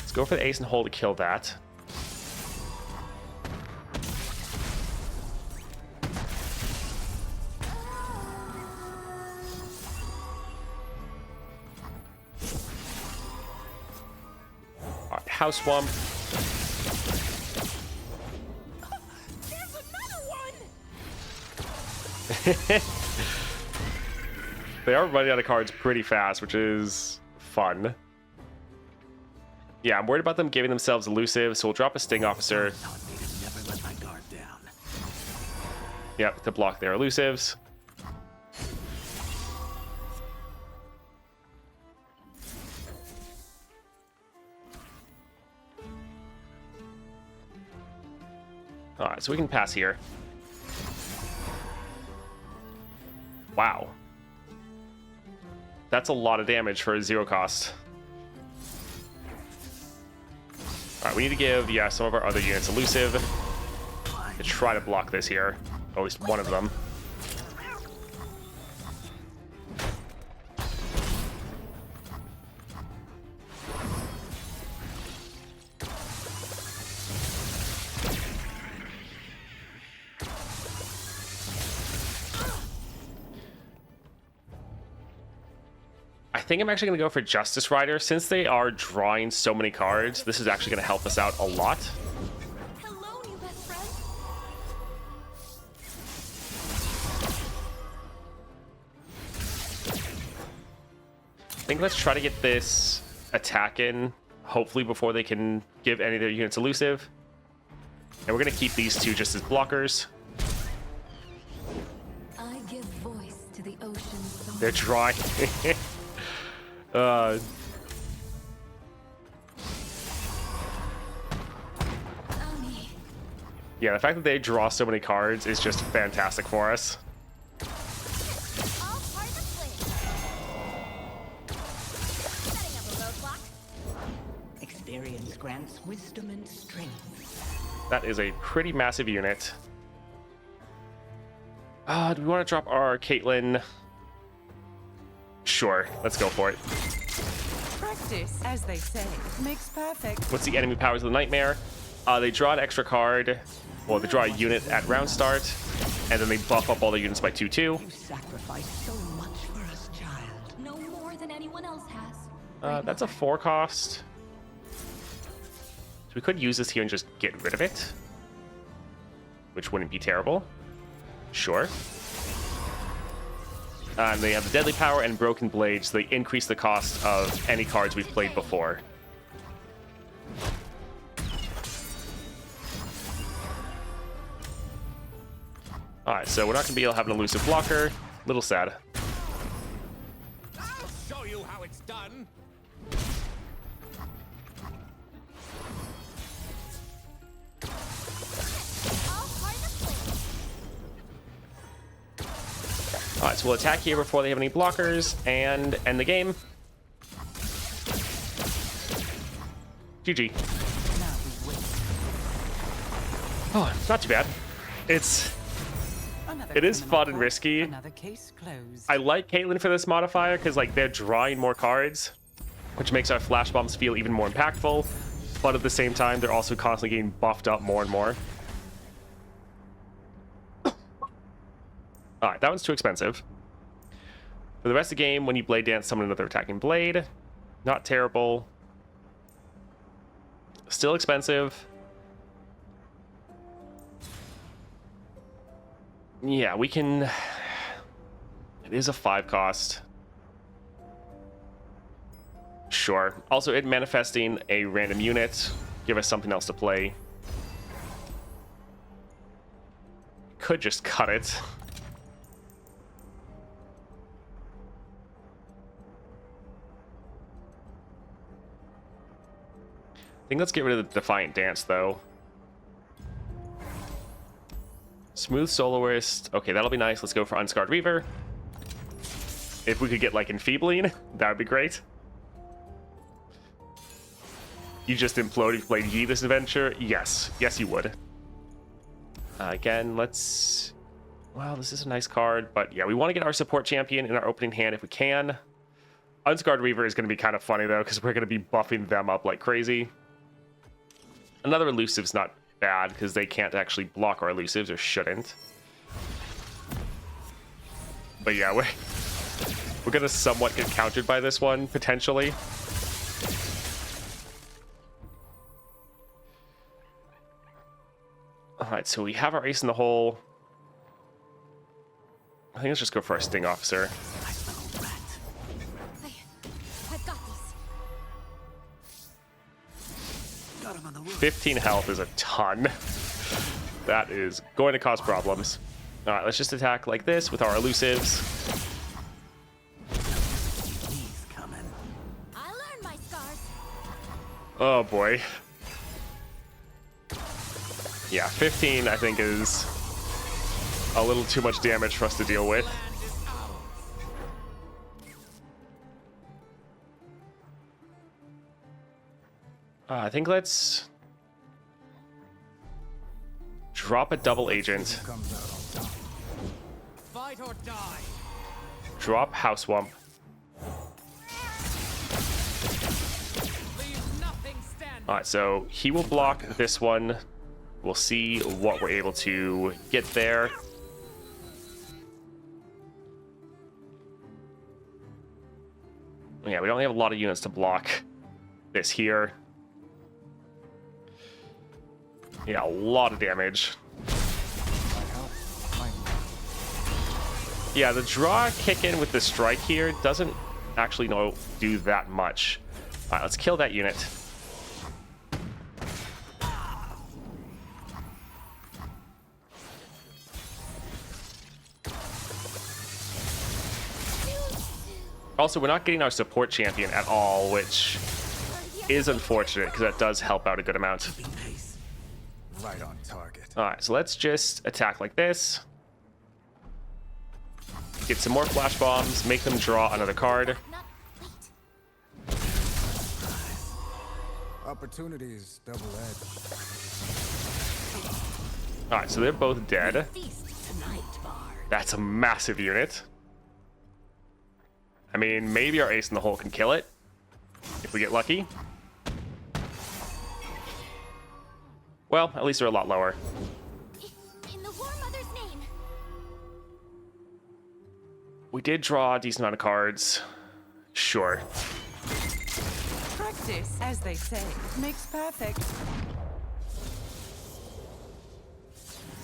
Let's go for the Ace and Hole to kill that. House Swamp. There's another one! They are running out of cards pretty fast, which is fun. Yeah, I'm worried about them giving themselves elusive, so we'll drop a Sting Officer. Taught me to never let my guard down. Yep, to block their elusives. Alright, so we can pass here. Wow. That's a lot of damage for a 0 cost. Alright, we need to give, yeah, some of our other units elusive to try to block this here. Or at least one of them. I think I'm actually going to go for Justice Rider. Since they are drawing so many cards, this is actually going to help us out a lot. Hello, new best friend. think let's try to get this attack in, hopefully before they can give any of their units elusive. And we're going to keep these two just as blockers. I give voice to the ocean's song. They're drawing. Yeah, the fact that they draw so many cards is just fantastic for us. All part of the plan. Setting up a roadblock. Experience grants wisdom and strength. That is a pretty massive unit. Do we want to drop our Caitlyn? Sure, let's go for it. Practice, as they say, makes perfect. What's the enemy powers of the nightmare? They draw an extra card. Well, they draw a unit at round start, and then they buff up all the units by 2/2. You sacrificed so much for us, child. No more than anyone else has. That's a 4 cost. So we could use this here and just get rid of it, which wouldn't be terrible. Sure. And they have the Deadly Power and Broken Blade, so they increase the cost of any cards we've played before. Alright, so we're not going to be able to have an elusive blocker. Little sad. I'll show you how it's done. All part of the plan. Alright, so we'll attack here before they have any blockers and end the game. GG. Oh, not too bad. It is fun and risky. Another case closed. I like Caitlyn for this modifier because like they're drawing more cards, which makes our flash bombs feel even more impactful. But at the same time, they're also constantly getting buffed up more and more. Alright, that one's too expensive. For the rest of the game, when you blade dance, summon another attacking blade. Not terrible. Still expensive. Yeah, we can... It is a 5 cost. Sure. Also, it manifesting a random unit. Give us something else to play. Could just cut it. I think let's get rid of the Defiant Dance, though. Smooth Soloist. Okay, that'll be nice. Let's go for Unscarred Reaver. If we could get, like, Enfeebling, that would be great. You just implode if you played Yi this adventure? Yes. Yes, you would. Again, let's... Well, this is a nice card, but yeah, we want to get our support champion in our opening hand if we can. Unscarred Reaver is going to be kind of funny, though, because we're going to be buffing them up like crazy. Another elusive's not bad, because they can't actually block our elusives, or shouldn't. But yeah, we're going to somewhat get countered by this one, potentially. Alright, so we have our ace in the hole. I think let's just go for our Sting Officer. I've got this. 15 health is a ton. That is going to cause problems. Alright, let's just attack like this with our elusives. He's coming. I learned my scars. Oh boy. Yeah, 15 I think is a little too much damage for us to deal with. I think let's drop a double agent. Fight or die. Drop House Wump. Leave nothing standing. Alright, so he will block this one. We'll see what we're able to get there. Yeah, we only have a lot of units to block this here. Yeah, a lot of damage. Yeah, the draw kick in with the strike here doesn't actually don't do that much. All right, let's kill that unit. Also, we're not getting our support champion at all, which is unfortunate because that does help out a good amount. Right on target. All right, so let's just attack like this. Get some more flash bombs, make them draw another card. Opportunities double-edged. All right, so they're both dead. That's a massive unit. I mean, maybe our ace in the hole can kill it if we get lucky. Well, at least they're a lot lower. In the War Mother's name. We did draw a decent amount of cards. Sure. Practice, as they say, makes perfect.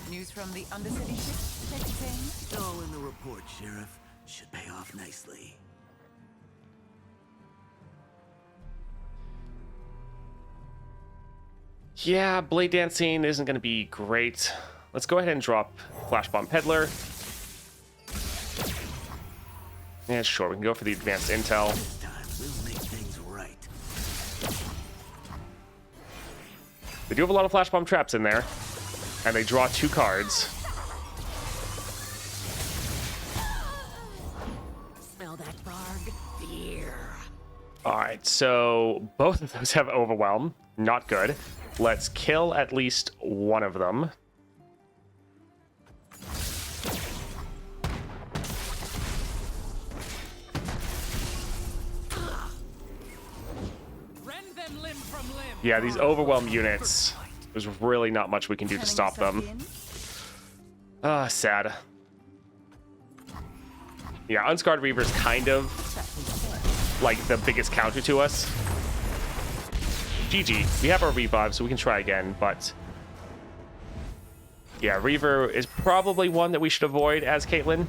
News from the Undercity ship, Captain? All in the report, Sheriff. Should pay off nicely. Yeah, Blade Dancing isn't going to be great. Let's go ahead and drop Flash Bomb Peddler. Yeah, sure, we can go for the advanced intel. This time, we'll make things right. They do have a lot of Flash Bomb traps in there, and they draw 2 cards. Smell that barg? Fear. Alright, so both of those have Overwhelm. Not good. Let's kill at least one of them. Rend them limb from limb. Yeah, these Overwhelm units, there's really not much we can do to stop them. Ah, sad. Yeah, Unscarred Reaver is kind of like the biggest counter to us. GG. We have our revive, so we can try again, but yeah, Reaver is probably one that we should avoid as Caitlyn.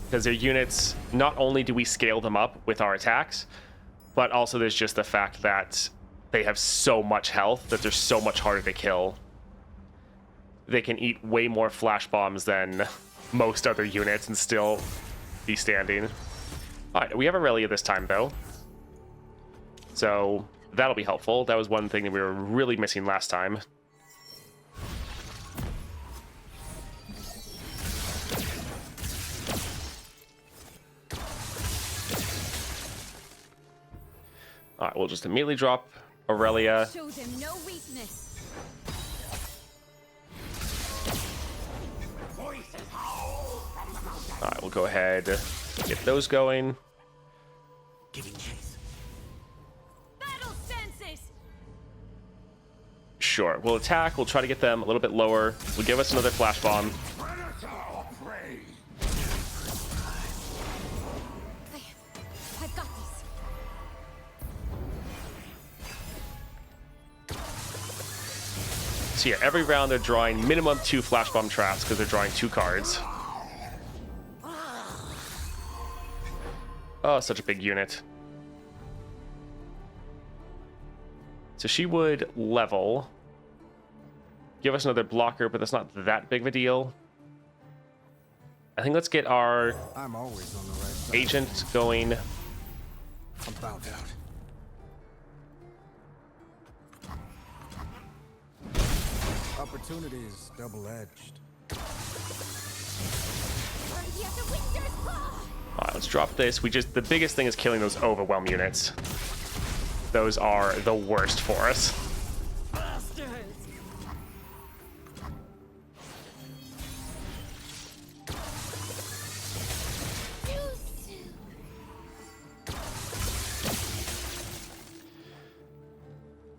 Because their units, not only do we scale them up with our attacks, but also there's just the fact that they have so much health that they're so much harder to kill. They can eat way more flash bombs than most other units and still be standing. Alright, we have Aurelia this time, though. So that'll be helpful. That was one thing that we were really missing last time. Alright, we'll just immediately drop Aurelia. Show them no weakness. Alright, we'll go ahead, get those going. Giving chase. Battle senses. Sure, we'll attack, we'll try to get them a little bit lower. We'll give us another flash bomb. I've got these. So yeah, every round they're drawing minimum 2 flash bomb traps because they're drawing 2 cards. Oh, such a big unit. So she would level. Give us another blocker, but that's not that big of a deal. I think let's get our I'm always on the right side. agent going. I'm bound out. Opportunities double-edged. Alright, let's drop this. The biggest thing is killing those overwhelm units. Those are the worst for us.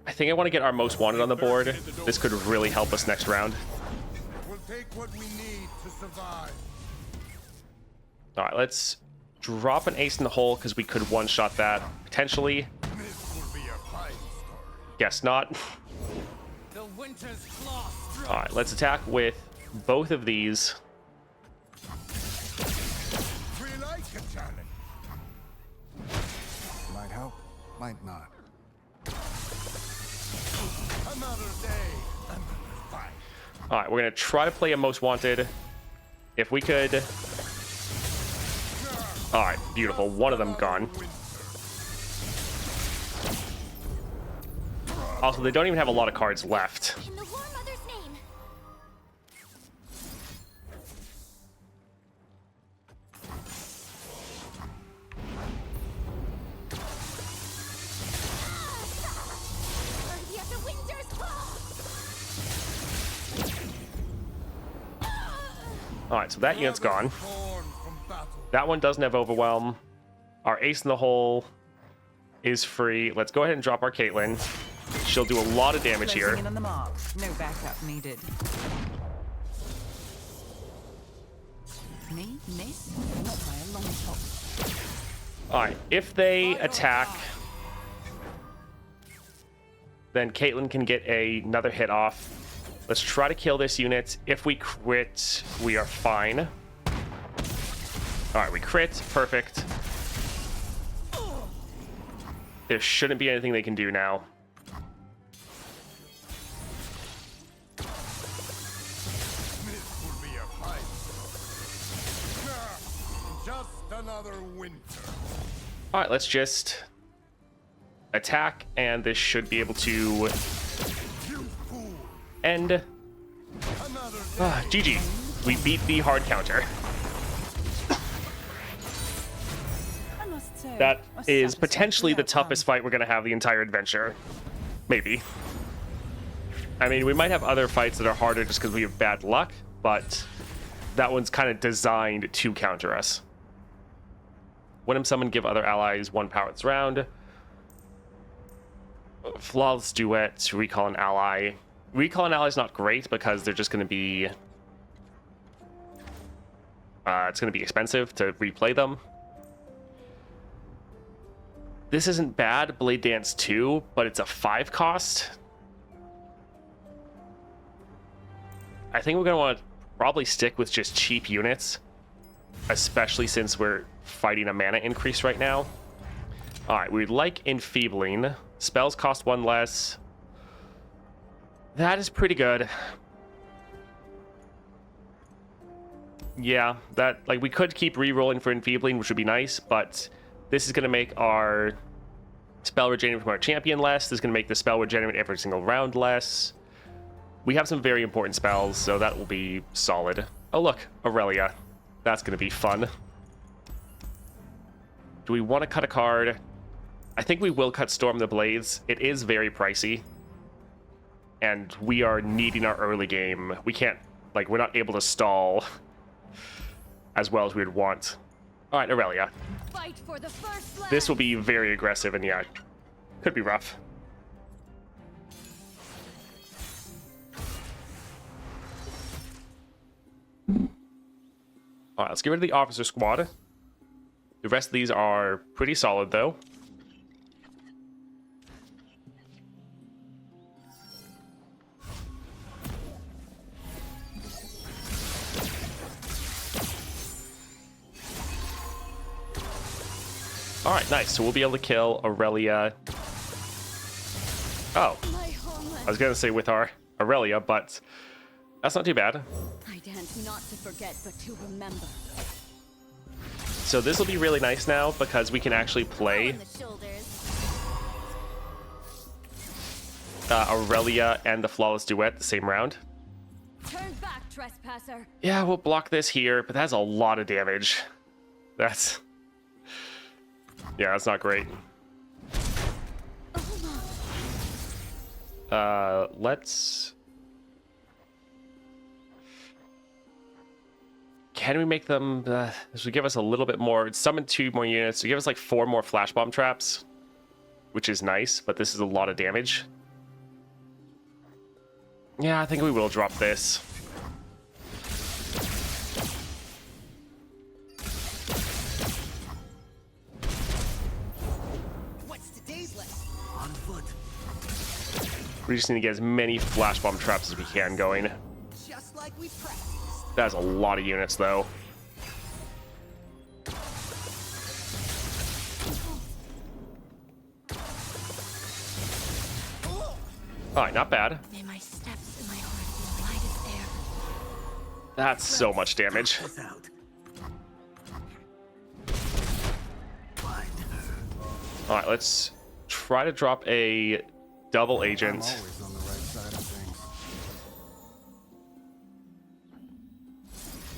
I think I want to get our most wanted on the board. This could really help us next round. We'll take what we need to survive. Alright, let's drop an ace in the hole because we could one-shot that, potentially. This will be a fight story. Guess not. The winter's claw strikes. Alright, let's attack with both of these. Might not. Another day, another fight. All right, we're gonna try to play a most wanted. If we could. All right, beautiful. One of them gone. Also, they don't even have a lot of cards left. In the War Mother's name. Worthy of the Winter's Claw. All right, so that unit's gone. Torn from battle. That one doesn't have overwhelm. Our ace in the hole is free. Let's go ahead and drop our Caitlyn. She'll do a lot of damage here. Closing in on the mark. No backup needed. Me? Miss? Not by a long shot. All right, if they attack, then Caitlyn can get another hit off. Let's try to kill this unit. If we crit, we are fine. All right, we crit. Perfect. There shouldn't be anything they can do now. This will be a fight. Just another winter. All right, let's just attack, and this should be able to You fool. end. Another day. GG. We beat the hard counter. I must say, That a is satisfactory potentially the outcome. toughest fight we're going to have the entire adventure. Maybe. I mean, we might have other fights that are harder just because we have bad luck, but that one's kind of designed to counter us. When him summon, give other allies 1 power this round. Flawless duet, recall an ally. Recall an ally is not great because they're just going to be... it's going to be expensive to replay them. This isn't bad, Blade Dance 2, but it's a 5 cost. I think we're going to want to probably stick with just cheap units, especially since we're fighting a mana increase right now. All right, we'd like Enfeebling. Spells cost 1 less. That is pretty good. Yeah, that, like, we could keep re-rolling for Enfeebling, which would be nice, but this is going to make our spell regenerate from our champion less. This is going to make the spell regenerate every single round less. We have some very important spells, so that will be solid. Oh, look, Aurelia. That's going to be fun. Do we want to cut a card? I think we will cut Storm the Blades. It is very pricey. And we are needing our early game. We can't, like, we're not able to stall as well as we would want. All right, Aurelia. Fight for the first land. This will be very aggressive, and yeah, could be rough. All right, let's get rid of the officer squad. The rest of these are pretty solid, though. All right, nice. So we'll be able to kill Aurelia. Oh, My homeland. I was going to say with our Aurelia, but that's not too bad. I dance not to forget, but to remember. So this will be really nice now because we can actually play On the shoulders. Aurelia and the Flawless Duet the same round. Turn back, trespasser. Yeah, we'll block this here, but that's a lot of damage. That's... Yeah, that's not great. Let's... Can we make them... this would give us a little bit more... Summon 2 more units. So give us like 4 more flash bomb traps, which is nice, but this is a lot of damage. Yeah, I think we will drop this. What's today's lesson? On foot. We just need to get as many flash bomb traps as we can going. Just like we practiced. That's a lot of units, though. All right, not bad. May my steps and my heart be light as air. That's so much damage. This out. Find her. All right, let's try to drop a double I'm agent. always on the right side of things.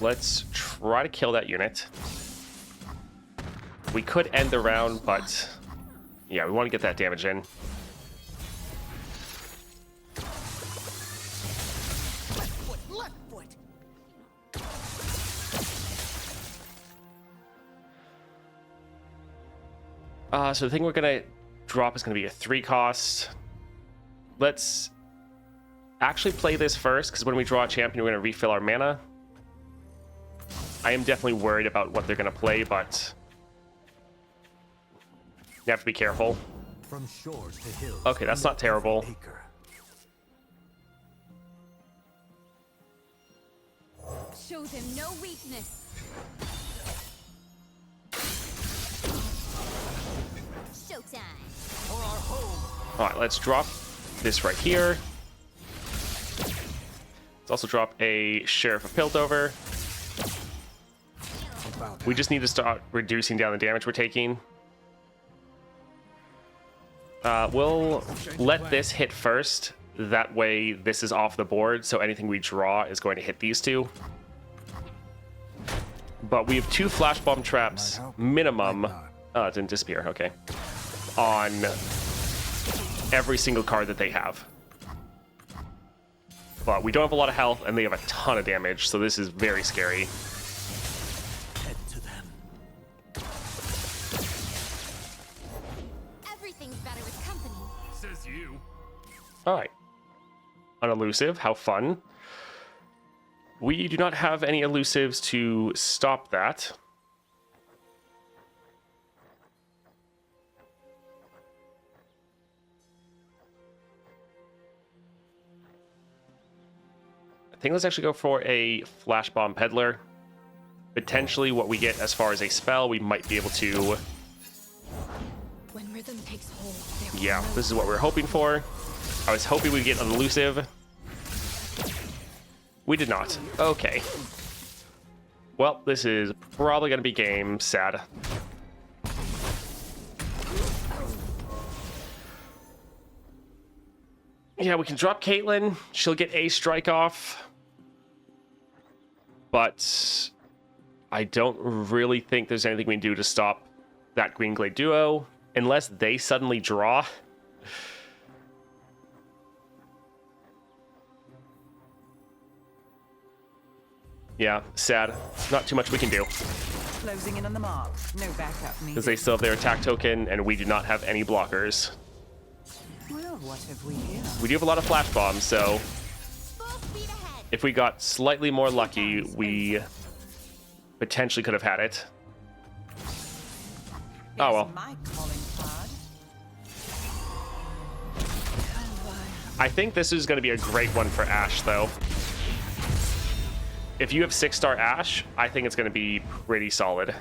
Let's try to kill that unit. We could end the round, but yeah, we want to get that damage in. Left foot, left foot. So the thing we're gonna drop is gonna be a 3 cost. Let's actually play this first, because when we draw a champion, we're gonna refill our mana. I am definitely worried about what they're gonna play, but you have to be careful. From shores to hills. Okay, that's not terrible. Acre. Show them no weakness. Showtime. For our home. All right, let's drop this right here. Let's also drop a Sheriff of Piltover. About We just need to start reducing down the damage we're taking. We'll let this hit first. That way, this is off the board, so anything we draw is going to hit these two. But we have 2 flash bomb traps minimum. Oh, it didn't disappear. Okay. On every single card that they have. But we don't have a lot of health, and they have a ton of damage, so this is very scary. Head to them. Everything's better with company. Says you. All right. Unelusive, how fun. We do not have any elusives to stop that. I think let's actually go for a Flash Bomb Peddler. Potentially what we get as far as a spell, we might be able to... When rhythm takes hold, there Yeah, this is what we're hoping for. I was hoping we'd get an elusive. We did not. Okay. Well, this is probably going to be game. Sad. Yeah, we can drop Caitlyn. She'll get a strike off. But I don't really think there's anything we can do to stop that Green Glade duo. Unless they suddenly draw. Yeah, sad. Not too much we can do. Closing in on the mark. No backup Because needed. they still have their attack token, and we do not have any blockers. Well, what have we here? We do have a lot of flash bombs, so Full speed ahead. if we got slightly more lucky, we potentially could have had it. Oh well. Here's my calling card. I think this is going to be a great one for Ashe, though. If you have 6-star Ashe, I think it's going to be pretty solid.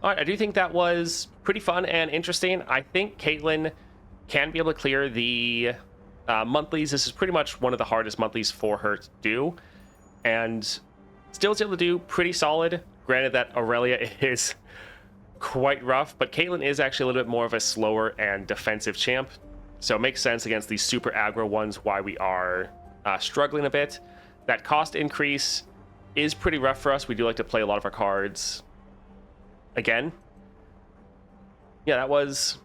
All right, I do think that was pretty fun and interesting. I think Caitlyn can be able to clear the monthlies. This is pretty much one of the hardest monthlies for her to do. And still is able to do pretty solid. Granted that Aurelia is quite rough, but Caitlyn is actually a little bit more of a slower and defensive champ. So it makes sense against these super aggro ones why we are struggling a bit. That cost increase is pretty rough for us. We do like to play a lot of our cards again. Yeah, that was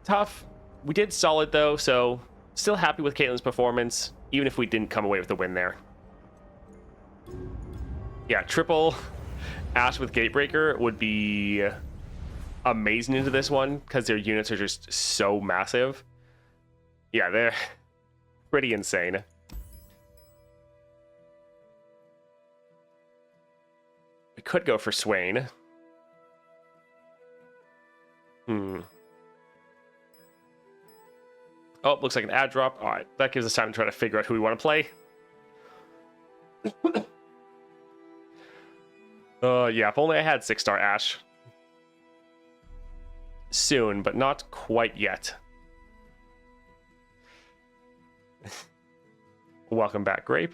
tough. We did solid though, so still happy with Caitlyn's performance, even if we didn't come away with the win there. Yeah, triple Ashe with Gatebreaker would be amazing into this one because their units are just so massive. Yeah, they're pretty insane. We could go for Swain. Oh, looks like an ad drop. All right, that gives us time to try to figure out who we want to play. Yeah, if only I had 6-star Ashe. soon, but not quite yet. Welcome back, Grape.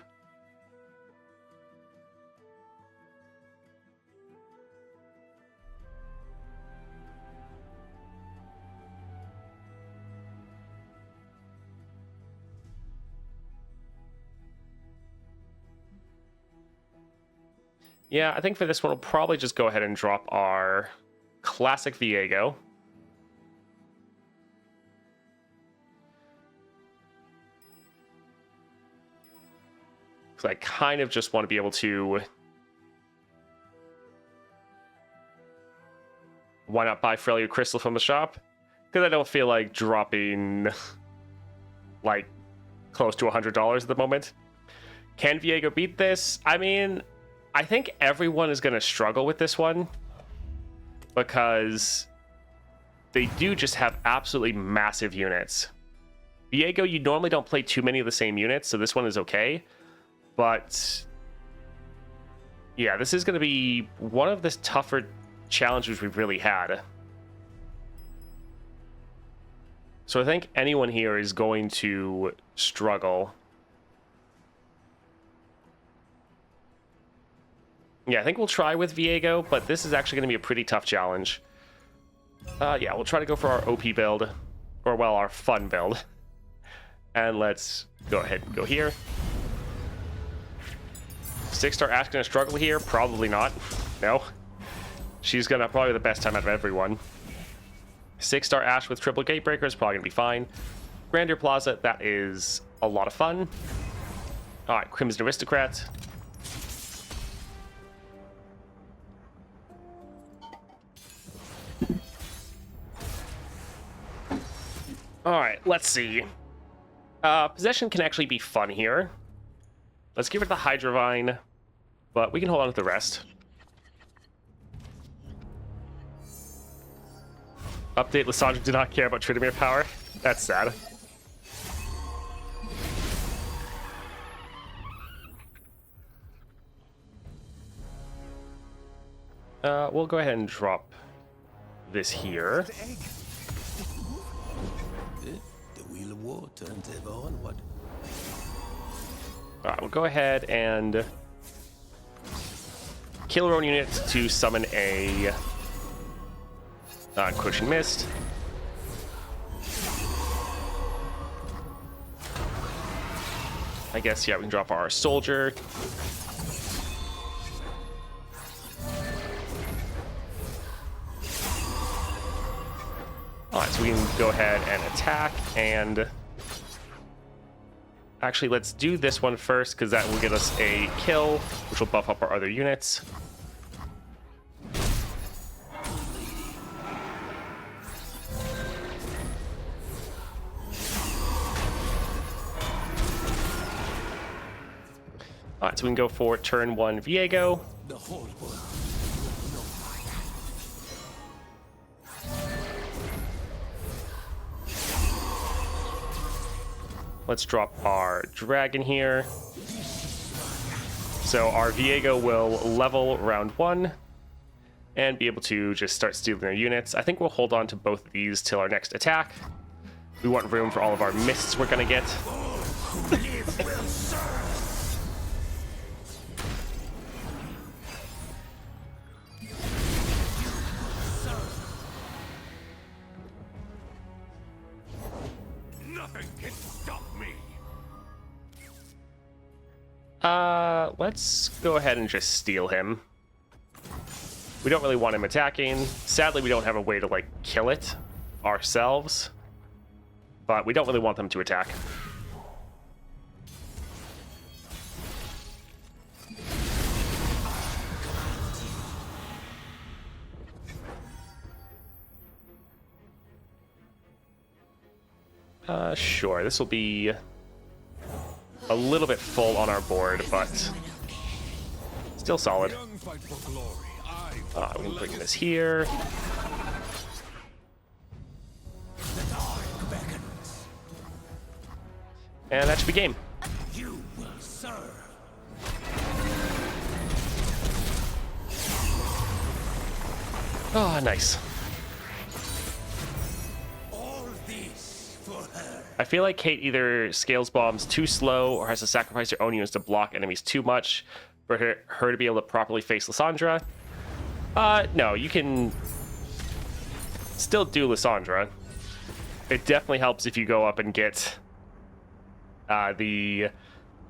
Yeah, I think for this one, we'll probably just go ahead and drop our classic Viego. Because I kind of just want to be able to... Why not buy Freljord Crystal from the shop? Because I don't feel like dropping, like, close to $100 at the moment. Can Viego beat this? I mean... I think everyone is going to struggle with this one because they do just have absolutely massive units. Viego, you normally don't play too many of the same units, so this one is okay. But yeah, this is going to be one of the tougher challenges we've really had. So I think anyone here is going to struggle. Yeah, I think we'll try with Viego, but this is actually going to be a pretty tough challenge. Yeah, we'll try to go for our OP build, or well, our fun build. And let's go ahead and go here. 6-star Ash gonna struggle here? Probably not. No. She's gonna probably the best time out of everyone. 6-star Ash with triple Gatebreaker is probably gonna be fine. Grandeur Plaza, that is a lot of fun. Alright, Crimson Aristocrat. Alright, let's see. Possession can actually be fun here. Let's give it the Hydrovine, but we can hold on to the rest. Update, Lysandra did not care about Tryndamere power. That's sad. We'll go ahead and drop this here. Alright, we'll go ahead and kill our own unit to summon a Crushing Mist. I guess, yeah, we can drop our soldier. Alright, so we can go ahead and attack, and actually let's do this one first because that will get us a kill, which will buff up our other units. Alright, so we can go for turn 1 Viego. The whole world. Let's drop our dragon here. So our Viego will level round 1 and be able to just start stealing their units. I think we'll hold on to both of these till our next attack. We want room for all of our mists we're gonna get. Nothing can stop me. Let's go ahead and just steal him. We don't really want him attacking. Sadly, we don't have a way to, like, kill it ourselves. But we don't really want them to attack. Sure, this will be a little bit full on our board, but still solid. We can bring this here. And that should be game. You will serve. Oh, nice. I feel like Cait either scales bombs too slow or has to sacrifice her own units to block enemies too much for her to be able to properly face Lysandra. No, you can still do Lysandra. It definitely helps if you go up and get the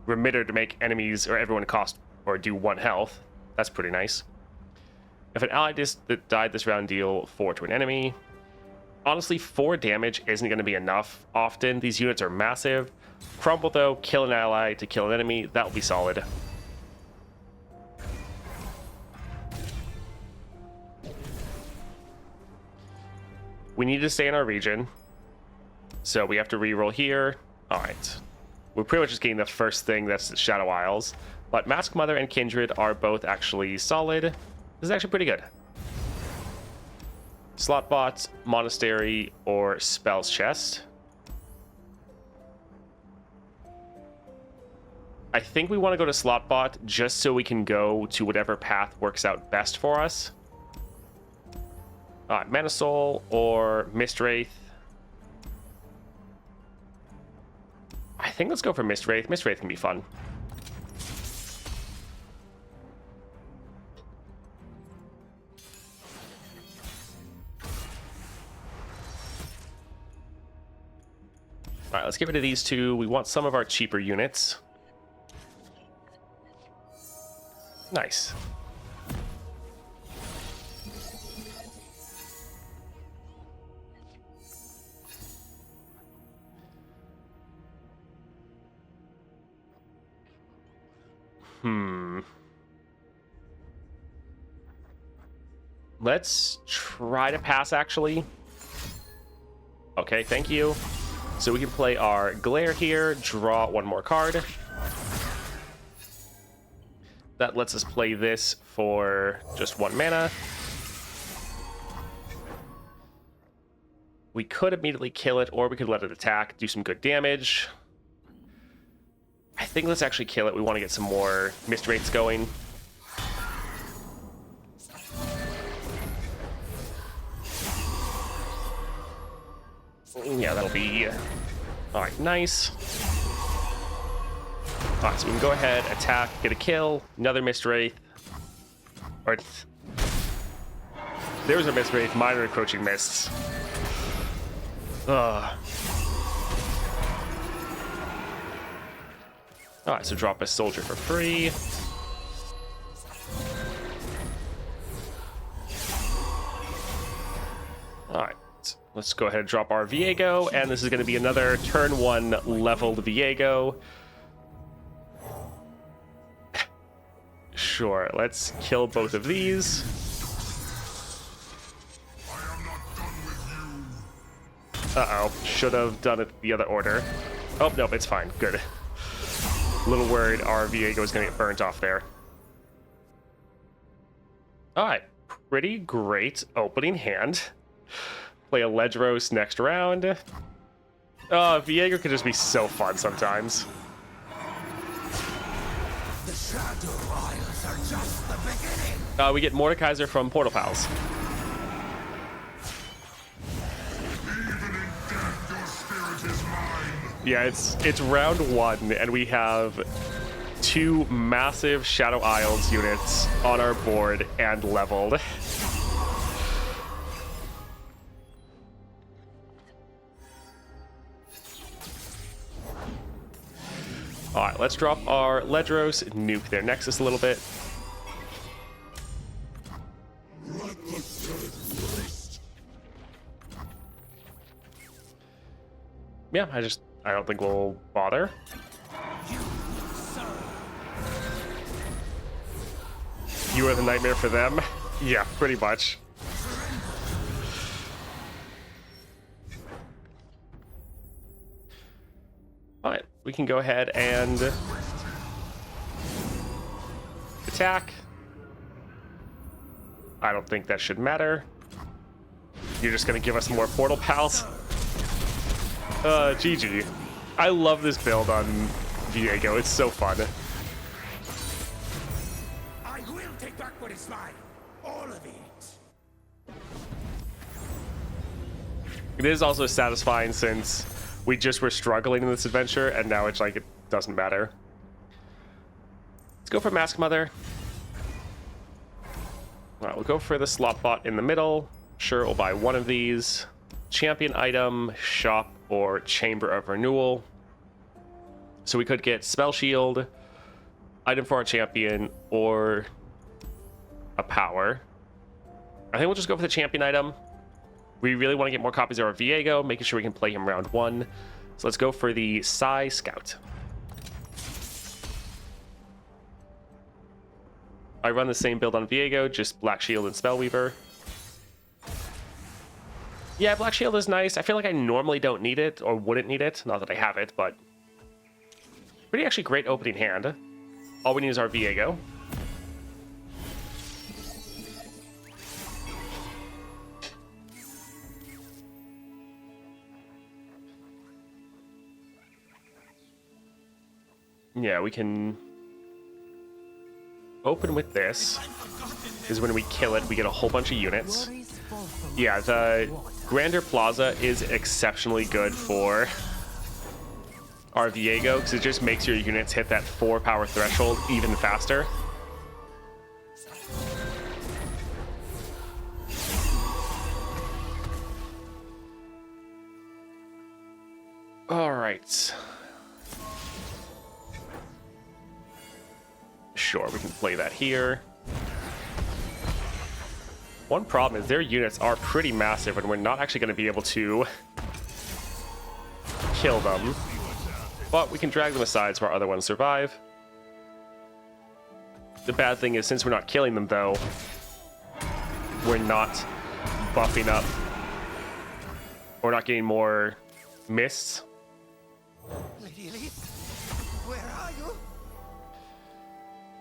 remitter to make enemies or everyone cost or do 1 health. That's pretty nice. If an ally that died this round, deal 4 to an enemy. Honestly, 4 damage isn't going to be enough. Often, these units are massive. Crumble, though, kill an ally to kill an enemy. That'll be solid. We need to stay in our region. So we have to reroll here. All right. We're pretty much just getting the first thing, that's the Shadow Isles. But Mask Mother and Kindred are both actually solid. This is actually pretty good. Slotbot, Monastery, or Spells Chest. I think we want to go to Slotbot just so we can go to whatever path works out best for us. Mana Soul or Mist Wraith. I think let's go for Mist Wraith. Mist Wraith can be fun. Alright, let's get rid of these 2. We want some of our cheaper units. Nice. Let's try to pass, actually. Okay, thank you. So we can play our Glare here, draw 1 more card. That lets us play this for just 1 mana. We could immediately kill it, or we could let it attack, do some good damage. I think let's actually kill it. We want to get some more Mist Wraiths going. Yeah, that'll be... Alright, nice. Alright, so we can go ahead, attack, get a kill, another Mist Wraith. Or... There's a Mist Wraith, minor encroaching mists. Ugh. Alright, so drop a soldier for free. Alright, let's go ahead and drop our Viego, and this is going to be another turn 1 leveled Viego. Sure, let's kill both of these. Uh-oh, should have done it the other order. Oh, nope, it's fine, good. Little worried our Viego is going to get burnt off there. Alright, pretty great opening hand. Play a Ledros next round. Oh, Viego can just be so fun sometimes. The Shadow Isles are just the beginning. We get Mordekaiser from Portal Pals. Yeah, it's round 1, and we have 2 massive Shadow Isles units on our board and leveled. Alright, let's drop our Ledros, nuke their Nexus a little bit. Yeah, I don't think we'll bother. You are the nightmare for them? Yeah, pretty much. Alright, we can go ahead and attack. I don't think that should matter. You're just gonna give us more Portal Pals? GG. I love this build on Viego. It's so fun. I will take back what is mine. All of it. It is also satisfying since We just were struggling in this adventure, and now it's like it doesn't matter. Let's go for Mask Mother. All right, we'll go for the slot bot in the middle. Sure, we'll buy one of these. Champion item, shop, or Chamber of Renewal. So we could get Spell Shield, item for our champion, or a power. I think we'll just go for the champion item. We really want to get more copies of our Viego, making sure we can play him round 1. So let's go for the Psy Scout. I run the same build on Viego, just Black Shield and Spellweaver. Yeah, Black Shield is nice. I feel like I normally don't need it, or wouldn't need it. Not that I have it, but pretty actually great opening hand. All we need is our Viego. Yeah, we can open with this. Is when we kill it, we get a whole bunch of units. Yeah, the Grander Plaza is exceptionally good for our Viego, because it just makes your units hit that 4 power threshold even faster. All right. Sure, we can play that here. One problem is their units are pretty massive, and we're not actually going to be able to kill them. But we can drag them aside so our other ones survive. The bad thing is, since we're not killing them, though, we're not buffing up. We're not getting more mists. Lady Elise, where are you?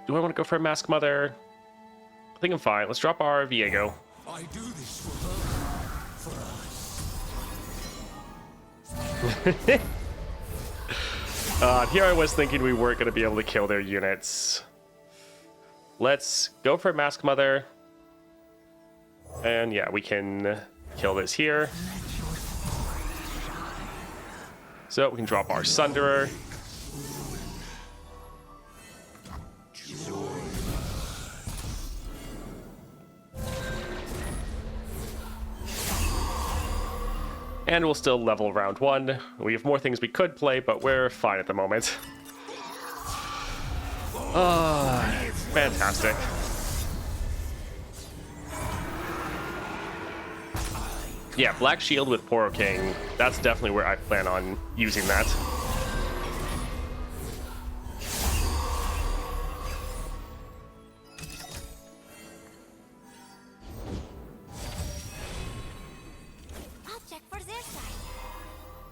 Do I want to go for a Mask Mother? I think I'm fine. Let's drop our Viego. I do this for her, for us. Here I was thinking we weren't going to be able to kill their units. Let's go for Mask Mother. And yeah, we can kill this here. So we can drop our Sunderer. And we'll still level round 1. We have more things we could play, but we're fine at the moment. Fantastic. Yeah, Black Shield with Poro King. That's definitely where I plan on using that.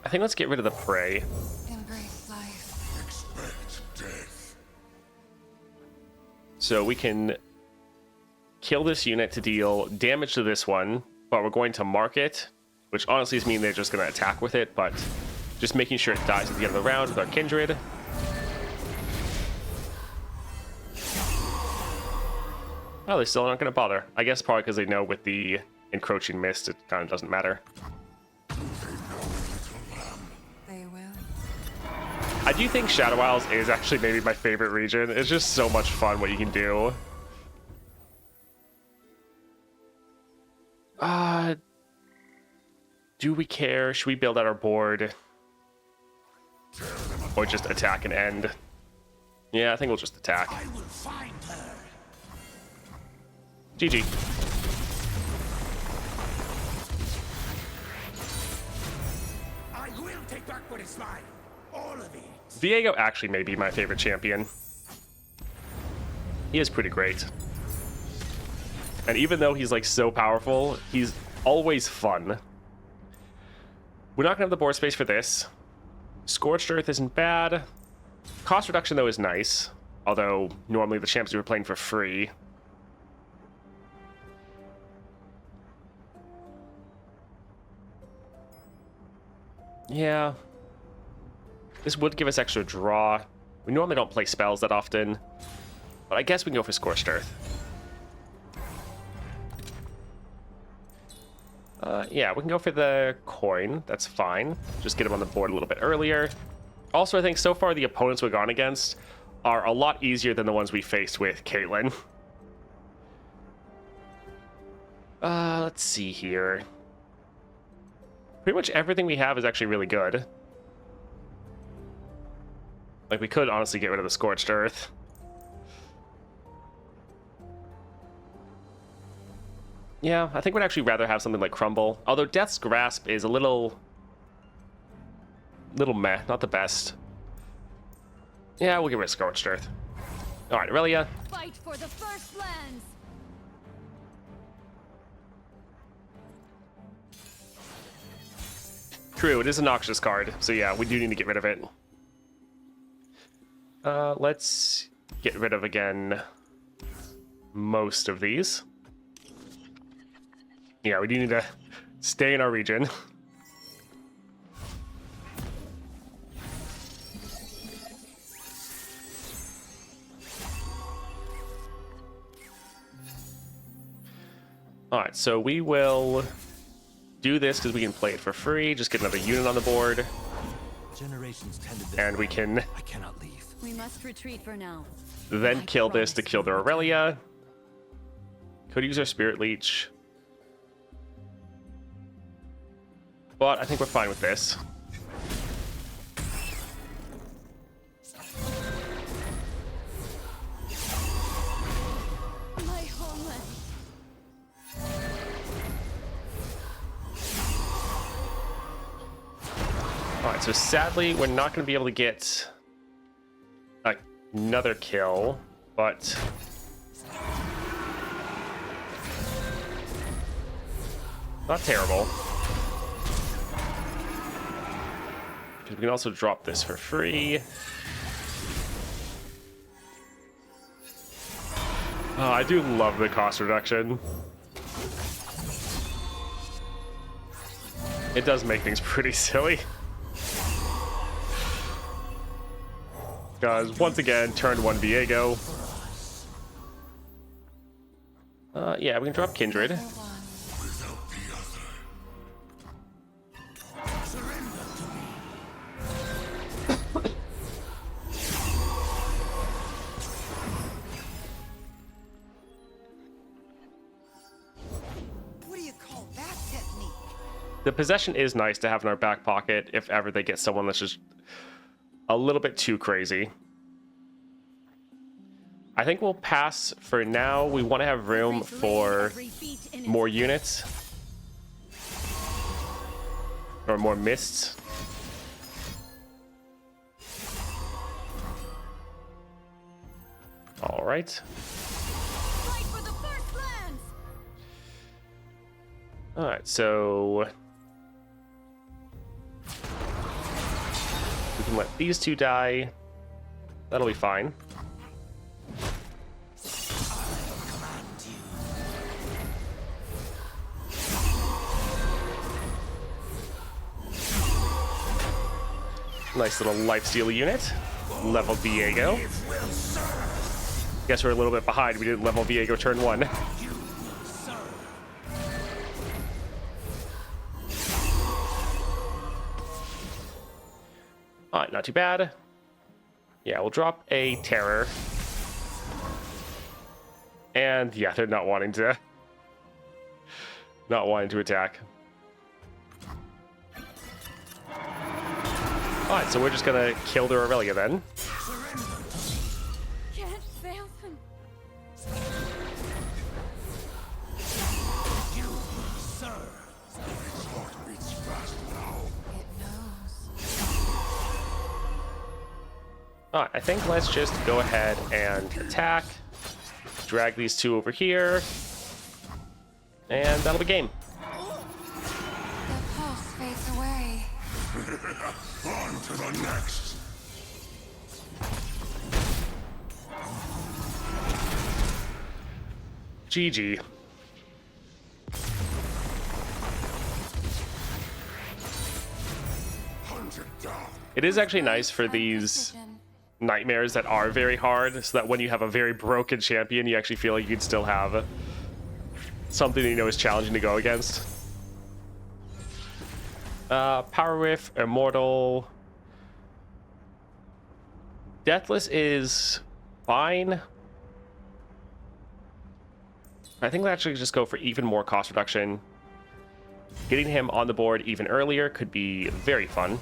I think let's get rid of the prey. Embrace life. Expect death. So we can kill this unit to deal damage to this one, but we're going to mark it, which honestly means they're just going to attack with it, but just making sure it dies at the end of the round with our Kindred. Oh, they still aren't going to bother. I guess probably because they know with the encroaching mist, it kind of doesn't matter. They will. I do think Shadow Isles is actually maybe my favorite region. It's just so much fun what you can do. Do we care? Should we build out our board? Or just attack and end? Yeah, I think we'll just attack. I will find her. GG. I will take back what is mine. All of it. Viego actually may be my favorite champion. He is pretty great. And even though he's like so powerful, he's always fun. We're not gonna have the board space for this. Scorched Earth isn't bad. Cost reduction though is nice. Although normally the champs we were playing for free. Yeah. This would give us extra draw. We normally don't play spells that often. But I guess we can go for Scorched Earth. Yeah, we can go for the coin. That's fine. Just get him on the board a little bit earlier. Also, I think so far the opponents we've gone against are a lot easier than the ones we faced with Caitlyn. Let's see here. Pretty much everything we have is actually really good. Like, we could honestly get rid of the Scorched Earth. Yeah, I think we'd actually rather have something like Crumble. Although Death's Grasp is a little meh, not the best. Yeah, we'll get rid of Scorched Earth. Alright, Aurelia. Fight for the first lands. True, it is a noxious card, so yeah, we do need to get rid of it. Let's get rid of, again, most of these. Yeah, we do need to stay in our region. Alright, so we will do this because we can play it for free. Just get another unit on the board. Generations tended this And we can I cannot leave. We must retreat for now. then kill this to kill the Aurelia. Could use our Spirit Leech. But I think we're fine with this. My homeland. Alright, so sadly, we're not going to be able to get another kill, but not terrible. Because we can also drop this for free. Oh, I do love the cost reduction. It does make things pretty silly. Because once again, turn 1 Viego. Yeah, we can drop Kindred. What do you call that technique? The possession is nice to have in our back pocket if ever they get someone that's just a little bit too crazy. I think we'll pass for now. We want to have room for more units. Or more mists. Alright. Fight for the first lands. Alright, so we can let these two die. That'll be fine. Nice little lifesteal unit. Level Viego. Guess we're a little bit behind. We didn't level Viego turn 1. Alright, not too bad. Yeah, we'll drop a Terror. And yeah, they're not wanting to attack. Alright, so we're just gonna kill the Aurelia then. Can't fail them. Alright, I think let's just go ahead and attack. Drag these two over here. And that'll be game. The pulse fades away. On to the next. GG. Hunted down. It is actually nice for these nightmares that are very hard, so that when you have a very broken champion, you actually feel like you'd still have something that you know is challenging to go against. Power Riff, Immortal. Deathless is fine. I think we'll actually just go for even more cost reduction. Getting him on the board even earlier could be very fun.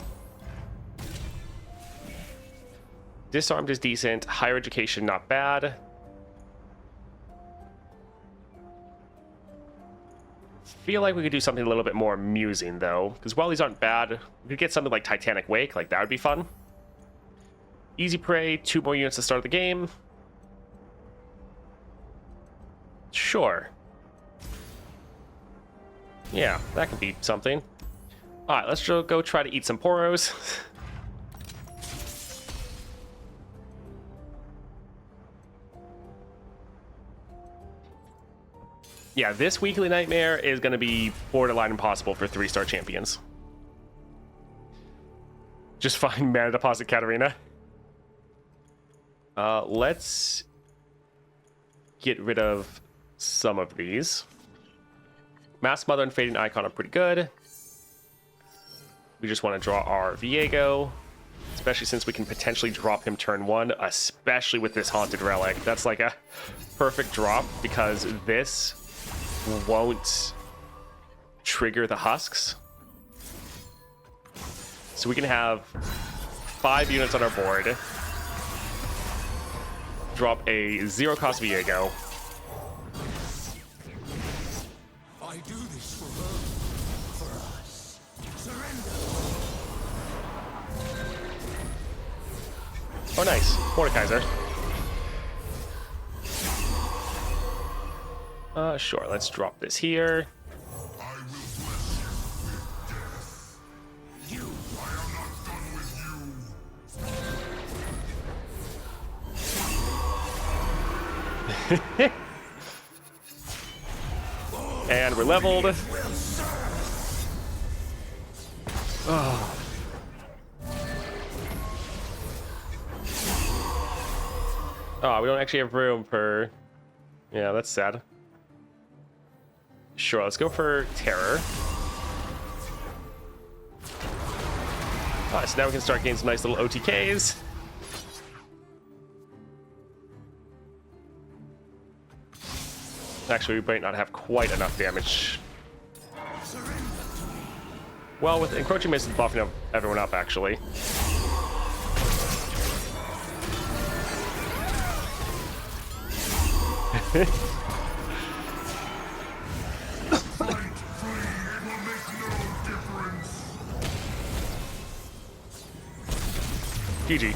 Disarmed is decent. Higher Education, not bad. Feel like we could do something a little bit more amusing, though. Because while these aren't bad, we could get something like Titanic Wake. Like, that would be fun. Easy Prey, 2 more units to start the game. Sure. Yeah, that could be something. Alright, let's go try to eat some Poros. Yeah, this weekly nightmare is going to be borderline impossible for 3-star champions. Just find Mana Deposit Katarina. Let's get rid of some of these. Masked Mother and Fading Icon are pretty good. We just want to draw our Viego, especially since we can potentially drop him turn 1, especially with this Haunted Relic. That's like a perfect drop because this won't trigger the husks. So we can have 5 units on our board. Drop a 0-cost Viego. I do this for her, for us. Surrender. Oh, nice. Mordekaiser. Sure, let's drop this here. I will bless you with death. You, I am not done with you. And we're leveled. Oh. Oh, we don't actually have room for... Yeah, that's sad. Sure, let's go for Terror. Alright, so now we can start getting some nice little OTKs. Actually, we might not have quite enough damage. Well, with Encroaching Mist buffing everyone up, actually. GG.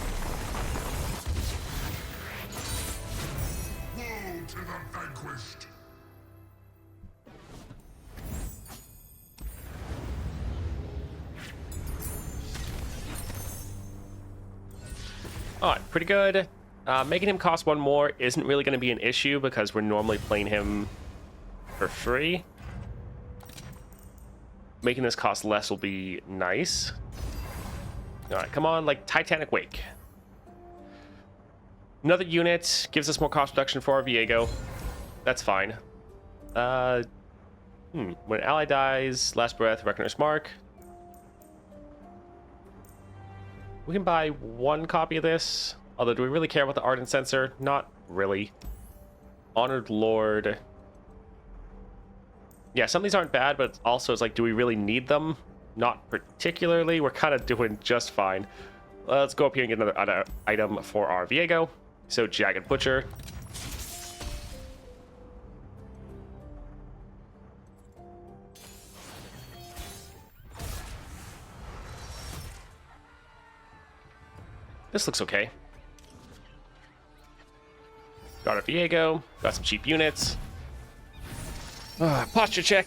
Woe to the vanquished. Alright, pretty good. Making him cost 1 more isn't really going to be an issue because we're normally playing him for free. Making this cost less will be nice. Alright, come on, like Titanic Wake. Another unit gives us more cost reduction for our Viego. That's fine. When ally dies, last breath, Reckoner's Mark. We can buy 1 copy of this. Although, do we really care about the Ardent Sensor? Not really. Honored Lord. Yeah, some of these aren't bad, but also it's like, do we really need them? Not particularly. We're kind of doing just fine. Let's go up here and get another item for our Viego. So, Jagged Butcher. This looks okay. Got our Viego. Got some cheap units. Posture check.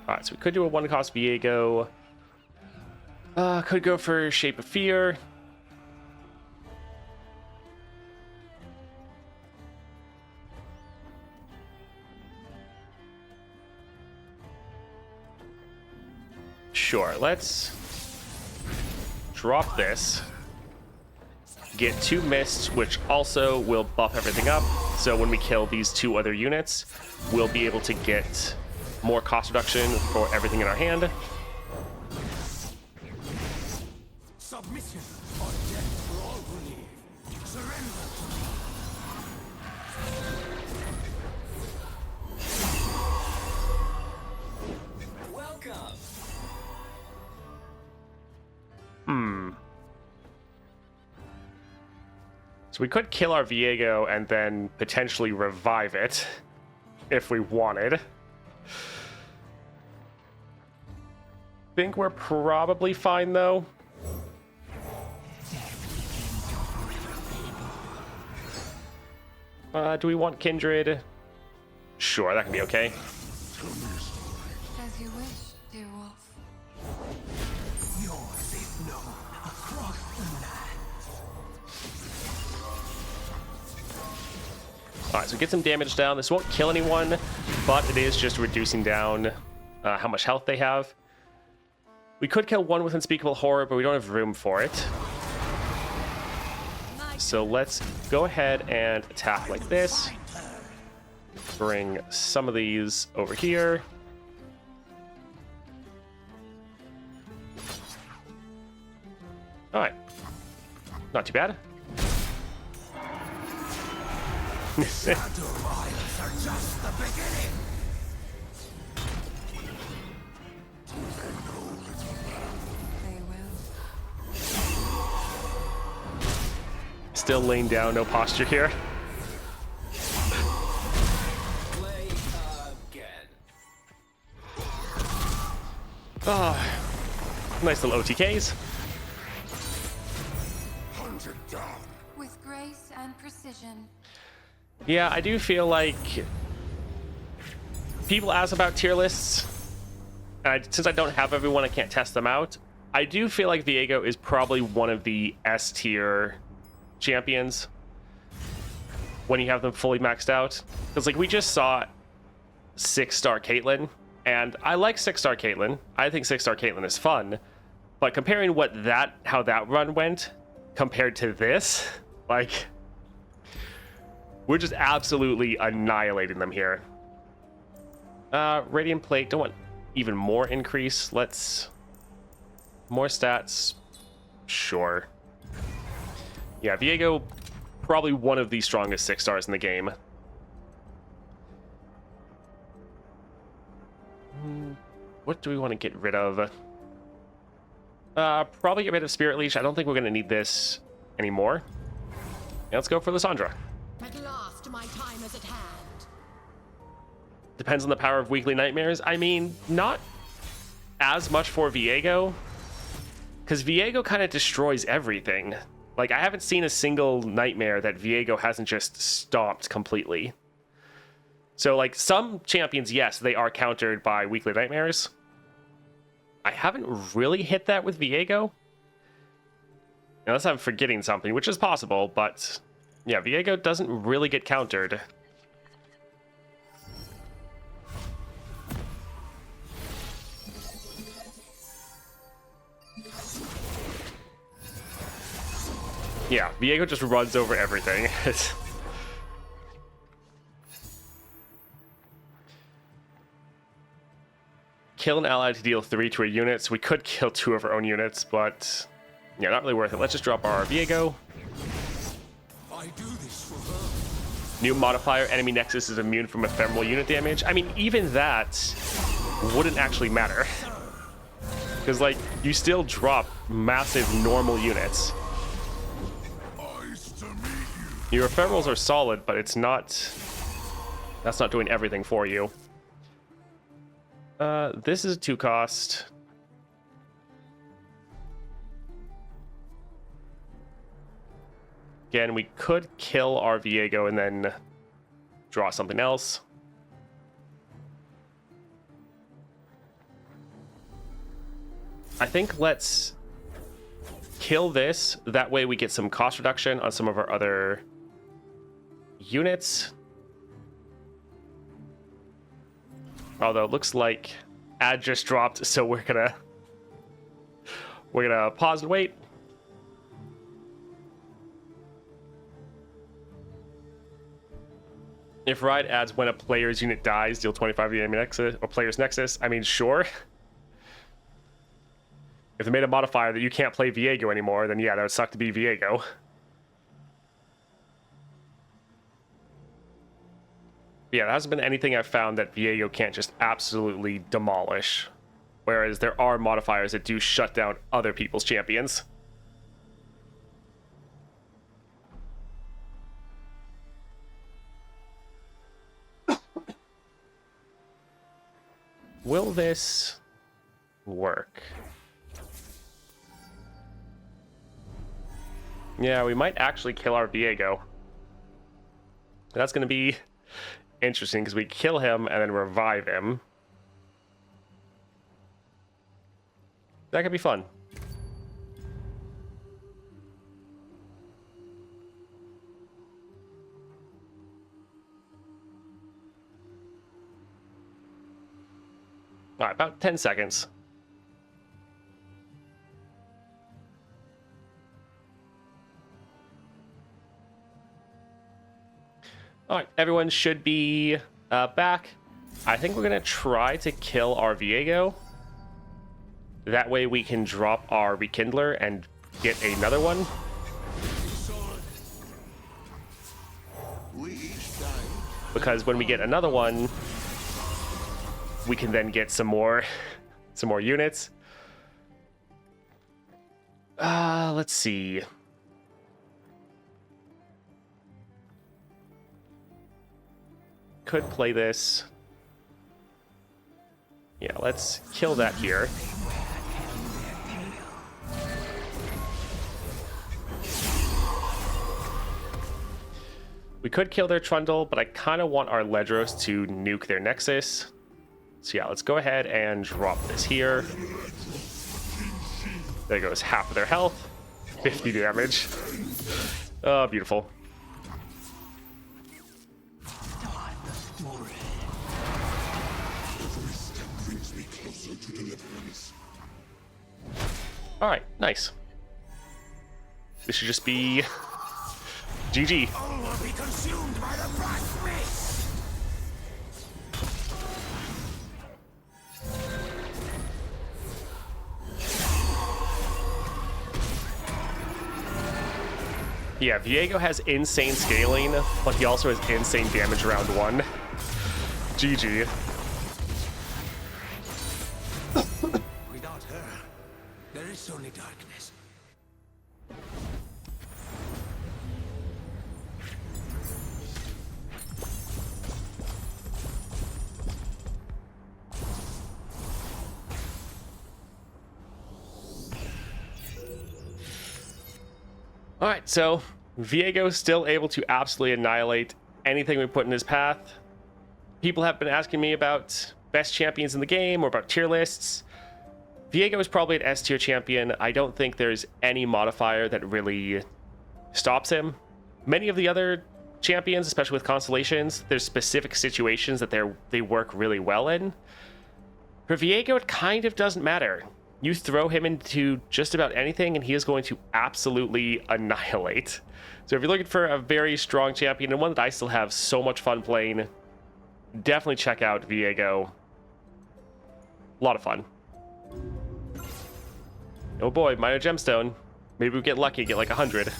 Alright, so we could do a 1-cost Viego. Could go for Shape of Fear. Sure, let's drop this. get 2 mists, which also will buff everything up. So when we kill these 2 other units, we'll be able to get more cost reduction for everything in our hand. Submission or death for all who leave. Surrender to me. Welcome. So we could kill our Viego and then potentially revive it if we wanted. Think we're probably fine though. Do we want Kindred? Sure, that can be okay. As you wish, dear wolf. Yours is known across the land. Alright, so get some damage down. This won't kill anyone, but it is just reducing down how much health they have. We could kill one with Unspeakable Horror, but we don't have room for it. So let's go ahead and attack like this. Bring some of these over here. Alright. Not too bad. Shadow Isles are just the beginning. They will. Still laying down, no posture here. Play again. Oh, nice little OTKs. Hunted down. With grace and precision. Yeah, I do feel like people ask about tier lists. Since I don't have everyone, I can't test them out. I do feel like Viego is probably one of the S tier champions when you have them fully maxed out. Because like we just saw 6-star Caitlyn, and I like 6-star Caitlyn. I think 6-star Caitlyn is fun, but comparing how that run went compared to this, like we're just absolutely annihilating them here. Radiant Plate, don't want even more increase. Let's more stats. Sure. Yeah, Viego, probably one of the strongest 6-stars in the game. What do we want to get rid of? Probably get rid of Spirit Leash. I don't think we're going to need this anymore. Yeah, let's go for Lysandra. At last, my time is at hand. Depends on the power of Weekly Nightmares. I mean, not as much for Viego, because Viego kind of destroys everything. Like, I haven't seen a single nightmare that Viego hasn't just stomped completely. So, like, some champions, yes, they are countered by Weekly Nightmares. I haven't really hit that with Viego. Unless I'm forgetting something, which is possible, but yeah, Viego doesn't really get countered. Yeah, Viego just runs over everything. Kill an ally to deal 3 to a unit, so we could kill 2 of our own units, but yeah, not really worth it. Let's just drop our Viego. I do this for her. New modifier, enemy nexus is immune from ephemeral unit damage. I mean, even that wouldn't actually matter. Because, like, you still drop massive normal units. Nice to meet you. Your ephemerals are solid, but it's not... That's not doing everything for you. This is a 2 cost. Again, we could kill our Viego and then draw something else. I think let's kill this. That way we get some cost reduction on some of our other units. Although it looks like ad just dropped, so we're gonna pause and wait. If Ride adds when a player's unit dies, deal 25 to the enemy nexus or player's nexus, I mean, sure. If they made a modifier that you can't play Viego anymore, then yeah, that would suck to be Viego. Yeah, there hasn't been anything I've found that Viego can't just absolutely demolish. Whereas there are modifiers that do shut down other people's champions. Will this work? Yeah, we might actually kill our Viego. That's going to be interesting because we kill him and then revive him. That could be fun. All right, about 10 seconds. All right, everyone should be back. I think we're gonna try to kill our Viego. That way we can drop our Rekindler and get another one. Because when we get another one, we can then get some more units. Let's see. Could play this. Yeah, let's kill that here. We could kill their Trundle, but I kind of want our Ledros to nuke their Nexus. So yeah, let's go ahead and drop this here. There goes half of their health. 50 damage. Oh, beautiful. All right, nice. This should just be GG. All will be consumed by the black mist. Yeah, Viego has insane scaling, but he also has insane damage round one. GG. Without her, there is only darkness. All right, so Viego is still able to absolutely annihilate anything we put in his path. People have been asking me about best champions in the game or about tier lists. Viego is probably an S tier champion. I don't think there's any modifier that really stops him. Many of the other champions, especially with constellations, there's specific situations that they work really well in. For Viego, it kind of doesn't matter. You throw him into just about anything and he is going to absolutely annihilate. So if you're looking for a very strong champion and one that I still have so much fun playing, definitely check out Viego. A lot of fun. Oh boy, minor gemstone. Maybe we get lucky, get like 100.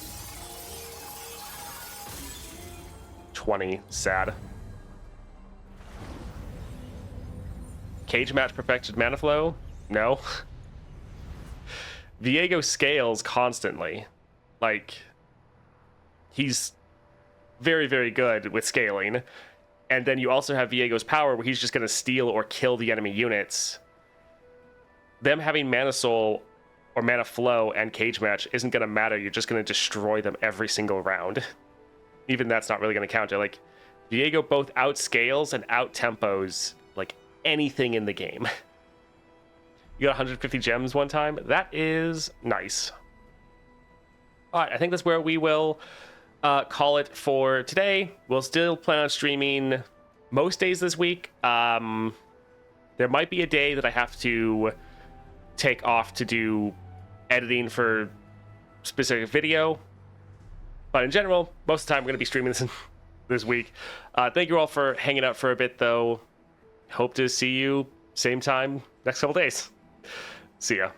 20, sad. Cage match perfected mana flow? No. Viego scales constantly. Like, he's very, very good with scaling. And then you also have Viego's power where he's just going to steal or kill the enemy units. Them having Mana Soul or Mana Flow and Cage Match isn't going to matter. You're just going to destroy them every single round. Even that's not really going to counter. Like, Viego both outscales and out-tempos, like, anything in the game. You got 150 gems one time. That is nice. All right, I think that's where we will call it for today. We'll still plan on streaming most days this week. There might be a day that I have to take off to do editing for specific video. But in general, most of the time, we're going to be streaming this this week. Thank you all for hanging out for a bit, though. Hope to see you same time next couple days. See ya.